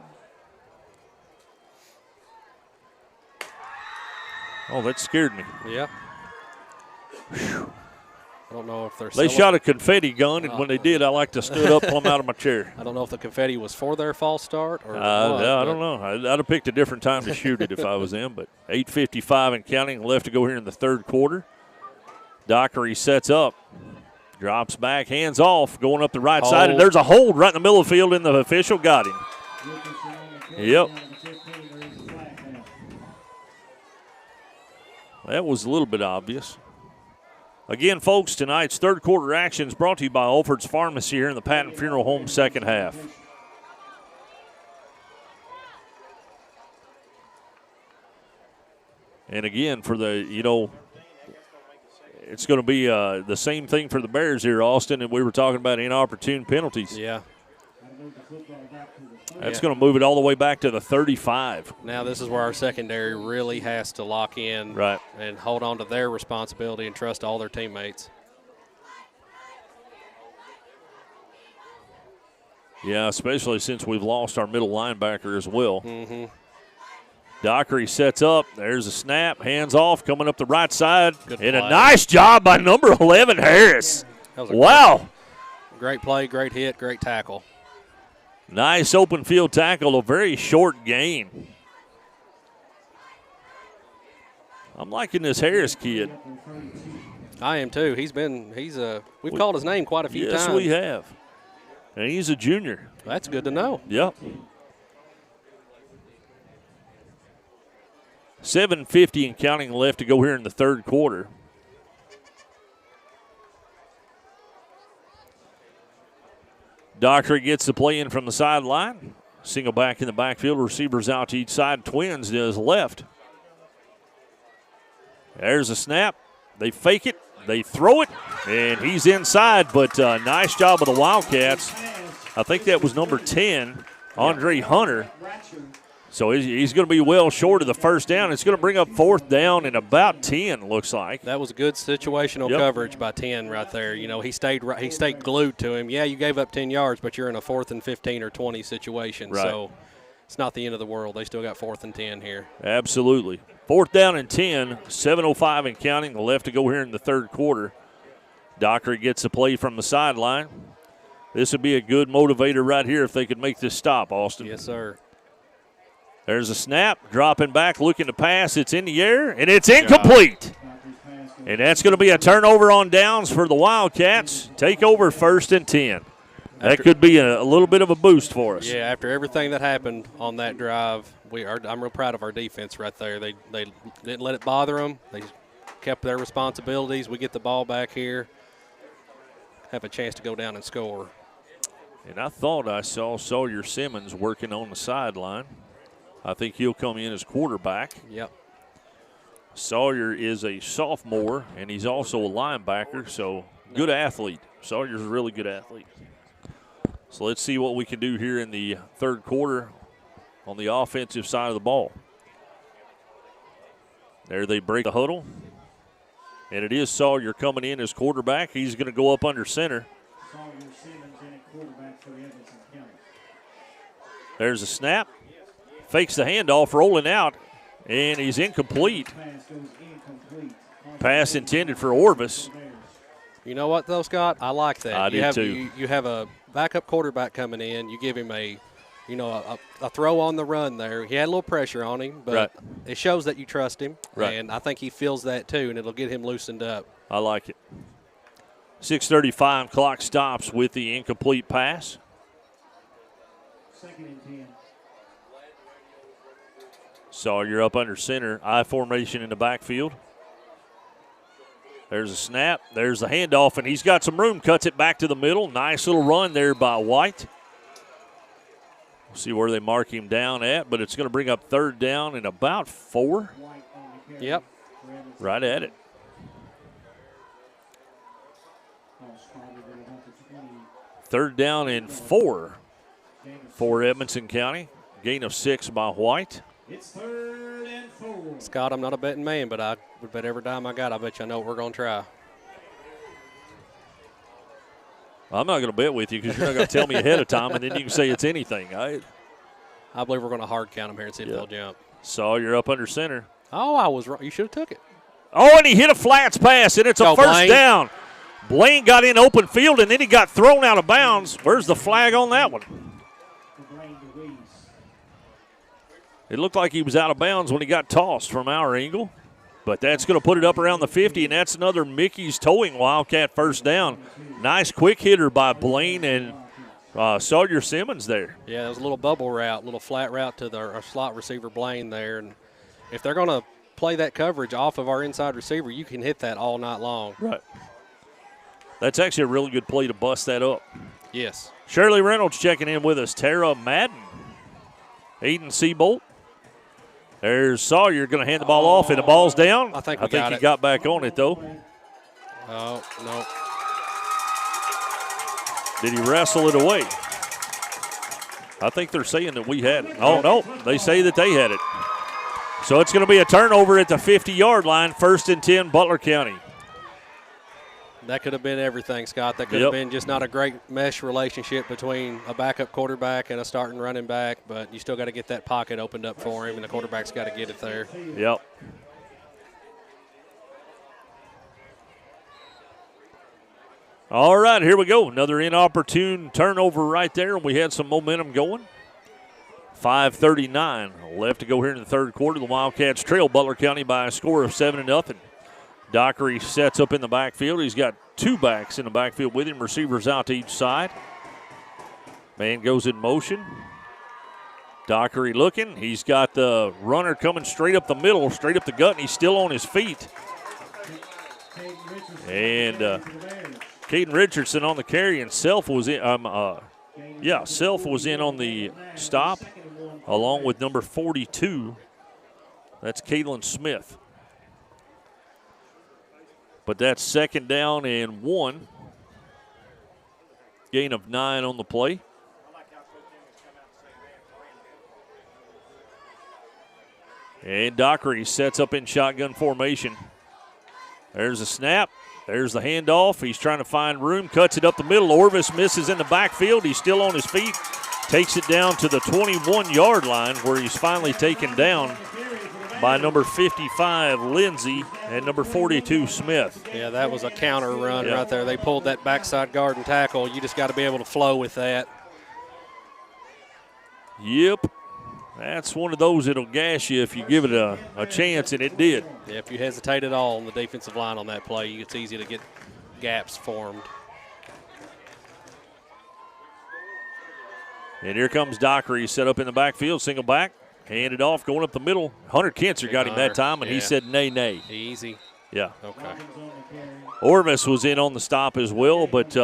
[SPEAKER 2] Oh, that scared me.
[SPEAKER 3] Yeah. I don't know if
[SPEAKER 2] they shot a confetti gun, and when they did, I like to stood up, plumb out of my chair.
[SPEAKER 3] I don't know if the confetti was for their false start or
[SPEAKER 2] I don't know. I'd have picked a different time to shoot it if I was them, but 8:55 and counting left to go here in the third quarter. Dockery sets up, drops back, hands off, going up the right side, and there's a hold right in the middle of the field, and the official got him. Yep. That was a little bit obvious. Again, folks, tonight's third quarter action is brought to you by Alford's Pharmacy here in the Patton Funeral Home second half. And again, for the, it's going to be the same thing for the Bears here, Austin, and we were talking about inopportune penalties.
[SPEAKER 3] Yeah.
[SPEAKER 2] That's going to move it all the way back to the 35.
[SPEAKER 3] Now this is where our secondary really has to lock in and hold on to their responsibility and trust all their teammates.
[SPEAKER 2] Yeah, especially since we've lost our middle linebacker as well.
[SPEAKER 3] Mm-hmm.
[SPEAKER 2] Dockery sets up. There's a snap. Hands off. Coming up the right side.
[SPEAKER 3] Good
[SPEAKER 2] A
[SPEAKER 3] play.
[SPEAKER 2] nice job by number 11, Harris. Wow.
[SPEAKER 3] Great play, great hit, great tackle.
[SPEAKER 2] Nice open field tackle. A very short gain. I'm liking this Harris kid.
[SPEAKER 3] I am too. We've called his name quite a few times.
[SPEAKER 2] Yes, we have. And he's a junior.
[SPEAKER 3] That's good to know.
[SPEAKER 2] Yep. 7:50 and counting left to go here in the third quarter. Dockery gets the play in from the sideline. Single back in the backfield. Receivers out to each side. Twins to his left. There's a snap. They fake it. They throw it. And he's inside, but nice job of the Wildcats. I think that was number 10, Andre Hunter. So he's going to be well short of the first down. It's going to bring up 4th down and about 10, looks like.
[SPEAKER 3] That was a good situational coverage by 10 right there. He stayed glued to him. Yeah, you gave up 10 yards, but you're in a 4th and 15 or 20 situation.
[SPEAKER 2] Right.
[SPEAKER 3] So it's not the end of the world. They still got 4th and 10 here.
[SPEAKER 2] Absolutely. 4th down and 10, 7:05 and counting left to go here in the third quarter. Dockery gets the play from the sideline. This would be a good motivator right here if they could make this stop, Austin.
[SPEAKER 3] Yes, sir.
[SPEAKER 2] There's a snap, dropping back, looking to pass. It's in the air, and it's incomplete. And that's going to be a turnover on downs for the Wildcats. Take over 1st and 10. That could be a little bit of a boost for us.
[SPEAKER 3] Yeah, after everything that happened on that drive, I'm real proud of our defense right there. They didn't let it bother them. They kept their responsibilities. We get the ball back here, have a chance to go down and score.
[SPEAKER 2] And I thought I saw Sawyer Simmons working on the sideline. I think he'll come in as quarterback.
[SPEAKER 3] Yep.
[SPEAKER 2] Sawyer is a sophomore, and he's also a linebacker, so good athlete. Sawyer's a really good athlete. So let's see what we can do here in the third quarter on the offensive side of the ball. There they break the huddle. And it is Sawyer coming in as quarterback. He's going to go up under center. There's a snap. Fakes the handoff, rolling out, and he's incomplete. Pass intended for Orvis.
[SPEAKER 3] You know what, though, Scott? I like that.
[SPEAKER 2] I do, too.
[SPEAKER 3] You have a backup quarterback coming in. You give him a throw on the run there. He had a little pressure on him, but it shows that you trust him.
[SPEAKER 2] Right.
[SPEAKER 3] And I think he feels that, too, and it'll get him loosened up.
[SPEAKER 2] I like it. 6:35 clock stops with the incomplete pass.
[SPEAKER 10] 2nd and 10.
[SPEAKER 2] Sawyer up under center, I formation in the backfield. There's a snap. There's the handoff, and he's got some room. Cuts it back to the middle. Nice little run there by White. We'll see where they mark him down at, but it's going to bring up 3rd down and about 4.
[SPEAKER 3] Yep.
[SPEAKER 2] Right at it. Third down and 4 for Edmonson County. Gain of 6 by White.
[SPEAKER 10] It's 3rd and 4.
[SPEAKER 3] Scott, I'm not a betting man, but I would bet every dime I got. I bet you I know what we're going to try.
[SPEAKER 2] I'm not going to bet with you because you're not going to tell me ahead of time, and then you can say it's anything. I
[SPEAKER 3] believe we're going to hard count them here and see if they'll jump.
[SPEAKER 2] Sawyer up under center.
[SPEAKER 3] Oh, I was wrong. You should have took it.
[SPEAKER 2] Oh, and he hit a flats pass, and it's a first down. Blaine got in open field, and then he got thrown out of bounds. Where's the flag on that one? It looked like he was out of bounds when he got tossed from our angle. But that's going to put it up around the 50, and that's another Mickey's Towing Wildcat first down. Nice quick hitter by Blaine and Sawyer Simmons there.
[SPEAKER 3] Yeah, that was a little bubble route, little flat route to our slot receiver Blaine there. And if they're going to play that coverage off of our inside receiver, you can hit that all night long.
[SPEAKER 2] Right. That's actually a really good play to bust that up.
[SPEAKER 3] Yes.
[SPEAKER 2] Shirley Reynolds checking in with us. Tara Madden. Aiden Seabolt. There's Sawyer going to hand the ball off, and the ball's down.
[SPEAKER 3] I think
[SPEAKER 2] he got back on it, though.
[SPEAKER 3] Oh, no.
[SPEAKER 2] Did he wrestle it away? I think they're saying that we had it. Oh, no. They say that they had it. So it's going to be a turnover at the 50-yard line, 1st and 10, Butler County.
[SPEAKER 3] That could have been everything, Scott. That could have been just not a great mesh relationship between a backup quarterback and a starting running back, but you still got to get that pocket opened up for him, and the quarterback's got to get it there.
[SPEAKER 2] Yep. All right, here we go. Another inopportune turnover right there, and we had some momentum going. 5:39 left to go here in the third quarter. The Wildcats trail Butler County by a score of 7-0. Dockery sets up in the backfield. He's got 2 backs in the backfield with him, receivers out to each side. Man goes in motion. Dockery looking. He's got the runner coming straight up the middle, straight up the gut, and he's still on his feet. And Caden Richardson on the carry, and Self was in. Self was in on the stop, along with number 42. That's Caitlin Smith. But that's 2nd down and 1. Gain of 9 on the play. And Dockery sets up in shotgun formation. There's a snap. There's the handoff. He's trying to find room. Cuts it up the middle. Orvis misses in the backfield. He's still on his feet. Takes it down to the 21-yard line where he's finally taken down by number 55, Lindsay, and number 42, Smith.
[SPEAKER 3] Yeah, that was a counter run right there. They pulled that backside guard and tackle. You just got to be able to flow with that.
[SPEAKER 2] Yep. That's one of those that'll gas you if you give it a chance, and it did.
[SPEAKER 3] Yeah, if you hesitate at all on the defensive line on that play, it's easy to get gaps formed.
[SPEAKER 2] And here comes Dockery, set up in the backfield, single back. Handed off, going up the middle. Hunter Kinzer got him that time, and he said nay.
[SPEAKER 3] Easy.
[SPEAKER 2] Yeah.
[SPEAKER 3] Okay.
[SPEAKER 2] Orvis was in on the stop as well, but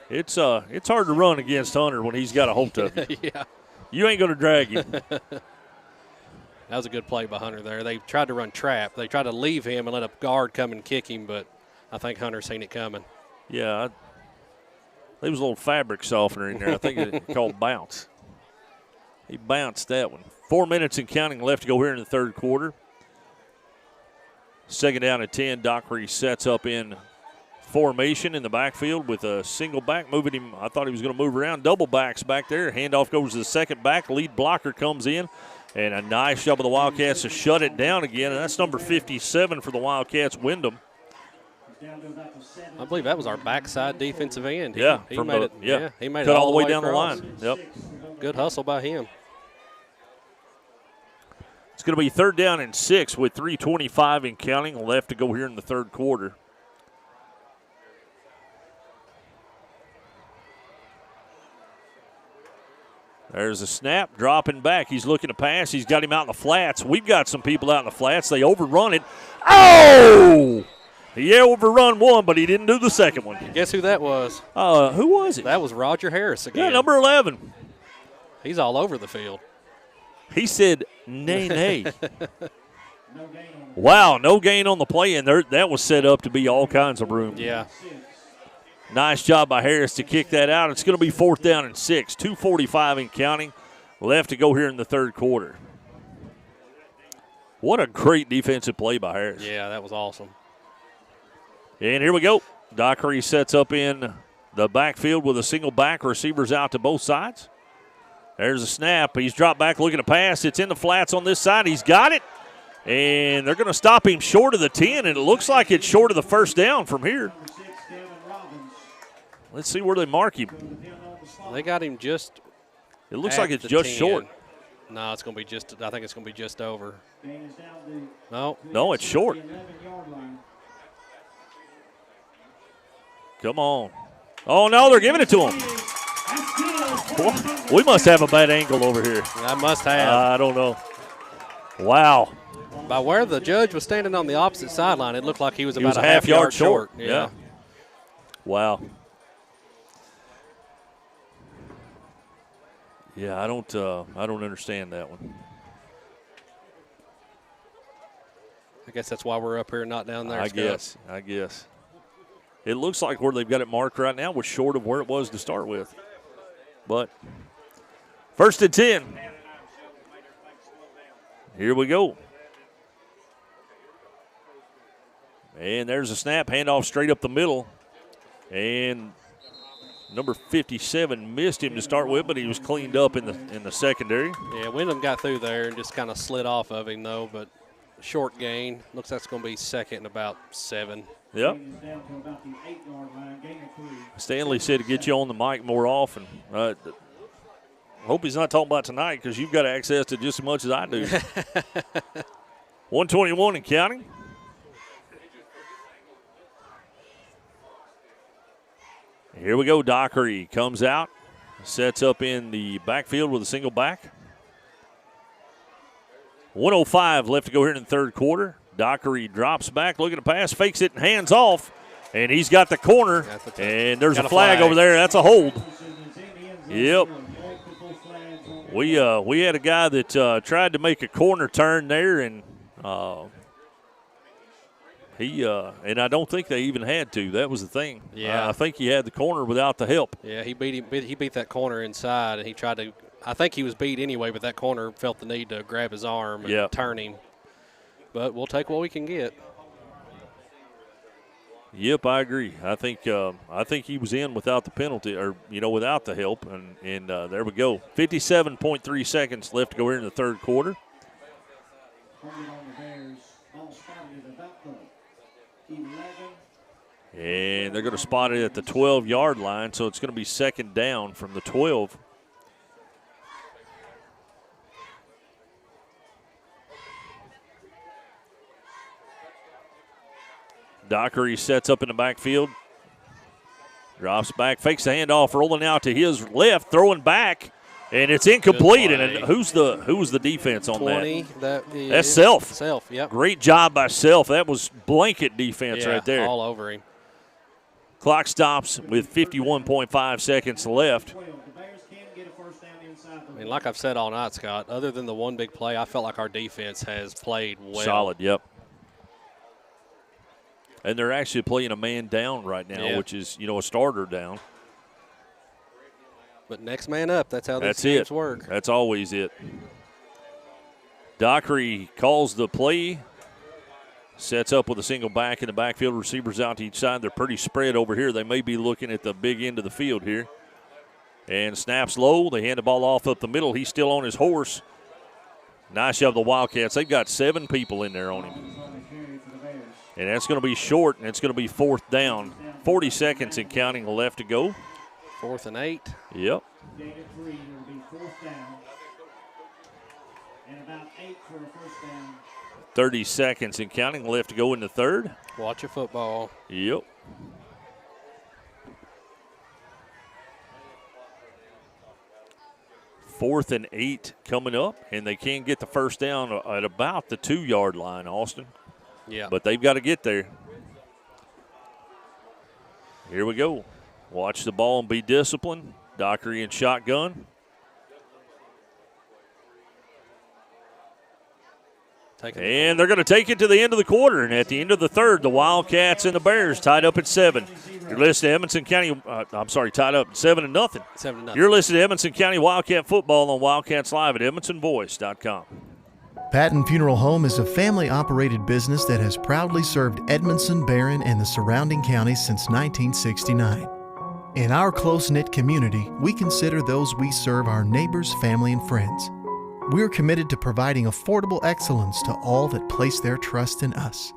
[SPEAKER 2] it's hard to run against Hunter when he's got a hold of you.
[SPEAKER 3] Yeah.
[SPEAKER 2] You ain't going to drag him.
[SPEAKER 3] That was a good play by Hunter there. They tried to run trap. They tried to leave him and let a guard come and kick him, but I think Hunter seen it coming.
[SPEAKER 2] Yeah, there was a little fabric softener in there. I think it's called bounce. He bounced that one. 4 minutes and counting left to go here in the third quarter. Second down at 10. Dockery sets up in formation in the backfield with a single back, moving him. I thought he was going to move around. Double backs back there. Handoff goes to the second back. Lead blocker comes in. And a nice job of the Wildcats to shut it down again. And that's number 57 for the Wildcats, Wyndham.
[SPEAKER 3] I believe that was our backside defensive end.
[SPEAKER 2] He made
[SPEAKER 3] it. He made
[SPEAKER 2] cut
[SPEAKER 3] it
[SPEAKER 2] all the way down
[SPEAKER 3] across.
[SPEAKER 2] the line. Yep.
[SPEAKER 3] Good hustle by him.
[SPEAKER 2] It's going to be third down and 6 with 3:25 and counting left to go here in the third quarter. There's a snap, dropping back. He's looking to pass. He's got him out in the flats. We've got some people out in the flats. They overrun it. Oh! He overrun one, but he didn't do the second one.
[SPEAKER 3] Guess who that was?
[SPEAKER 2] Who was it?
[SPEAKER 3] That was Roger Harris again.
[SPEAKER 2] Yeah, number 11.
[SPEAKER 3] He's all over the field.
[SPEAKER 2] He said, nay. Wow, no gain on the play, and that was set up to be all kinds of room.
[SPEAKER 3] Yeah.
[SPEAKER 2] Nice job by Harris to kick that out. It's going to be fourth down and 6. 2:45 and counting left to go here in the third quarter. What a great defensive play by Harris.
[SPEAKER 3] Yeah, that was awesome.
[SPEAKER 2] And here we go. Dockery sets up in the backfield with a single back. Receivers out to both sides. There's a snap. He's dropped back looking to pass. It's in the flats on this side. He's got it. And they're going to stop him short of the 10, and it looks like it's short of the first down from here. Let's see where they mark him.
[SPEAKER 3] They got him just.
[SPEAKER 2] It looks like it's just
[SPEAKER 3] 10.
[SPEAKER 2] short.
[SPEAKER 3] No, it's going to be just. I think it's going to be just over. No,
[SPEAKER 2] it's short. Come on. Oh, no, they're giving it to him. Boy, we must have a bad angle over here.
[SPEAKER 3] I must have.
[SPEAKER 2] I don't know. Wow.
[SPEAKER 3] By where the judge was standing on the opposite sideline, it looked like he was about
[SPEAKER 2] a
[SPEAKER 3] half yard short.
[SPEAKER 2] Yeah. Wow. Yeah, I don't understand that one.
[SPEAKER 3] I guess that's why we're up here, not down there.
[SPEAKER 2] I guess. It looks like where they've got it marked right now was short of where it was to start with. But first and 10. Here we go. And there's a snap, handoff straight up the middle. And number 57 missed him to start with, but he was cleaned up in the secondary.
[SPEAKER 3] Yeah, Wyndham got through there and just kind of slid off of him, though, but short gain. Looks like it's going to be second and about 7.
[SPEAKER 2] Yep. Stanley said to get you on the mic more often. Hope he's not talking about tonight because you've got access to just as much as I do. 121 and counting. Here we go. Dockery comes out, sets up in the backfield with a single back. 1:05 left to go here in the third quarter. Dockery drops back, looking to pass, fakes it, and hands off. And he's got the corner, and there's a flag over there. That's a hold. Yep. We had a guy that tried to make a corner turn there, and and I don't think they even had to. That was the thing.
[SPEAKER 3] Yeah.
[SPEAKER 2] I think he had the corner without the help.
[SPEAKER 3] Yeah, he beat that corner inside, and he tried to. I think he was beat anyway, but that corner felt the need to grab his arm and turn him. But we'll take what we can get.
[SPEAKER 2] Yep, I agree. I think he was in without the penalty, or without the help, and there we go. 57.3 seconds left to go here in the third quarter. And they're going to spot it at the 12-yard line, so it's going to be second down from the 12. Dockery sets up in the backfield. Drops back, fakes the handoff, rolling out to his left, throwing back, and it's incomplete. And who's the defense on
[SPEAKER 3] 20,
[SPEAKER 2] that? That's Self.
[SPEAKER 3] Self, yep.
[SPEAKER 2] Great job by Self. That was blanket defense right there.
[SPEAKER 3] All over him.
[SPEAKER 2] Clock stops with 51.5 seconds left.
[SPEAKER 3] And like I've said all night, Scott, other than the one big play, I felt like our defense has played well.
[SPEAKER 2] Solid, yep. And they're actually playing a man down right now, which is, a starter down.
[SPEAKER 3] But next man up, that's how these games work.
[SPEAKER 2] That's always it. Dockery calls the play, sets up with a single back in the backfield. Receivers out to each side. They're pretty spread over here. They may be looking at the big end of the field here. And snaps low. They hand the ball off up the middle. He's still on his horse. Nice job, the Wildcats. They've got 7 people in there on him. And that's going to be short, and it's going to be 4th down. 40 seconds and counting left to go.
[SPEAKER 3] 4th and 8.
[SPEAKER 2] Yep. 30 seconds and counting left to go in the third.
[SPEAKER 3] Watch your football.
[SPEAKER 2] Yep. Fourth and 8 coming up, and they can get the first down at about the 2-yard line, Austin.
[SPEAKER 3] Yeah.
[SPEAKER 2] But they've got to get there. Here we go. Watch the ball and be disciplined. Dockery in shotgun. And they're going to take it to the end of the quarter. And at the end of the third, the Wildcats and the Bears tied up at 7. You're listening to Edmonson County. Tied up 7-0.
[SPEAKER 3] 7-0.
[SPEAKER 2] You're listening to Edmonson County Wildcat football on Wildcats Live at EdmonsonVoice.com.
[SPEAKER 4] Patton Funeral Home is a family-operated business that has proudly served Edmonson, Barron, and the surrounding counties since 1969. In our close-knit community, we consider those we serve our neighbors, family, and friends. We're committed to providing affordable excellence to all that place their trust in us.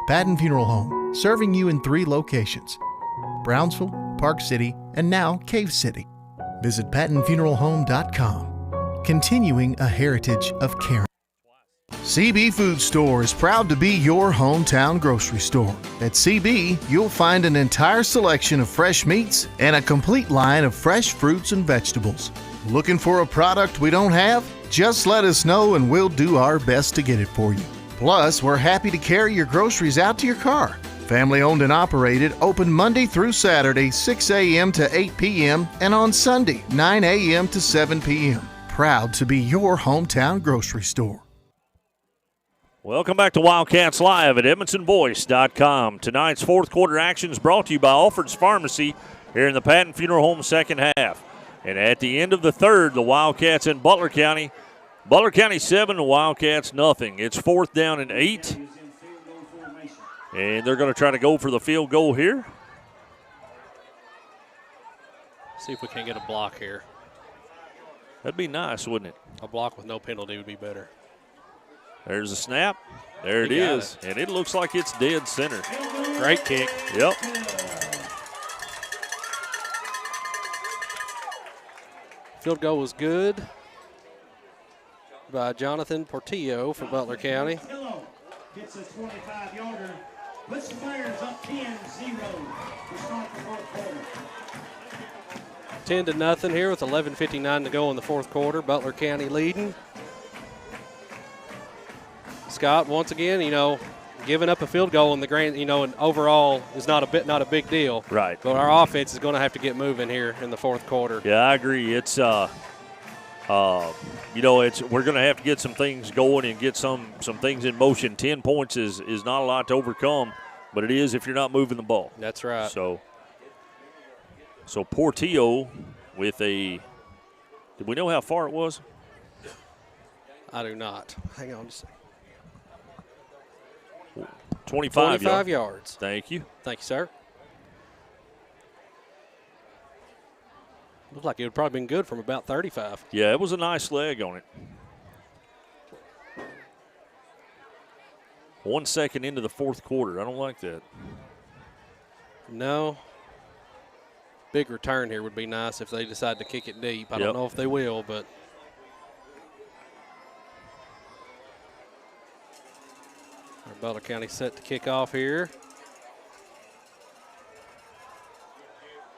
[SPEAKER 4] Patton Funeral Home, serving you in 3 locations: Brownsville, Park City, and now Cave City. Visit PattonFuneralHome.com, continuing a heritage of caring. CB Food Store is proud to be your hometown grocery store. At CB, you'll find an entire selection of fresh meats and a complete line of fresh fruits and vegetables. Looking for a product we don't have? Just let us know and we'll do our best to get it for you. Plus, we're happy to carry your groceries out to your car. Family owned and operated, open Monday through Saturday, 6 a.m. to 8 p.m. and on Sunday, 9 a.m. to 7 p.m. Proud to be your hometown grocery store.
[SPEAKER 2] Welcome back to Wildcats Live at EdmondsonVoice.com. Tonight's fourth quarter action is brought to you by Alfred's Pharmacy here in the Patton Funeral Home second half. And at the end of the third, the Wildcats in Butler County 7, the Wildcats nothing. It's 4th down and 8. And they're going to try to go for the field goal here.
[SPEAKER 3] See if we can get a block here.
[SPEAKER 2] That'd be nice, wouldn't it?
[SPEAKER 3] A block with no penalty would be better.
[SPEAKER 2] There's a snap. There it is. And it looks like it's dead center.
[SPEAKER 3] Great kick.
[SPEAKER 2] Yep.
[SPEAKER 3] Field goal was good by Jonathan Portillo for Butler County.
[SPEAKER 10] Gets a 25-yarder. Puts the Bears up 10-0 to start the fourth quarter.
[SPEAKER 3] 10-0 here with 11:59 to go in the fourth quarter. Butler County leading. Scott, once again, giving up a field goal in the grand, and overall is not a big deal.
[SPEAKER 2] Right.
[SPEAKER 3] But our offense is going to have to get moving here in the fourth quarter.
[SPEAKER 2] Yeah, I agree. It's we're going to have to get some things going and get some things in motion. 10 points is not a lot to overcome, but it is if you're not moving the ball.
[SPEAKER 3] That's right.
[SPEAKER 2] So Portillo with a. Did we know how far it was?
[SPEAKER 3] I do not. Hang on just a second.
[SPEAKER 2] 25
[SPEAKER 3] yards.
[SPEAKER 2] Thank you.
[SPEAKER 3] Thank you, sir. Looked like it would probably been good from about 35.
[SPEAKER 2] Yeah, it was a nice leg on it. 1 second into the fourth quarter. I don't like that.
[SPEAKER 3] No. Big return here would be nice if they decide to kick it deep. I don't know if they will, but. Butler County set to kick off here.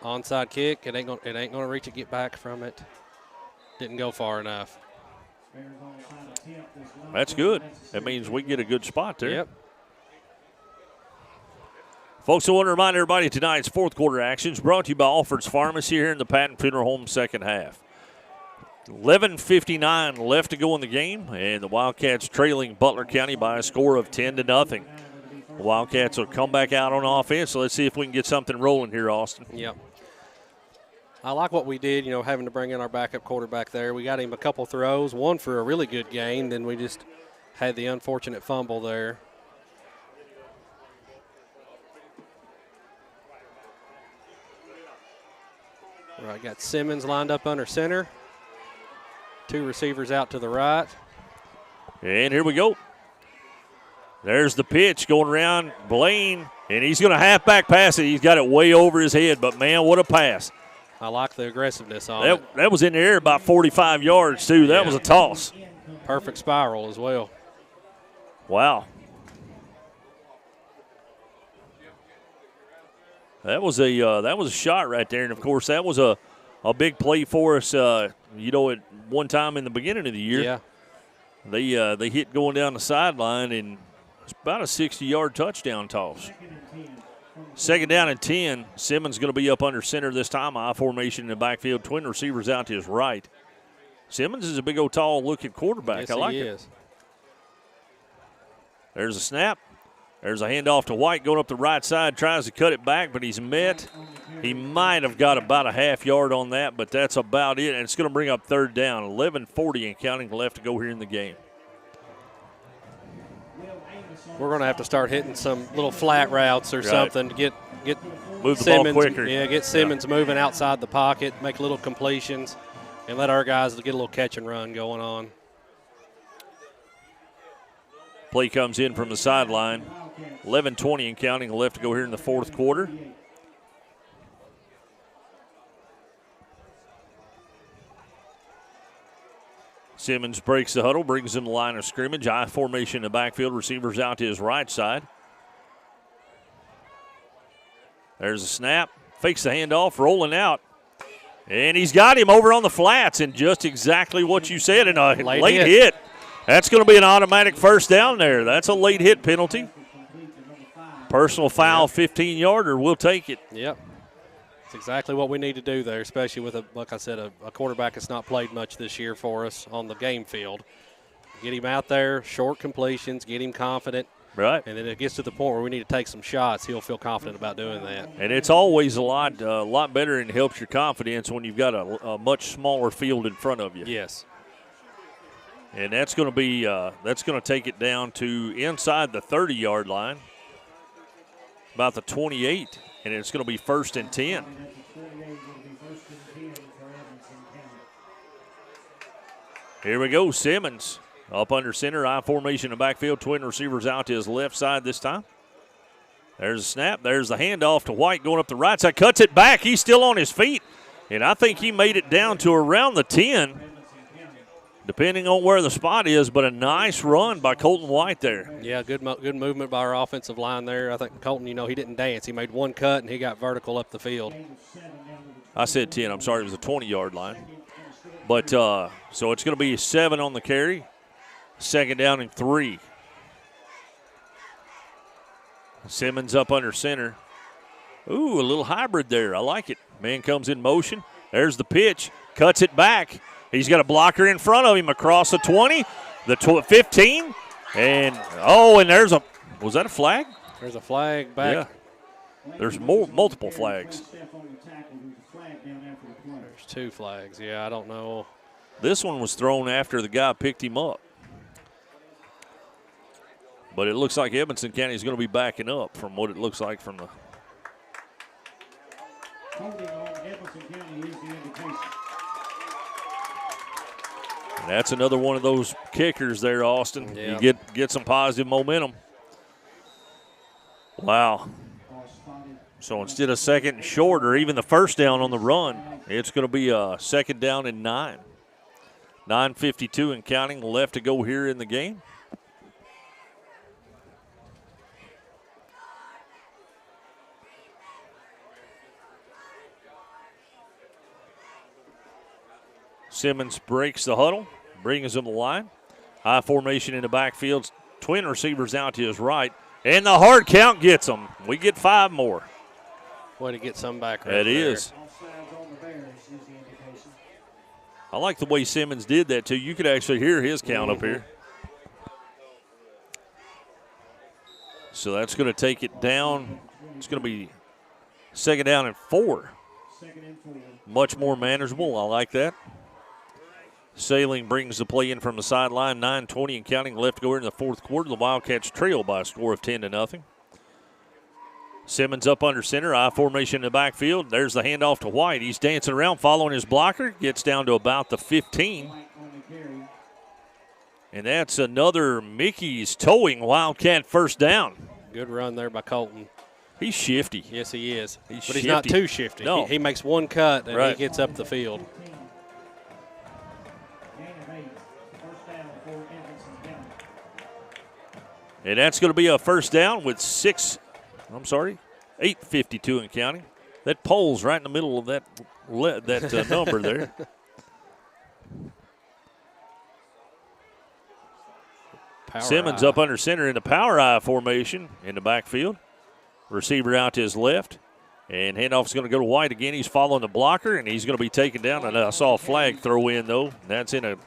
[SPEAKER 3] Onside kick. It ain't gonna reach it. Get back from it. Didn't go far enough.
[SPEAKER 2] That's good. That means we get a good spot there.
[SPEAKER 3] Yep.
[SPEAKER 2] Folks, I want to remind everybody tonight's fourth quarter action is brought to you by Alfred's Pharmacy here in the Patton Funeral Home second half. 11:59 left to go in the game, and the Wildcats trailing Butler County by a score of 10-0. The Wildcats will come back out on offense, so let's see if we can get something rolling here, Austin.
[SPEAKER 3] Yep. I like what we did, having to bring in our backup quarterback there. We got him a couple throws, one for a really good gain, then we just had the unfortunate fumble there. All right, got Simmons lined up under center. Two receivers out to the right.
[SPEAKER 2] And here we go. There's the pitch going around Blaine, and he's going to halfback pass it. He's got it way over his head, but, man, what a pass.
[SPEAKER 3] I like the aggressiveness on it.
[SPEAKER 2] That was in the air about 45 yards, too. That was a toss.
[SPEAKER 3] Perfect spiral as well.
[SPEAKER 2] Wow. That was a shot right there, and, of course, that was a big play for us, at one time in the beginning of the year.
[SPEAKER 3] Yeah.
[SPEAKER 2] They hit going down the sideline, and it's about a 60-yard touchdown toss. 2nd down and 10. Simmons going to be up under center this time. I formation in the backfield. Twin receivers out to his right. Simmons is a big old tall-looking quarterback.
[SPEAKER 3] Yes,
[SPEAKER 2] I like
[SPEAKER 3] he
[SPEAKER 2] it.
[SPEAKER 3] is.
[SPEAKER 2] There's a snap. There's a handoff to White going up the right side. Tries to cut it back, but he's met. He might have got about a half yard on that, but that's about it. And it's going to bring up 3rd down. 11:40 and counting left to go here in the game.
[SPEAKER 3] We're going to have to start hitting some little flat routes or something to get
[SPEAKER 2] move the
[SPEAKER 3] Simmons,
[SPEAKER 2] ball quicker.
[SPEAKER 3] Yeah, get Simmons moving outside the pocket, make little completions, and let our guys get a little catch and run going on.
[SPEAKER 2] Play comes in from the sideline. 11:20 and counting left to go here in the 4th quarter. Simmons breaks the huddle, brings him the line of scrimmage. I formation in the backfield. Receivers out to his right side. There's a snap. Fakes the handoff, rolling out. And he's got him over on the flats, and just exactly what you said, in a late hit. That's going to be an automatic 1st down there. That's a late hit penalty. Personal foul, 15-yarder. We'll take it.
[SPEAKER 3] Yep. That's exactly what we need to do there, especially with, like I said, a quarterback that's not played much this year for us on the game field. Get him out there, short completions, get him confident.
[SPEAKER 2] Right.
[SPEAKER 3] And then it gets to the point where we need to take some shots. He'll feel confident about doing that.
[SPEAKER 2] And it's always a lot better and helps your confidence when you've got a much smaller field in front of you.
[SPEAKER 3] Yes.
[SPEAKER 2] And that's going to be that's going to take it down to inside the 30-yard line, about the 28, and it's going to be 1st and 10. Here we go, Simmons up under center, I formation in the backfield, twin receivers out to his left side this time. There's a snap, there's the handoff to White going up the right side, cuts it back, he's still on his feet, and I think he made it down to around the 10. Depending on where the spot is, but a nice run by Colton White there.
[SPEAKER 3] Yeah, good movement by our offensive line there. I think Colton, he didn't dance. He made one cut, and he got vertical up the field.
[SPEAKER 2] I said 10. I'm sorry. It was a 20-yard line. But so it's going to be 7 on the carry. 2nd down and 3. Simmons up under center. Ooh, a little hybrid there. I like it. Man comes in motion. There's the pitch. Cuts it back. He's got a blocker in front of him across the 20, the 15, and there's was that a flag?
[SPEAKER 3] There's a flag back.
[SPEAKER 2] Yeah. There's multiple flags.
[SPEAKER 3] There's 2 flags. Yeah, I don't know.
[SPEAKER 2] This one was thrown after the guy picked him up. But it looks like Edmonson County is going to be backing up from what it looks like from the.
[SPEAKER 10] Holding on Edmonson County is the indication.
[SPEAKER 2] And that's another one of those kickers there, Austin.
[SPEAKER 3] Yeah.
[SPEAKER 2] You get some positive momentum. Wow. So instead of 2nd and short or even the 1st down on the run, it's going to be a 2nd down and 9. 9:52 and counting left to go here in the game. Simmons breaks the huddle, brings him the line. High formation in the backfield. Twin receivers out to his right. And the hard count gets them. We get 5 more.
[SPEAKER 3] Way to get some back right
[SPEAKER 2] It
[SPEAKER 3] there.
[SPEAKER 2] is. I like the way Simmons did that, too. You could actually hear his count up here. So that's going to take it down. It's going to be second down and 4. Much more manageable. I like that. Sailing brings the play in from the sideline. 9:20 and counting left to go in the fourth quarter. The Wildcats trail by a score of 10-0. Simmons up under center. I formation in the backfield. There's the handoff to White. He's dancing around following his blocker. Gets down to about the 15. And that's another Mickey's towing Wildcat first down.
[SPEAKER 3] Good run there by Colton.
[SPEAKER 2] He's shifty.
[SPEAKER 3] Yes, he is. But
[SPEAKER 2] shifty.
[SPEAKER 3] he's not too shifty.
[SPEAKER 2] No.
[SPEAKER 3] He makes one cut, and
[SPEAKER 2] Right.
[SPEAKER 3] he gets up the field.
[SPEAKER 2] And that's going to be a first down with 8:52 in counting. That pole's right in the middle of that number there. Simmons up under center in the power eye formation in the backfield. Receiver out to his left. And handoff's going to go to White again. He's following the blocker, and he's going to be taken down. And I saw a flag throw in, though. That's in an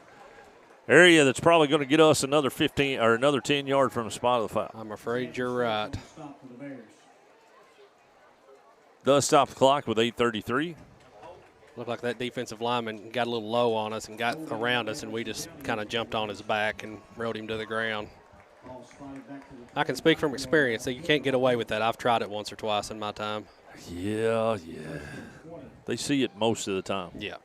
[SPEAKER 2] area that's probably going to get us another 15 or another 10 yards from the spot of the foul.
[SPEAKER 3] I'm afraid you're right.
[SPEAKER 2] Does stop the clock with 8:33.
[SPEAKER 3] Looked like that defensive lineman got a little low on us and got around us, and we just kind of jumped on his back and rode him to the ground. I can speak from experience that you can't get away with that. I've tried it once or twice in my time.
[SPEAKER 2] Yeah. They see it most of the time.
[SPEAKER 3] Yeah.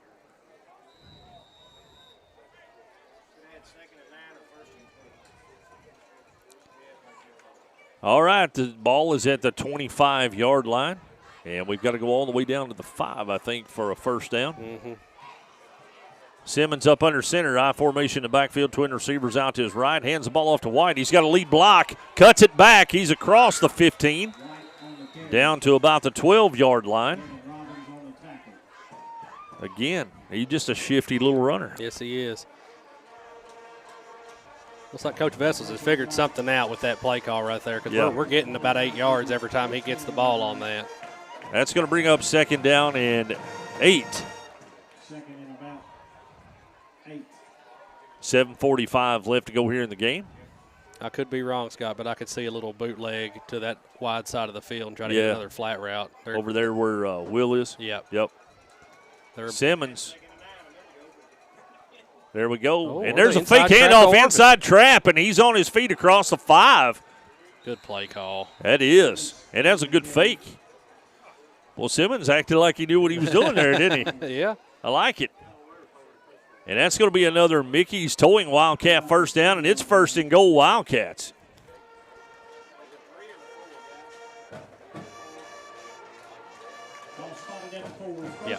[SPEAKER 2] All right, the ball is at the 25-yard line. And we've got to go all the way down to the 5, I think, for a first down.
[SPEAKER 3] Mm-hmm.
[SPEAKER 2] Simmons up under center. I formation in the backfield. Twin receivers out to his right. Hands the ball off to White. He's got a lead block. Cuts it back. He's across the 15. Down to about the 12-yard line. Again, he's just a shifty little runner.
[SPEAKER 3] Yes, he is. Looks like Coach Vessels has figured something out with that play call right there, because we're getting about 8 yards every time he gets the ball on that.
[SPEAKER 2] That's going to bring up second down and 8. 7:45 left to go here in the game.
[SPEAKER 3] I could be wrong, Scott, but I could see a little bootleg to that wide side of the field and try to get another flat route.
[SPEAKER 2] Over there where Will is?
[SPEAKER 3] Yep.
[SPEAKER 2] Simmons. There we go.
[SPEAKER 3] Oh,
[SPEAKER 2] and there's a fake handoff, inside trap, and he's on his feet across the 5.
[SPEAKER 3] Good play call.
[SPEAKER 2] That is. And that's a good fake. Well, Simmons acted like he knew what he was doing there, didn't
[SPEAKER 3] he? Yeah.
[SPEAKER 2] I like it. And that's going to be another Mickey's towing Wildcat first down, and it's first and goal Wildcats.
[SPEAKER 3] Yeah.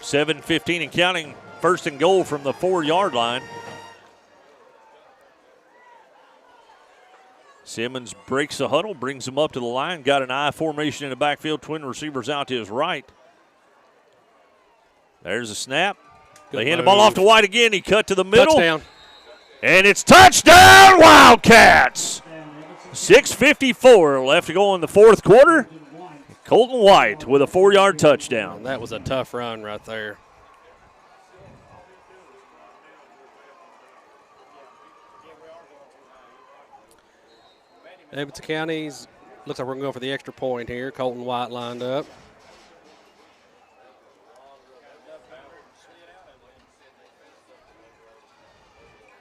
[SPEAKER 2] 7:15 and counting, first and goal from the 4-yard line. Simmons breaks the huddle, brings him up to the line, got an I formation in the backfield, twin receivers out to his right. There's a snap. They hand the ball off to White again. He cut to the middle.
[SPEAKER 3] Touchdown.
[SPEAKER 2] And it's touchdown, Wildcats. 6:54 left to go in the fourth quarter. Colton White with a 4-yard touchdown.
[SPEAKER 3] That was a tough run right there. Edmonson County's looks like we're going to go for the extra point here. Colton White lined up.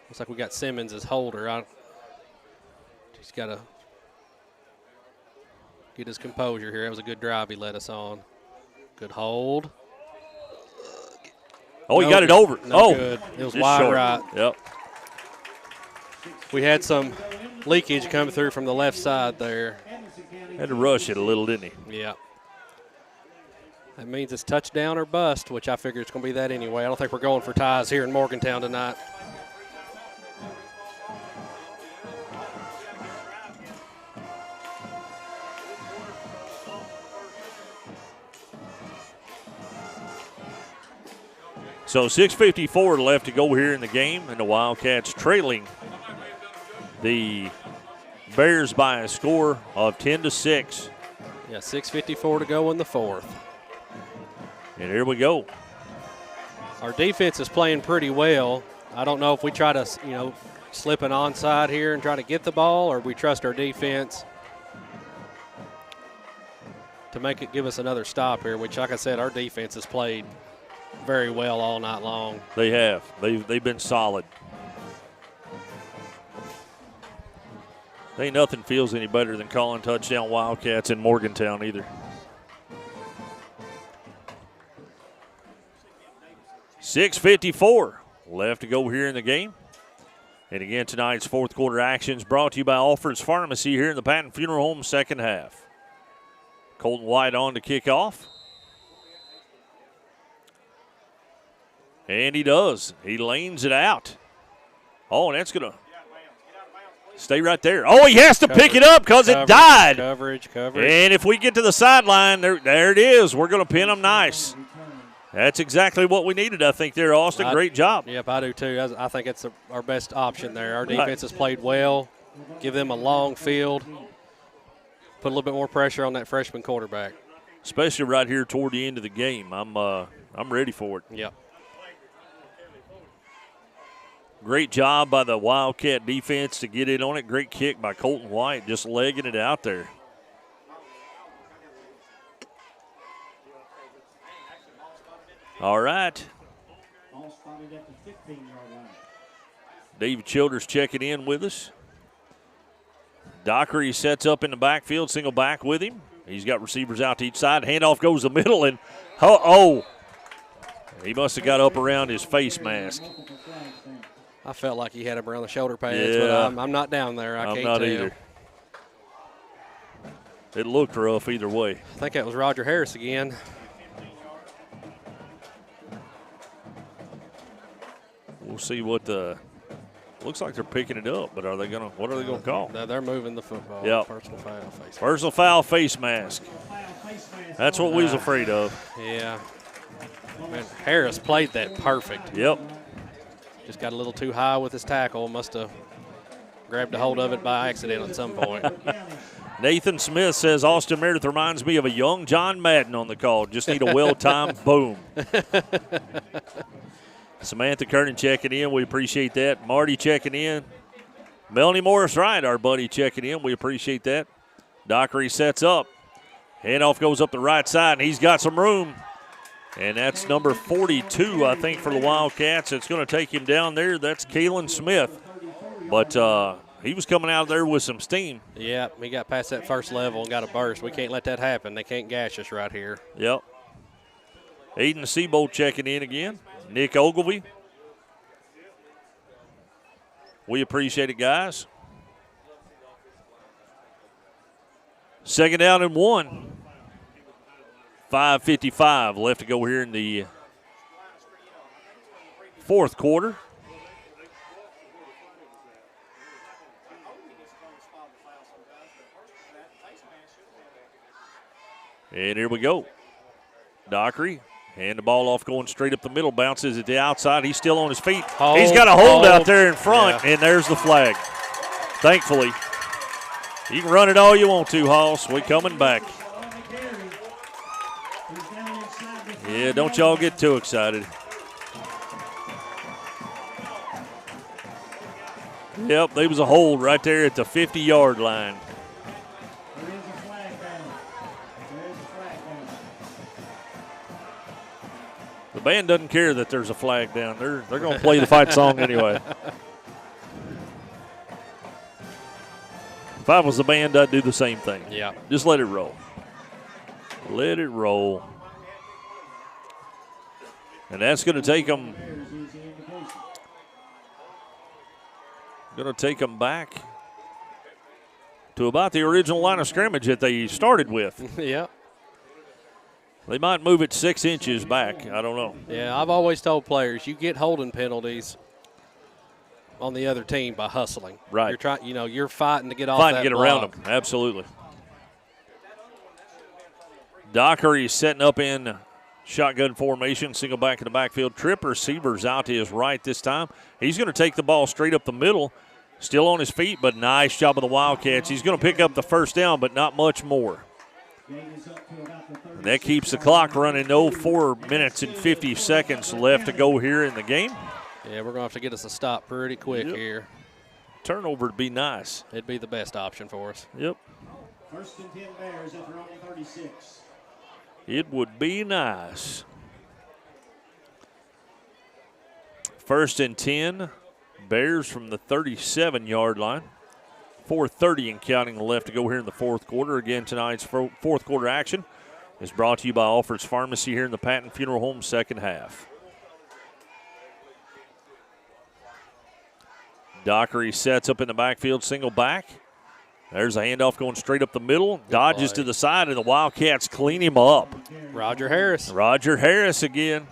[SPEAKER 3] Looks like we got Simmons as holder. He's got to get his composure here. That was a good drive he led us on. Good hold.
[SPEAKER 2] Oh, he got it over.
[SPEAKER 3] Good. It was wide right.
[SPEAKER 2] Yep.
[SPEAKER 3] We had some leakage coming through from the left side there.
[SPEAKER 2] Had to rush it a little, didn't he?
[SPEAKER 3] Yeah. That means it's touchdown or bust, which I figure it's going to be that anyway. I don't think we're going for ties here in Morgantown tonight.
[SPEAKER 2] So 6:54 left to go here in the game, and the Wildcats trailing the Bears by a score of 10-6.
[SPEAKER 3] Yeah, 6:54 to go in the fourth.
[SPEAKER 2] And here we go.
[SPEAKER 3] Our defense is playing pretty well. I don't know if we try to, slip an onside here and try to get the ball, or we trust our defense to give us another stop here, which, like I said, our defense has played very well all night long.
[SPEAKER 2] They have. They've been solid. Ain't nothing feels any better than calling touchdown Wildcats in Morgantown either. 6:54 left to go here in the game. And again, tonight's fourth quarter actions brought to you by Alfred's Pharmacy here in the Patton Funeral Home second half. Colton White on to kick off. And he does. He lanes it out. Oh, and that's going to stay right there. Oh, he has to pick it up because it died.
[SPEAKER 3] Coverage.
[SPEAKER 2] And if we get to the sideline, there it is. We're going to pin them nice. That's exactly what we needed, I think, there, Austin. Great job.
[SPEAKER 3] Yep, I do too. I think it's our best option there. Our defense has played well. Give them a long field. Put a little bit more pressure on that freshman quarterback.
[SPEAKER 2] Especially right here toward the end of the game. I'm ready for it.
[SPEAKER 3] Yep.
[SPEAKER 2] Great job by the Wildcat defense to get in on it. Great kick by Colton White, just legging it out there. All right. David Childers checking in with us. Dockery sets up in the backfield, single back with him. He's got receivers out to each side. Handoff goes the middle, and he must have got up around his face mask.
[SPEAKER 3] I felt like he had him around the shoulder pads, but I'm not down there. I can't
[SPEAKER 2] not
[SPEAKER 3] tell.
[SPEAKER 2] Either. It looked rough either way.
[SPEAKER 3] I think that was Roger Harris again.
[SPEAKER 2] We'll see what looks like they're picking it up, but what are they gonna call?
[SPEAKER 3] They're moving the football.
[SPEAKER 2] Yep.
[SPEAKER 3] Personal foul face mask.
[SPEAKER 2] Personal foul face mask. That's what we was afraid of.
[SPEAKER 3] Yeah. Man, Harris played that perfect.
[SPEAKER 2] Yep.
[SPEAKER 3] Just got a little too high with his tackle. Must have grabbed a hold of it by accident at some point.
[SPEAKER 2] Nathan Smith says Austin Meredith reminds me of a young John Madden on the call. Just need a well-timed boom. Samantha Kernan checking in. We appreciate that. Marty checking in. Melanie Morris Wright, our buddy, checking in. We appreciate that. Dockery sets up. Handoff goes up the right side, and he's got some room. And that's number 42, I think, for the Wildcats. It's going to take him down there. That's Kalen Smith. But he was coming out of there with some steam.
[SPEAKER 3] Yeah, he got past that first level and got a burst. We can't let that happen. They can't gash us right here.
[SPEAKER 2] Yep. Aiden Seabold checking in again. Nick Ogilvy. We appreciate it, guys. Second down and 1. 5:55 left to go here in the fourth quarter. And here we go. Dockery. Hand the ball off going straight up the middle. Bounces at the outside. He's still on his feet. He's got a hold out there in front, and there's the flag. Thankfully. You can run it all you want to, Hoss. We coming back. Yeah, don't y'all get too excited. Yep, there was a hold right there at the 50-yard line. The band doesn't care that there's a flag down. They're going to play the fight song anyway. If I was the band, I'd do the same thing.
[SPEAKER 3] Yeah.
[SPEAKER 2] Just let it roll. Let it roll. And that's going to take them. Going to take them back to about the original line of scrimmage that they started with.
[SPEAKER 3] Yeah.
[SPEAKER 2] They might move it 6 inches back. I don't know.
[SPEAKER 3] Yeah, I've always told players you get holding penalties on the other team by hustling.
[SPEAKER 2] Right.
[SPEAKER 3] You're trying, you're fighting to get off
[SPEAKER 2] Fighting
[SPEAKER 3] that
[SPEAKER 2] to get
[SPEAKER 3] block.
[SPEAKER 2] around them. Absolutely. Dockery is setting up in shotgun formation, single back in the backfield. Trip receivers out to his right this time. He's going to take the ball straight up the middle. Still on his feet, but nice job of the Wildcats. He's going to pick up the first down, but not much more. And that keeps the clock running. 4 minutes and 50 seconds left to go here in the game.
[SPEAKER 3] Yeah, we're going to have to get us a stop pretty quick here.
[SPEAKER 2] Turnover would be nice.
[SPEAKER 3] It'd be the best option for us.
[SPEAKER 2] Yep.
[SPEAKER 10] First and 10 Bears at their own 36.
[SPEAKER 2] It would be nice. First and 10, Bears from the 37-yard line. 4:30 and counting left to go here in the fourth quarter. Again, tonight's fourth quarter action is brought to you by Alfred's Pharmacy here in the Patton Funeral Home second half. Dockery sets up in the backfield, single back. There's a handoff going straight up the middle. Dodges to the side, and the Wildcats clean him up.
[SPEAKER 3] Roger Harris.
[SPEAKER 2] Roger Harris again.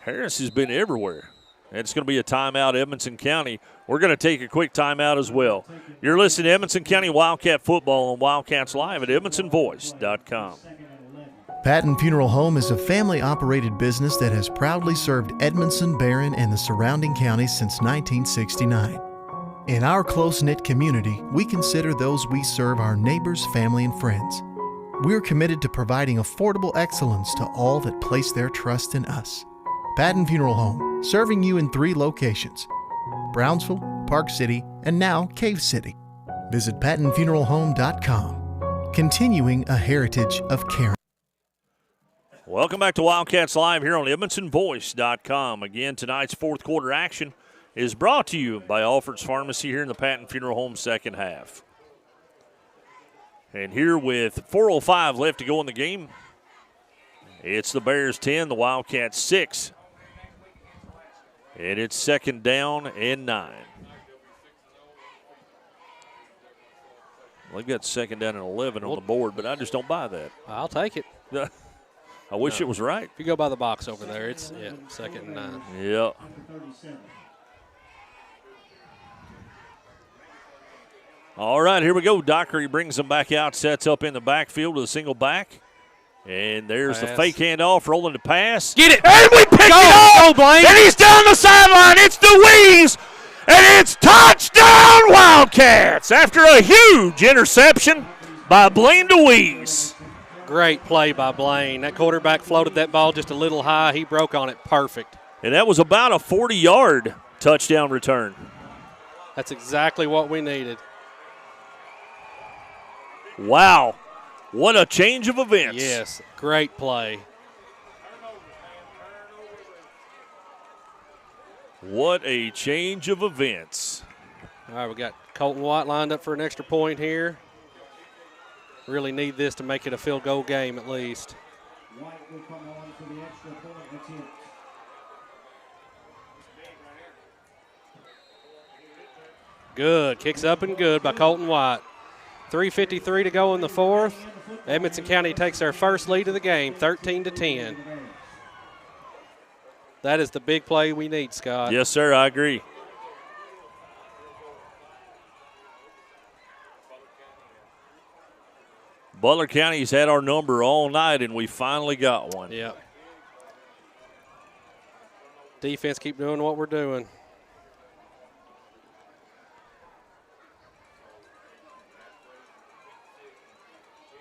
[SPEAKER 2] Harris has been everywhere. And it's going to be a timeout, Edmonson County. We're going to take a quick timeout as well. You're listening to Edmonson County Wildcat Football on Wildcats Live at EdmondsonVoice.com.
[SPEAKER 4] Patton Funeral Home is a family-operated business that has proudly served Edmonson, Barron, and the surrounding counties since 1969. In our close-knit community, we consider those we serve our neighbors, family, and friends. We're committed to providing affordable excellence to all that place their trust in us. Patton Funeral Home, serving you in 3 locations: Brownsville, Park City, and now Cave City. Visit PattonFuneralHome.com, continuing a heritage of caring.
[SPEAKER 2] Welcome back to Wildcats Live here on EdmondsonVoice.com. Again, tonight's fourth quarter action is brought to you by Alfred's Pharmacy here in the Patton Funeral Home second half. And here with 4:05 left to go in the game, it's the Bears 10, the Wildcats 6. And it's second down and 9. They've got second down and 11 on the board, but I just don't buy that.
[SPEAKER 3] I'll take it.
[SPEAKER 2] I wish it was right.
[SPEAKER 3] If you go by the box over there, it's second and 9.
[SPEAKER 2] Yeah. All right, here we go. Dockery brings them back out, sets up in the backfield with a single back. And there's the fake handoff, rolling the pass.
[SPEAKER 3] Get it!
[SPEAKER 2] And we picked it up!
[SPEAKER 3] Blaine.
[SPEAKER 2] And he's down the sideline. It's DeWeese! And it's touchdown Wildcats after a huge interception by Blaine DeWeese.
[SPEAKER 3] Great play by Blaine. That quarterback floated that ball just a little high. He broke on it perfect.
[SPEAKER 2] And that was about a 40-yard touchdown return.
[SPEAKER 3] That's exactly what we needed.
[SPEAKER 2] Wow. What a change of events.
[SPEAKER 3] Yes, great play.
[SPEAKER 2] What a change of events.
[SPEAKER 3] All right, we got Colton White lined up for an extra point here. Really need this to make it a field goal game at least.
[SPEAKER 10] White will come on for the extra point attempt.
[SPEAKER 3] Good. Kicks up and good by Colton White. 3:53 to go in the fourth. Edmonson County takes their first lead of the game, 13-10. That is the big play we need, Scott.
[SPEAKER 2] Yes, sir, I agree. Butler County's had our number all night, and we finally got one.
[SPEAKER 3] Yeah. Defense keep doing what we're doing.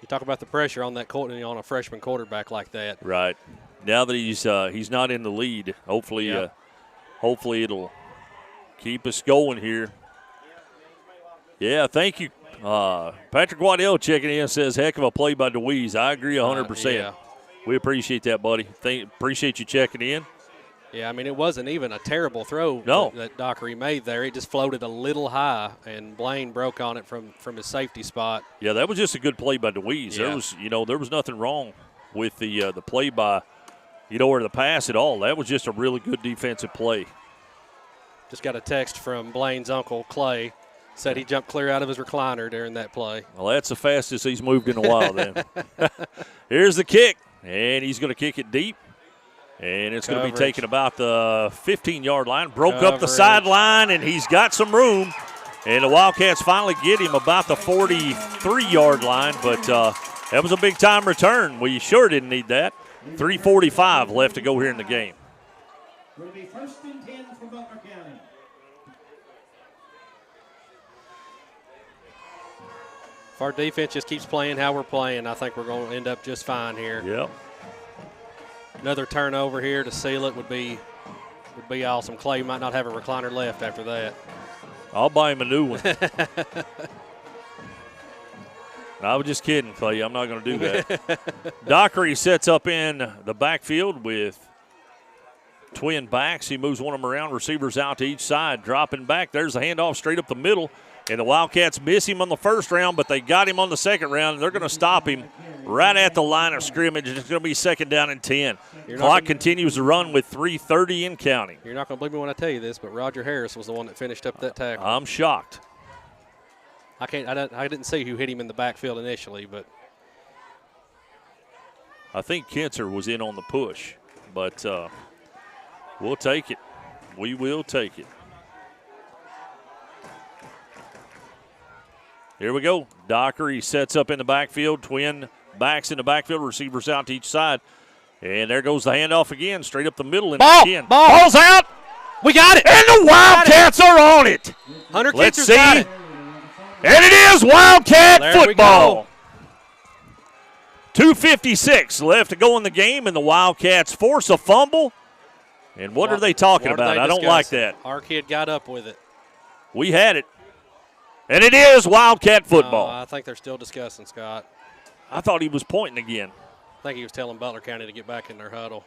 [SPEAKER 3] You talk about the pressure on that on a freshman quarterback like that.
[SPEAKER 2] Right. Now that he's not in the lead, hopefully it'll keep us going here. Yeah, thank you. Patrick Waddell checking in says, heck of a play by DeWeese. I agree 100%.
[SPEAKER 3] Yeah.
[SPEAKER 2] We appreciate that, buddy. Appreciate you checking in.
[SPEAKER 3] Yeah, I mean, it wasn't even a terrible throw that Dockery made there. It just floated a little high, and Blaine broke on it from his safety spot.
[SPEAKER 2] Yeah, that was just a good play by DeWeese.
[SPEAKER 3] Yeah.
[SPEAKER 2] There was nothing wrong with the play by, or the pass at all. That was just a really good defensive play.
[SPEAKER 3] Just got a text from Blaine's uncle, Clay. Said he jumped clear out of his recliner during that play.
[SPEAKER 2] Well, that's the fastest he's moved in a while then. Here's the kick, and he's going to kick it deep. And it's going to be taken about the 15-yard line. Broke up the sideline, and he's got some room. And the Wildcats finally get him about the 43-yard line. But that was a big-time return. We sure didn't need that. 3:45 left to go here in the game.
[SPEAKER 10] Will be first and 10 for Butler County.
[SPEAKER 3] If our defense just keeps playing how we're playing, I think we're going to end up just fine here.
[SPEAKER 2] Yep.
[SPEAKER 3] Another turnover here to seal it would be awesome. Clay might not have a recliner left after that.
[SPEAKER 2] I'll buy him a new one. I was just kidding, Clay. I'm not going to do that. Dockery sets up in the backfield with twin backs. He moves one of them around. Receivers out to each side. Dropping back. There's a handoff straight up the middle. And the Wildcats miss him on the first round, but they got him on the second round. They're going to stop him right at the line of scrimmage. It's going to be 2nd down and 10. Clock continues to run with 3:30 in counting.
[SPEAKER 3] You're not going to believe me when I tell you this, but Roger Harris was the one that finished up that tackle.
[SPEAKER 2] I'm shocked.
[SPEAKER 3] I didn't see who hit him in the backfield initially, but
[SPEAKER 2] I think Kentzer was in on the push, but we'll take it. We will take it. Here we go. Dockery sets up in the backfield. Twin backs in the backfield. Receivers out to each side. And there goes the handoff again, straight up the middle. And again. Ball's out.
[SPEAKER 3] We got it.
[SPEAKER 2] And the Wildcats are on it.
[SPEAKER 3] Hunter
[SPEAKER 2] Let's
[SPEAKER 3] Kintzer's
[SPEAKER 2] see.
[SPEAKER 3] got it.
[SPEAKER 2] And it is Wildcat
[SPEAKER 3] There
[SPEAKER 2] football. 2:56 left to go in the game, and the Wildcats force a fumble. And what are they talking about? I don't like that.
[SPEAKER 3] Our kid got up with it.
[SPEAKER 2] We had it. And it is Wildcat football.
[SPEAKER 3] I think they're still discussing, Scott.
[SPEAKER 2] I thought he was pointing again.
[SPEAKER 3] I think he was telling Butler County to get back in their huddle.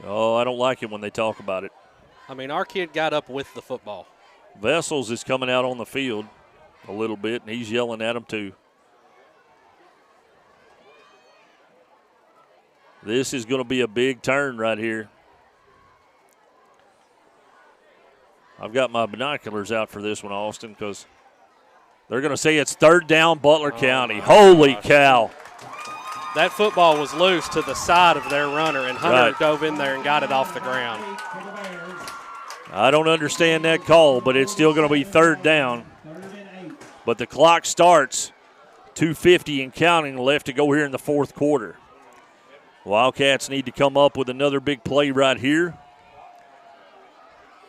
[SPEAKER 2] Oh, I don't like it when they talk about it.
[SPEAKER 3] I mean, our kid got up with the football.
[SPEAKER 2] Vessels is coming out on the field a little bit, and he's yelling at him too. This is going to be a big turn right here. I've got my binoculars out for this one, Austin, because they're going to say it's 3rd down Butler County. Holy cow.
[SPEAKER 3] That football was loose to the side of their runner, and Hunter dove in there and got it off the ground.
[SPEAKER 2] I don't understand that call, but it's still going to be 3rd down. But the clock starts, 2:50 and counting left to go here in the 4th quarter. Wildcats need to come up with another big play right here.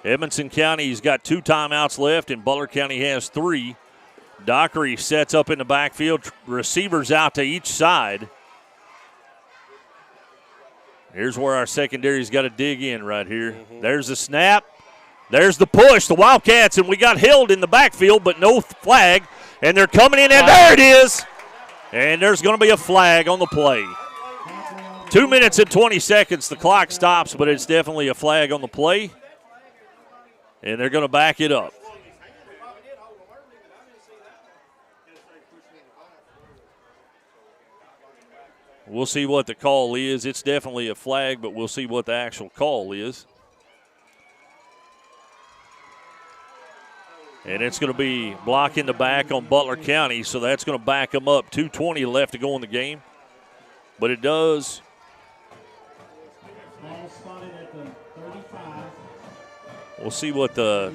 [SPEAKER 2] Edmonson County's got 2 timeouts left, and Butler County has 3. Dockery sets up in the backfield. Receivers out to each side. Here's where our secondary's got to dig in right here. There's the snap. There's the push. The Wildcats, and we got held in the backfield, but no flag. And they're coming in, and there it is. And there's going to be a flag on the play. 2 minutes and 20 seconds. The clock stops, but it's definitely a flag on the play. And they're going to back it up. We'll see what the call is. It's definitely a flag, but we'll see what the actual call is. And it's going to be blocking the back on Butler County, so that's going to back them up. 2:20 left to go in the game. But it does. We'll see what the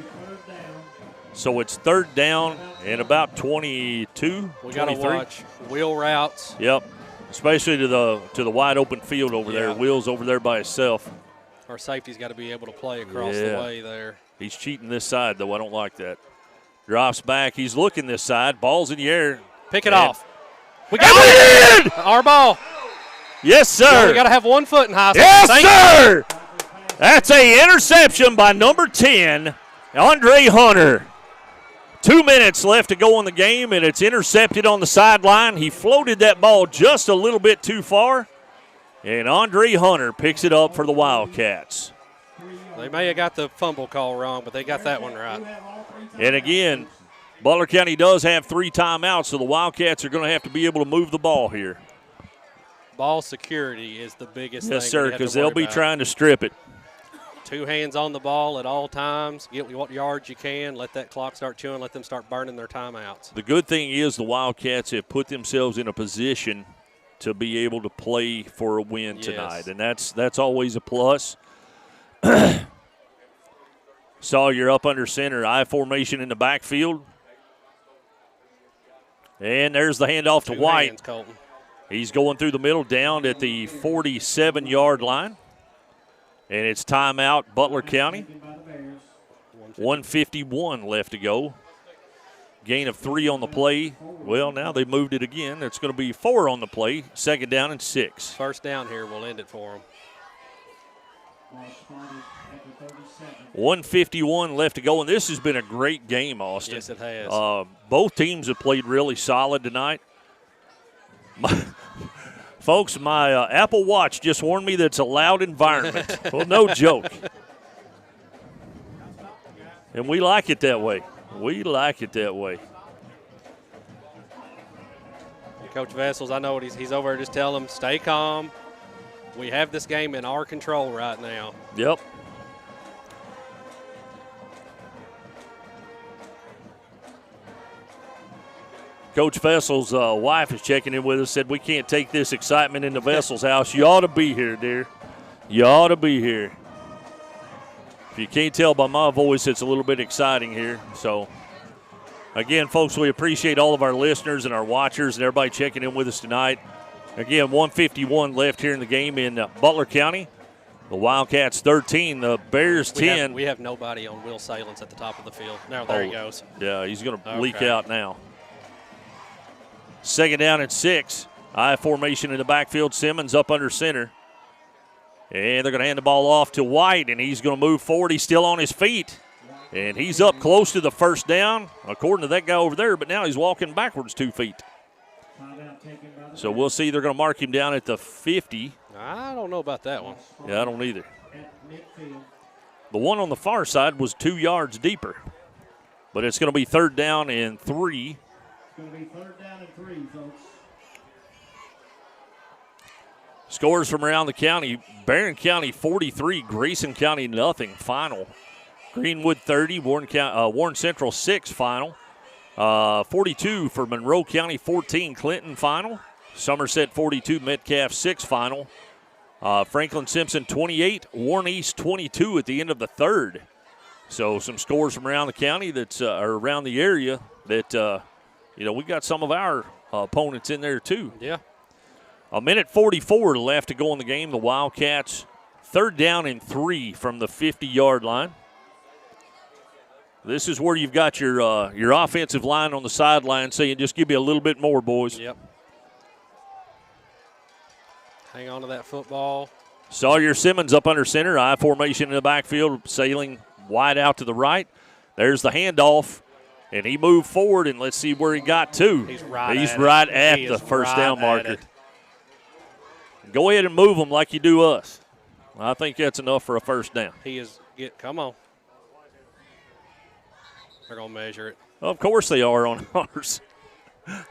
[SPEAKER 2] – so it's 3rd down and about 22,
[SPEAKER 3] We got to watch wheel routes.
[SPEAKER 2] Yep, especially to the wide open field over there. Will's over there by himself.
[SPEAKER 3] Our safety's got to be able to play across the way there.
[SPEAKER 2] He's cheating this side, though. I don't like that. Drops back. He's looking this side. Ball's in the air.
[SPEAKER 3] Pick it off. We got it! Our ball.
[SPEAKER 2] Yes, sir.
[SPEAKER 3] Yeah, we got to have 1 foot in high school.
[SPEAKER 2] Yes, sir. That's a interception by number 10, Andre Hunter. 2 minutes left to go in the game, and it's intercepted on the sideline. He floated that ball just a little bit too far, and Andre Hunter picks it up for the Wildcats.
[SPEAKER 3] They may have got the fumble call wrong, but they got that one right.
[SPEAKER 2] And again, Butler County does have 3 timeouts, so the Wildcats are going to have to be able to move the ball here.
[SPEAKER 3] Ball security is the biggest thing.
[SPEAKER 2] Yes, sir, because they'll be trying to strip it.
[SPEAKER 3] 2 hands on the ball at all times. Get what yards you can. Let that clock start chewing. Let them start burning their timeouts.
[SPEAKER 2] The good thing is the Wildcats have put themselves in a position to be able to play for a win tonight, and that's always a plus. Saw you're up under center, I formation in the backfield. And there's the handoff to White.
[SPEAKER 3] Hands, Colton.
[SPEAKER 2] He's going through the middle down at the 47-yard line. And it's timeout, Butler County. 1:51 left to go. Gain of 3 on the play. Well, now they moved it again. It's going to be 4 on the play. 2nd down and 6.
[SPEAKER 3] First down here will end it for them.
[SPEAKER 2] 1:51 left to go, and this has been a great game, Austin.
[SPEAKER 3] Yes, it has.
[SPEAKER 2] Both teams have played really solid tonight. Folks, my Apple Watch just warned me that it's a loud environment. Well, no joke. And we like it that way. We like it that way.
[SPEAKER 3] Coach Vessels, I know what he's over there. Just tell them, stay calm. We have this game in our control right now.
[SPEAKER 2] Yep. Coach Vessel's wife is checking in with us, said we can't take this excitement into Vessel's house. You ought to be here, dear. You ought to be here. If you can't tell by my voice, it's a little bit exciting here. So, again, folks, we appreciate all of our listeners and our watchers and everybody checking in with us tonight. Again, 1:51 left here in the game in Butler County. The Wildcats 13, the Bears 10.
[SPEAKER 3] We have nobody on Will Salins at the top of the field. Now there he goes.
[SPEAKER 2] Yeah, he's going to leak out now. 2nd down and 6. I formation in the backfield. Simmons up under center. And they're going to hand the ball off to White, and he's going to move forward. He's still on his feet. And he's up close to the first down, according to that guy over there, but now he's walking backwards 2 feet. So we'll see. They're going to mark him down at the 50.
[SPEAKER 3] I don't know about that one.
[SPEAKER 2] Yeah, I don't either. The one on the far side was 2 yards deeper. But it's going to be 3rd down and 3.
[SPEAKER 10] It's going to be 3rd down and 3, folks.
[SPEAKER 2] Scores from around the county. Barron County 43, Grayson County nothing. Final. Greenwood 30, Warren Central 6 final. 42 for Monroe County 14, Clinton final. Somerset 42, Metcalf 6 final. Franklin Simpson 28, Warren East 22 at the end of the 3rd. So some scores from around the county that's or around the area that we got some of our opponents in there too.
[SPEAKER 3] Yeah.
[SPEAKER 2] 1:44 left to go in the game. The Wildcats 3rd down and 3 from the 50-yard line. This is where you've got your offensive line on the sideline saying, just give me a little bit more, boys.
[SPEAKER 3] Yep. Hang on to that football.
[SPEAKER 2] Sawyer Simmons up under center. I formation in the backfield, sailing wide out to the right. There's the handoff, and he moved forward, and let's see where he got to.
[SPEAKER 3] He's right
[SPEAKER 2] at the first down marker. Go ahead and move them like you do us. I think that's enough for a first down.
[SPEAKER 3] Come on. They're going to measure it.
[SPEAKER 2] Of course they are on ours.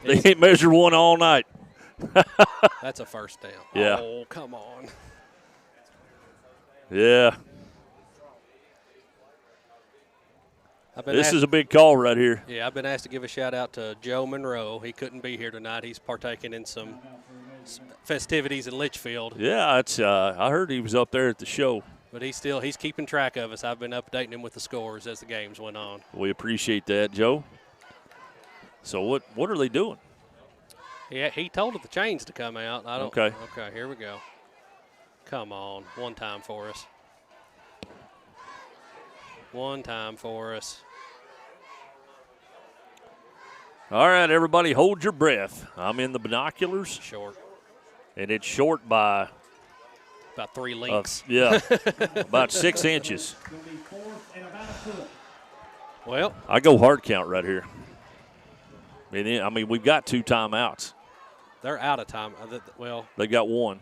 [SPEAKER 2] They ain't measured one all night.
[SPEAKER 3] That's a first down.
[SPEAKER 2] Yeah.
[SPEAKER 3] Oh, come on.
[SPEAKER 2] Yeah. This is a big call right here.
[SPEAKER 3] Yeah, I've been asked to give a shout-out to Joe Monroe. He couldn't be here tonight. He's partaking in some festivities in Litchfield.
[SPEAKER 2] Yeah, I heard he was up there at the show.
[SPEAKER 3] But he's keeping track of us. I've been updating him with the scores as the games went on.
[SPEAKER 2] We appreciate that, Joe. So what are they doing?
[SPEAKER 3] Yeah, he told the chains to come out.
[SPEAKER 2] Okay,
[SPEAKER 3] here we go. Come on, one time for us. One time for us.
[SPEAKER 2] All right, everybody, hold your breath. I'm in the binoculars.
[SPEAKER 3] Short.
[SPEAKER 2] And it's short by
[SPEAKER 3] about 3 links.
[SPEAKER 2] About 6 inches.
[SPEAKER 3] Well,
[SPEAKER 2] I go hard count right here. I mean, we've got 2 timeouts.
[SPEAKER 3] They're out of time.
[SPEAKER 2] They got 1.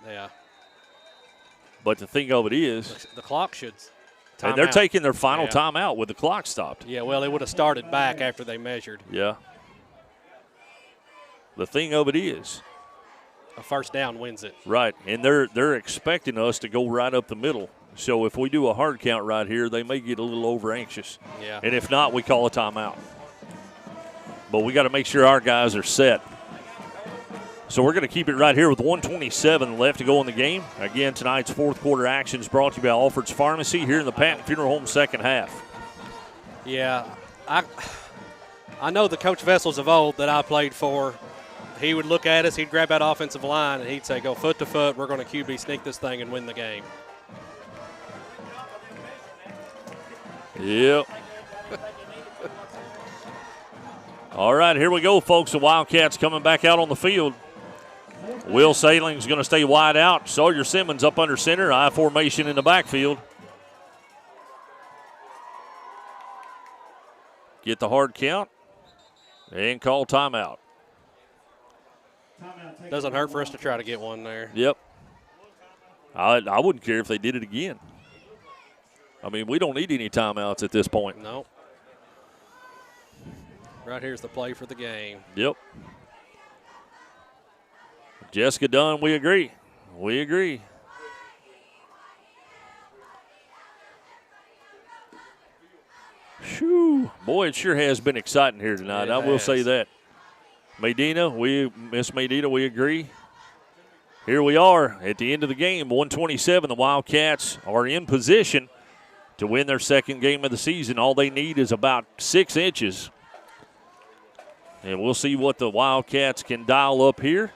[SPEAKER 3] Yeah.
[SPEAKER 2] But the thing of it is,
[SPEAKER 3] the clock should.
[SPEAKER 2] And they're taking their final timeout with the clock stopped.
[SPEAKER 3] Yeah, well, they would have started back after they measured.
[SPEAKER 2] Yeah. The thing of it is,
[SPEAKER 3] a first down wins it.
[SPEAKER 2] Right, and they're expecting us to go right up the middle. So if we do a hard count right here, they may get a little over anxious.
[SPEAKER 3] Yeah.
[SPEAKER 2] And if not, we call a timeout. But we got to make sure our guys are set. So we're going to keep it right here with 1:27 left to go in the game. Again, tonight's 4th quarter action is brought to you by Alfred's Pharmacy here in the Patton Funeral Home second half.
[SPEAKER 3] Yeah, I know the Coach Vessels of old that I played for. He would look at us, he'd grab that offensive line, and he'd say, go foot to foot, we're going to QB sneak this thing and win the game.
[SPEAKER 2] Yep. All right, here we go, folks. The Wildcats coming back out on the field. Will Saling's going to stay wide out. Sawyer Simmons up under center. I formation in the backfield. Get the hard count and call timeout.
[SPEAKER 3] Doesn't hurt for us to try to get one there.
[SPEAKER 2] Yep. I wouldn't care if they did it again. I mean, we don't need any timeouts at this point.
[SPEAKER 3] Nope. Right here's the play for the game.
[SPEAKER 2] Yep. Jessica Dunn, we agree. We agree. Whew. Boy, it sure has been exciting here tonight. I will say that. Miss Medina, we agree. Here we are at the end of the game, 127. The Wildcats are in position to win their second game of the season. All they need is about 6 inches. And we'll see what the Wildcats can dial up here.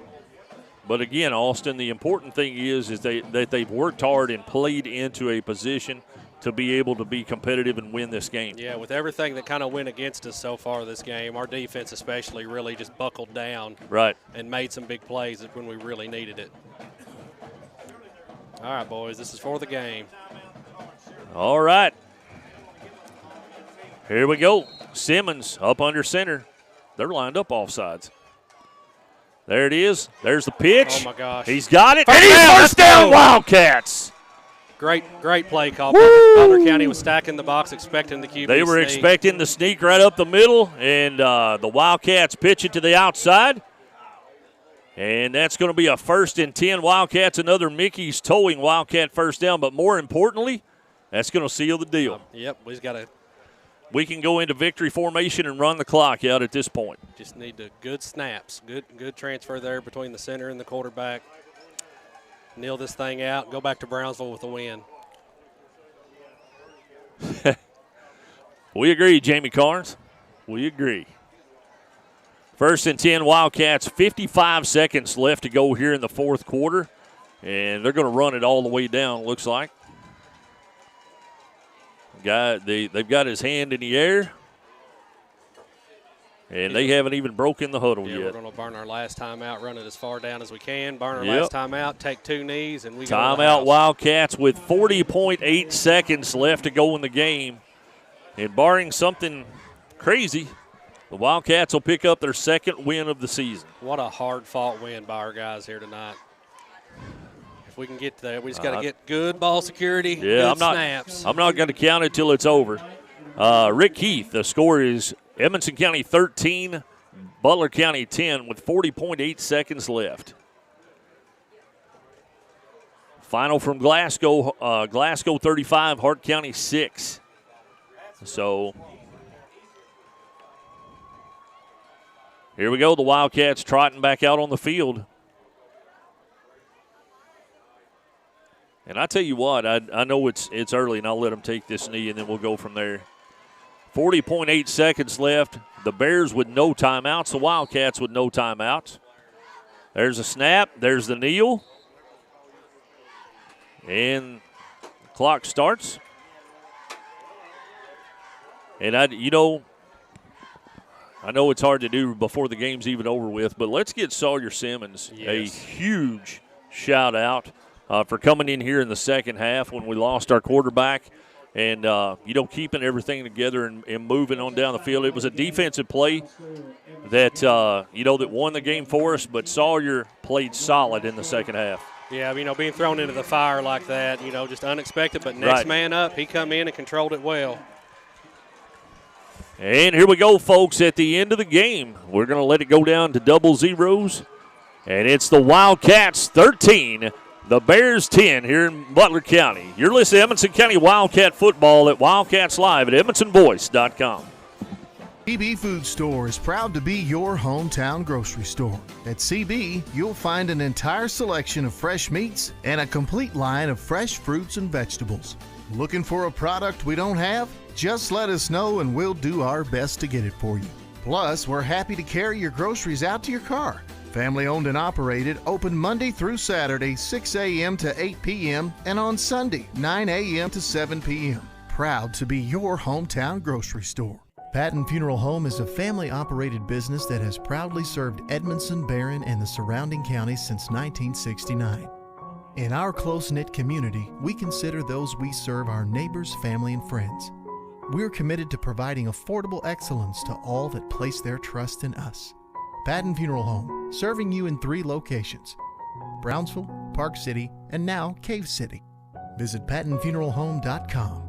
[SPEAKER 2] But again, Austin, the important thing is that they've worked hard and played into a position to be able to be competitive and win this game.
[SPEAKER 3] Yeah, with everything that kind of went against us so far this game, our defense especially really just buckled down.
[SPEAKER 2] Right.
[SPEAKER 3] And made some big plays when we really needed it. All right, boys, this is for the game.
[SPEAKER 2] All right. Here we go. Simmons up under center. They're lined up offsides. There it is. There's the pitch.
[SPEAKER 3] Oh, my gosh.
[SPEAKER 2] He's got it.
[SPEAKER 3] First
[SPEAKER 2] and he's
[SPEAKER 3] down.
[SPEAKER 2] first down, Wildcats.
[SPEAKER 3] Great play call. Butler County was stacking the box, expecting the QB
[SPEAKER 2] They were
[SPEAKER 3] sneak.
[SPEAKER 2] expecting the sneak right up the middle, and the Wildcats pitch it to the outside. And that's going to be a 1st and 10. Wildcats, another Mickey's towing Wildcat first down. But more importantly, that's going to seal the deal.
[SPEAKER 3] Yep,
[SPEAKER 2] we can go into victory formation and run the clock out at this point.
[SPEAKER 3] Just need the good snaps. Good transfer there between the center and the quarterback. Kneel this thing out, go back to Brownsville with a win.
[SPEAKER 2] We agree, Jamie Carnes. We agree. 1st and 10 Wildcats, 55 seconds left to go here in the fourth quarter. And they're going to run it all the way down, looks like. They've got his hand in the air. And they haven't even broken the huddle yet.
[SPEAKER 3] We're going to burn our last timeout, run it as far down as we can, burn our last timeout, take 2 knees, and we go to the
[SPEAKER 2] Timeout
[SPEAKER 3] house.
[SPEAKER 2] Wildcats with 40.8 seconds left to go in the game. And barring something crazy, the Wildcats will pick up their second win of the season.
[SPEAKER 3] What a hard-fought win by our guys here tonight. If we can get there, we just got to get good ball security, good snaps.
[SPEAKER 2] I'm not going to count it till it's over. Rick Keith, the score is Edmonson County 13, Butler County 10 with 40.8 seconds left. Final from Glasgow, Glasgow 35, Hart County 6. So here we go, the Wildcats trotting back out on the field. And I tell you what, I know it's early, and I'll let them take this knee, and then we'll go from there. 40.8 seconds left. The Bears with no timeouts. The Wildcats with no timeouts. There's a snap. There's the kneel. And the clock starts. And I know it's hard to do before the game's even over with, but let's get Sawyer Simmons a huge shout out for coming in here in the second half when we lost our quarterback. And, keeping everything together and moving on down the field. It was a defensive play that, that won the game for us, but Sawyer played solid in the second half.
[SPEAKER 3] Yeah, being thrown into the fire like that, just unexpected, but next man up, he come in and controlled it well.
[SPEAKER 2] And here we go, folks, at the end of the game. We're going to let it go down to double zeros, and it's the Wildcats 13, the Bears 10 here in Butler County. You're listening to Edmonson County Wildcat football at Wildcats Live at EdmonsonVoice.com.
[SPEAKER 4] CB Food Store is proud to be your hometown grocery store. At CB, you'll find an entire selection of fresh meats and a complete line of fresh fruits and vegetables. Looking for a product we don't have? Just let us know and we'll do our best to get it for you. Plus, we're happy to carry your groceries out to your car. Family owned and operated, open Monday through Saturday, 6 a.m. to 8 p.m. and on Sunday, 9 a.m. to 7 p.m. Proud to be your hometown grocery store. Patton Funeral Home is a family-operated business that has proudly served Edmonson, Barron, and the surrounding counties since 1969. In our close-knit community, we consider those we serve our neighbors, family, and friends. We're committed to providing affordable excellence to all that place their trust in us. Patton Funeral Home, serving you in 3 locations: Brownsville, Park City, and now Cave City. Visit PattonFuneralHome.com.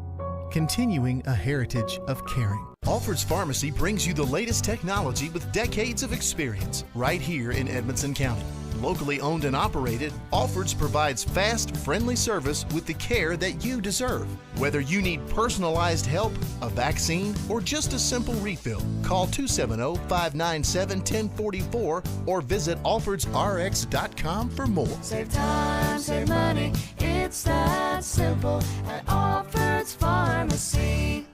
[SPEAKER 4] Continuing a heritage of caring. Alfred's Pharmacy brings you the latest technology with decades of experience right here in Edmonson County. Locally owned and operated, Alfred's provides fast, friendly service with the care that you deserve. Whether you need personalized help, a vaccine, or just a simple refill, call 270-597-1044 or visit alfordsrx.com for more.
[SPEAKER 5] Save time, save money, it's that simple at Alfred's Pharmacy.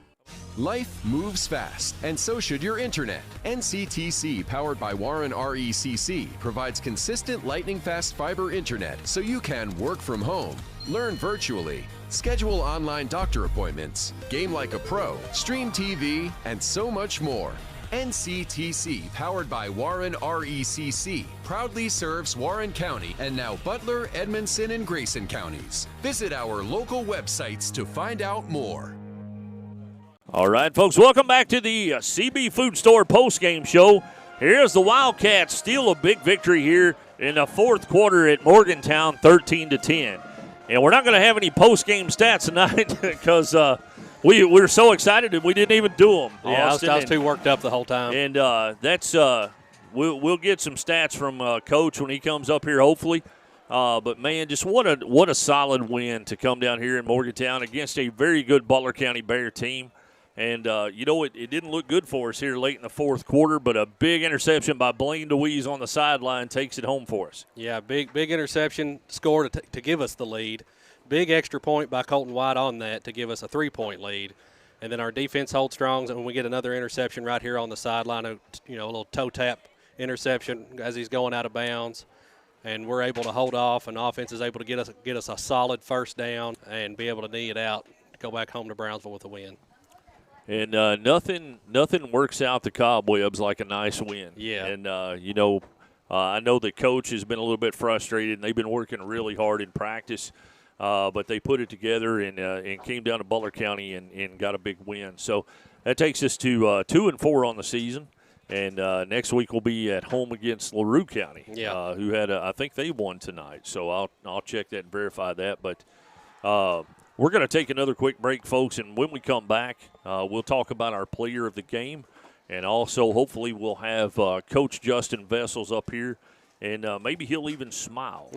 [SPEAKER 15] Life moves fast, and so should your internet. NCTC, powered by Warren RECC, provides consistent lightning-fast fiber internet so you can work from home, learn virtually, schedule online doctor appointments, game like a pro, stream TV, and so much more. NCTC, powered by Warren RECC, proudly serves Warren County and now Butler, Edmonson, and Grayson counties. Visit our local websites to find out more.
[SPEAKER 2] All right, folks, welcome back to the CB Food Store postgame show. Here's the Wildcats steal a big victory here in the 4th quarter at Morgantown, 13-10. And we're not going to have any postgame stats tonight because we're so excited that we didn't even do them.
[SPEAKER 3] Yeah, I was too worked up the whole time.
[SPEAKER 2] And that's we'll get some stats from Coach when he comes up here, hopefully. But, man, just what a solid win to come down here in Morgantown against a very good Butler County Bear team. And, it didn't look good for us here late in the 4th quarter, but a big interception by Blaine DeWeese on the sideline takes it home for us.
[SPEAKER 3] Yeah, big interception score to give us the lead. Big extra point by Colton White on that to give us a 3-point lead. And then our defense holds strong, and we get another interception right here on the sideline, a little toe tap interception as he's going out of bounds. And we're able to hold off, and offense is able to get us a solid first down and be able to knee it out, go back home to Brownsville with a win.
[SPEAKER 2] And nothing works out the cobwebs like a nice win.
[SPEAKER 3] Yeah.
[SPEAKER 2] And, I know the coach has been a little bit frustrated, and they've been working really hard in practice. But they put it together and came down to Butler County and got a big win. So that takes us to 2-4 on the season. And next week we'll be at home against LaRue County, who had I think they won tonight. So I'll check that and verify that. But we're going to take another quick break, folks, and when we come back, we'll talk about our player of the game, and also hopefully we'll have Coach Justin Vessels up here, and maybe he'll even smile.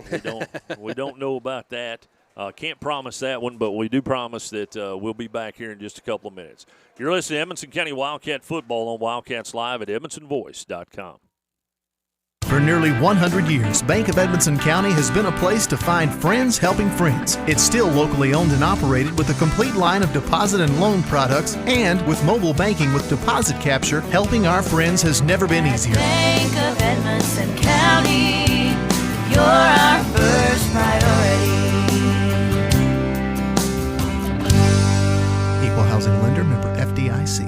[SPEAKER 2] We don't know about that. Can't promise that one, but we do promise that we'll be back here in just a couple of minutes. You're listening to Edmonson County Wildcat Football on Wildcats Live at EdmonsonVoice.com.
[SPEAKER 4] For nearly 100 years, Bank of Edmonson County has been a place to find friends helping friends. It's still locally owned and operated with a complete line of deposit and loan products, and with mobile banking with deposit capture, helping our friends has never been easier.
[SPEAKER 5] Bank of Edmonson County, you're our first priority.
[SPEAKER 4] Equal housing lender, member FDIC.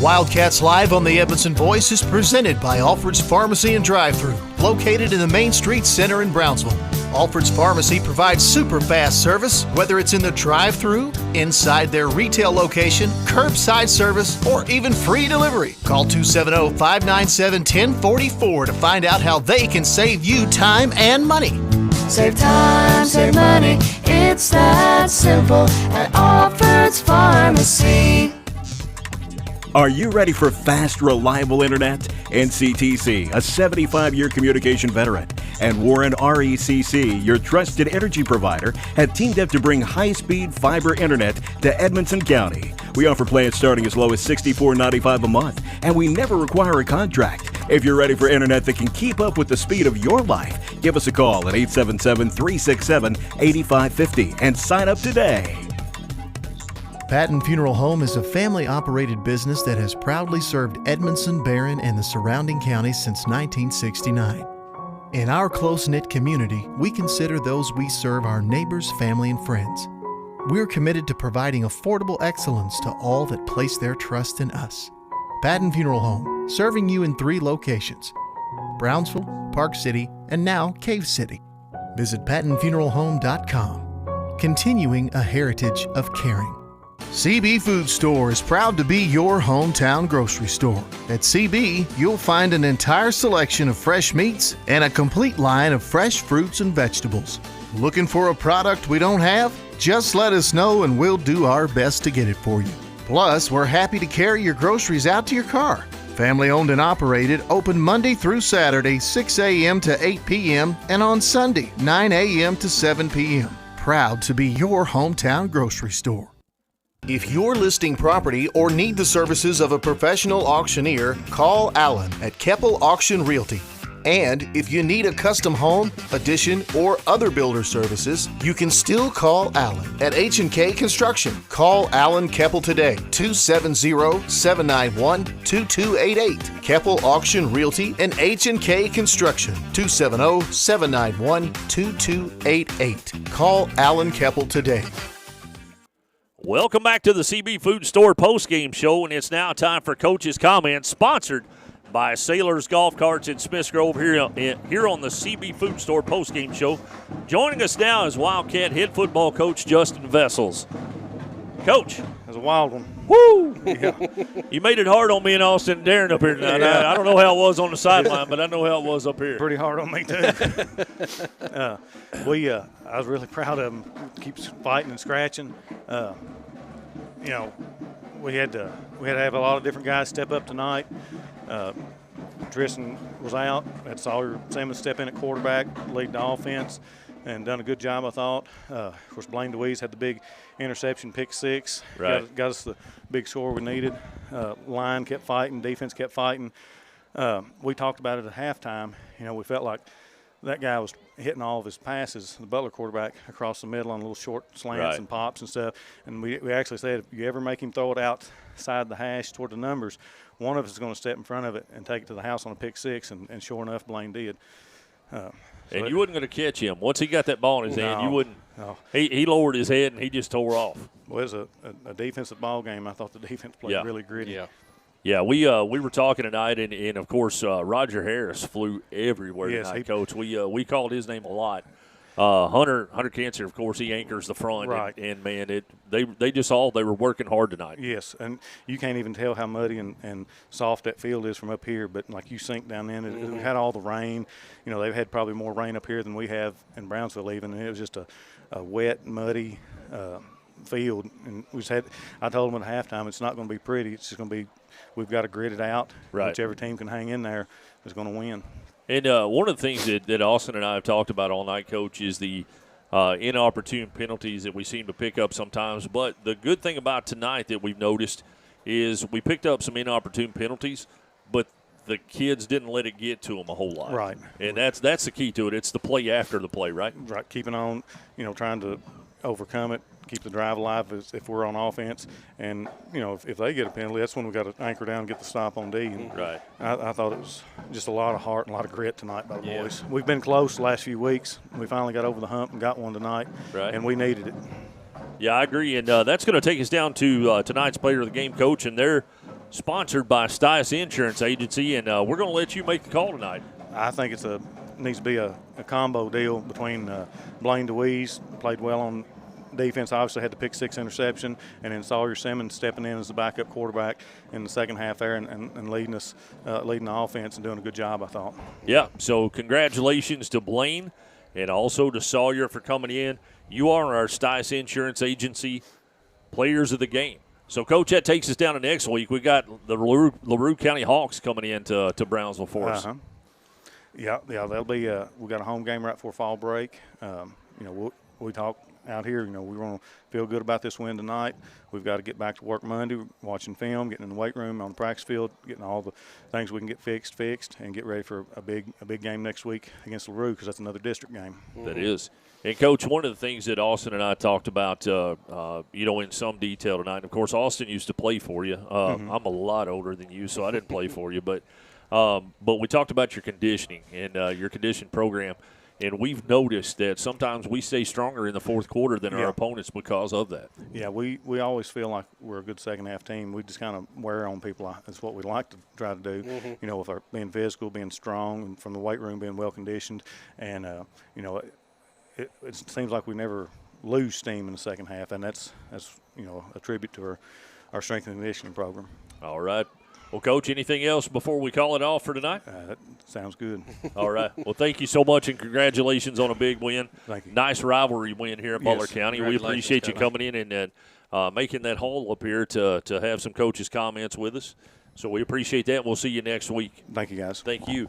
[SPEAKER 4] Wildcats Live on the Edmonson Voice is presented by Alfred's Pharmacy and Drive-Thru, located in the Main Street Center in Brownsville. Alfred's Pharmacy provides super fast service, whether it's in the drive-thru, inside their retail location, curbside service, or even free delivery. Call 270-597-1044 to find out how they can save you time and money.
[SPEAKER 5] Save time, save money, it's that simple at Alfred's Pharmacy.
[SPEAKER 7] Are you ready for fast, reliable internet? NCTC, a 75-year communication veteran, and Warren RECC, your trusted energy provider, have teamed up to bring high-speed fiber internet to Edmonson County. We offer plans starting as low as $64.95 a month, and we never require a contract. If you're ready for internet that can keep up with the speed of your life, give us a call at 877-367-8550 and sign up today.
[SPEAKER 4] Patton Funeral Home is a family-operated business that has proudly served Edmonson, Barron, and the surrounding counties since 1969. In our close-knit community, we consider those we serve our neighbors, family, and friends. we're committed to providing affordable excellence to all that place their trust in us. Patton Funeral Home, serving you in 3 locations: Brownsville, Park City, and now Cave City. Visit PattonFuneralHome.com, continuing a heritage of caring. CB Food Store is proud to be your hometown grocery store. At CB, you'll find an entire selection of fresh meats and a complete line of fresh fruits and vegetables. Looking for a product we don't have? Just let us know and we'll do our best to get it for you. Plus, we're happy to carry your groceries out to your car. Family owned and operated, open Monday through Saturday, 6 a.m. to 8 p.m. and on Sunday, 9 a.m. to 7 p.m. Proud to be your hometown grocery store. If you're listing property or need the services of a professional auctioneer, call Alan at Keppel Auction Realty. And if you need a custom home, addition, or other builder services, you can still call Alan at H&K Construction. Call Alan Keppel today, 270-791-2288. Keppel Auction Realty and H&K Construction, 270-791-2288. Call Alan Keppel today.
[SPEAKER 2] Welcome back to the CB Food Store postgame show, and it's now time for Coach's Comments, sponsored by Sailors Golf Carts in Smiths Grove here on the CB Food Store postgame show. Joining us now is Wildcat head football coach Justin Vessels. Coach.
[SPEAKER 16] It was a wild one.
[SPEAKER 2] Woo!
[SPEAKER 16] Yeah.
[SPEAKER 2] You made it hard on me and Austin and Darren up here tonight.
[SPEAKER 16] Yeah.
[SPEAKER 2] I don't know how it was on the sideline, but I know how it was up here.
[SPEAKER 16] Pretty hard on me, too. I was really proud of him. Keeps fighting and scratching. We had to have a lot of different guys step up tonight. Tristan was out. Had Sawyer Simmons step in at quarterback, lead the offense, and done a good job, I thought. Of course, Blaine DeWeese had the big interception, pick 6.
[SPEAKER 2] Right.
[SPEAKER 16] Got us the big score we needed. Line kept fighting. Defense kept fighting. We talked about it at halftime. We felt like that guy was hitting all of his passes, the Butler quarterback, across the middle on little short slants and pops and stuff. And we actually said, if you ever make him throw it outside the hash toward the numbers, one of us is going to step in front of it and take it to the house on a pick 6, and sure enough, Blaine did.
[SPEAKER 2] And you wasn't going to catch him. Once he got that ball in his hand, you wouldn't.
[SPEAKER 16] No.
[SPEAKER 2] He lowered his head, and he just tore off.
[SPEAKER 16] Well, it was a defensive ball game. I thought the defense played really gritty.
[SPEAKER 2] Yeah. Yeah, we were talking tonight, and of course, Roger Harris flew everywhere tonight, Coach. We called his name a lot. Hunter Cancer, of course, he anchors the front.
[SPEAKER 16] Right.
[SPEAKER 2] And man, they were working hard tonight.
[SPEAKER 16] Yes, and you can't even tell how muddy and soft that field is from up here, but like you sink down in it, we had all the rain. They've had probably more rain up here than we have in Brownsville even, and it was just a wet, muddy field. And I told them at halftime, it's not going to be pretty. It's just going to be, we've got to grit it out.
[SPEAKER 2] Right.
[SPEAKER 16] Whichever team can hang in there is going to win.
[SPEAKER 2] And one of the things that Austin and I have talked about all night, Coach, is the inopportune penalties that we seem to pick up sometimes. But the good thing about tonight that we've noticed is we picked up some inopportune penalties, but the kids didn't let it get to them a whole lot.
[SPEAKER 16] Right.
[SPEAKER 2] And that's the key to it. It's the play after the play, right?
[SPEAKER 16] Right, keeping on, trying to overcome it, keep the drive alive if we're on offense. And, if they get a penalty, that's when we've got to anchor down and get the stop on D. And
[SPEAKER 2] right.
[SPEAKER 16] I thought it was just a lot of heart and a lot of grit tonight by the boys. We've been close the last few weeks. We finally got over the hump and got one tonight, and we needed it.
[SPEAKER 2] Yeah, I agree. And that's going to take us down to tonight's player of the game, Coach, and they're sponsored by Stice Insurance Agency, and we're going to let you make the call tonight.
[SPEAKER 16] I think needs to be a combo deal between Blaine DeWeese, played well on defense, obviously had the pick 6 interception, and then Sawyer Simmons stepping in as the backup quarterback in the second half there and leading the offense and doing a good job, I thought.
[SPEAKER 2] Yeah, so congratulations to Blaine and also to Sawyer for coming in. You are our Stice Insurance Agency players of the game. So, Coach, that takes us down to next week. We got the LaRue County Hawks coming in to Brownsville for us.
[SPEAKER 16] Yeah, they'll be. We got a home game right before fall break. We talk out here. We want to feel good about this win tonight. We've got to get back to work Monday, watching film, getting in the weight room, on the practice field, getting all the things we can get fixed, and get ready for a big game next week against LaRue, because that's another district game.
[SPEAKER 2] That is. And, Coach, one of the things that Austin and I talked about, in some detail tonight, of course, Austin used to play for you. I'm a lot older than you, so I didn't play for you. But we talked about your conditioning and your condition program. And we've noticed that sometimes we stay stronger in the fourth quarter than our opponents because of that.
[SPEAKER 16] Yeah, we always feel like we're a good second-half team. We just kind of wear on people. That's what we like to try to do, you know, with our being physical, being strong, and from the weight room being well-conditioned. And, you know, it seems like we never lose steam in the second half, and that's you know, a tribute to our strength and conditioning program.
[SPEAKER 2] All right. Well, Coach, anything else before we call it off for tonight?
[SPEAKER 16] That sounds good.
[SPEAKER 2] All right. Well, thank you so much, and congratulations on a big win.
[SPEAKER 16] Thank you.
[SPEAKER 2] Nice rivalry win here in Butler County. We appreciate you coming in and making that haul up here to have some coaches' comments with us. So we appreciate that. We'll see you next week.
[SPEAKER 16] Thank you, guys.
[SPEAKER 2] Thank you.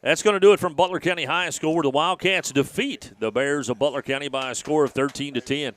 [SPEAKER 2] That's going to do it from Butler County High School, where the Wildcats defeat the Bears of Butler County by a score of 13-10.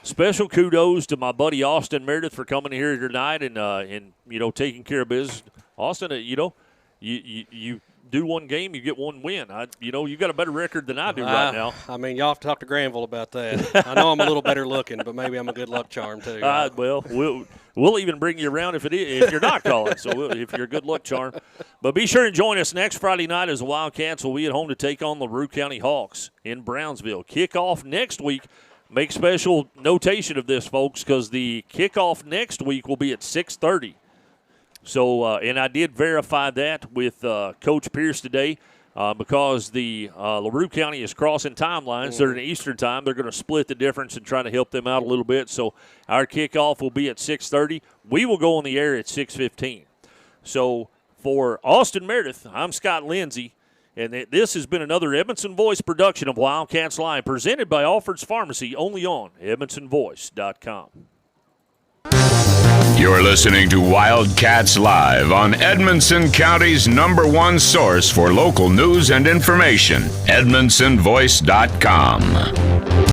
[SPEAKER 2] Special kudos to my buddy Austin Meredith for coming here tonight and you know, taking care of business. Austin, you know, you do one game, you get one win. You know, you got a better record than I do right now.
[SPEAKER 3] I mean, y'all have to talk to Granville about that. I know I'm a little better looking, but maybe I'm a good luck charm too.
[SPEAKER 2] Well, we'll even bring you around if you're not calling. So if you're a good luck charm, but be sure and join us next Friday night as the Wildcats will be at home to take on the LaRue County Hawks in Brownsville. Kickoff next week. Make special notation of this, folks, because the kickoff next week will be at 6:30. So, and I did verify that with Coach Pierce today because the LaRue County is crossing timelines. They're in Eastern time. They're going to split the difference and try to help them out a little bit. So our kickoff will be at 6:30. We will go on the air at 6:15. So for Austin Meredith, I'm Scott Lindsay. And this has been another Edmonson Voice production of Wildcats Live, presented by Alfred's Pharmacy, only on EdmonsonVoice.com.
[SPEAKER 1] You're listening to Wildcats Live on Edmonson County's #1 source for local news and information, EdmonsonVoice.com.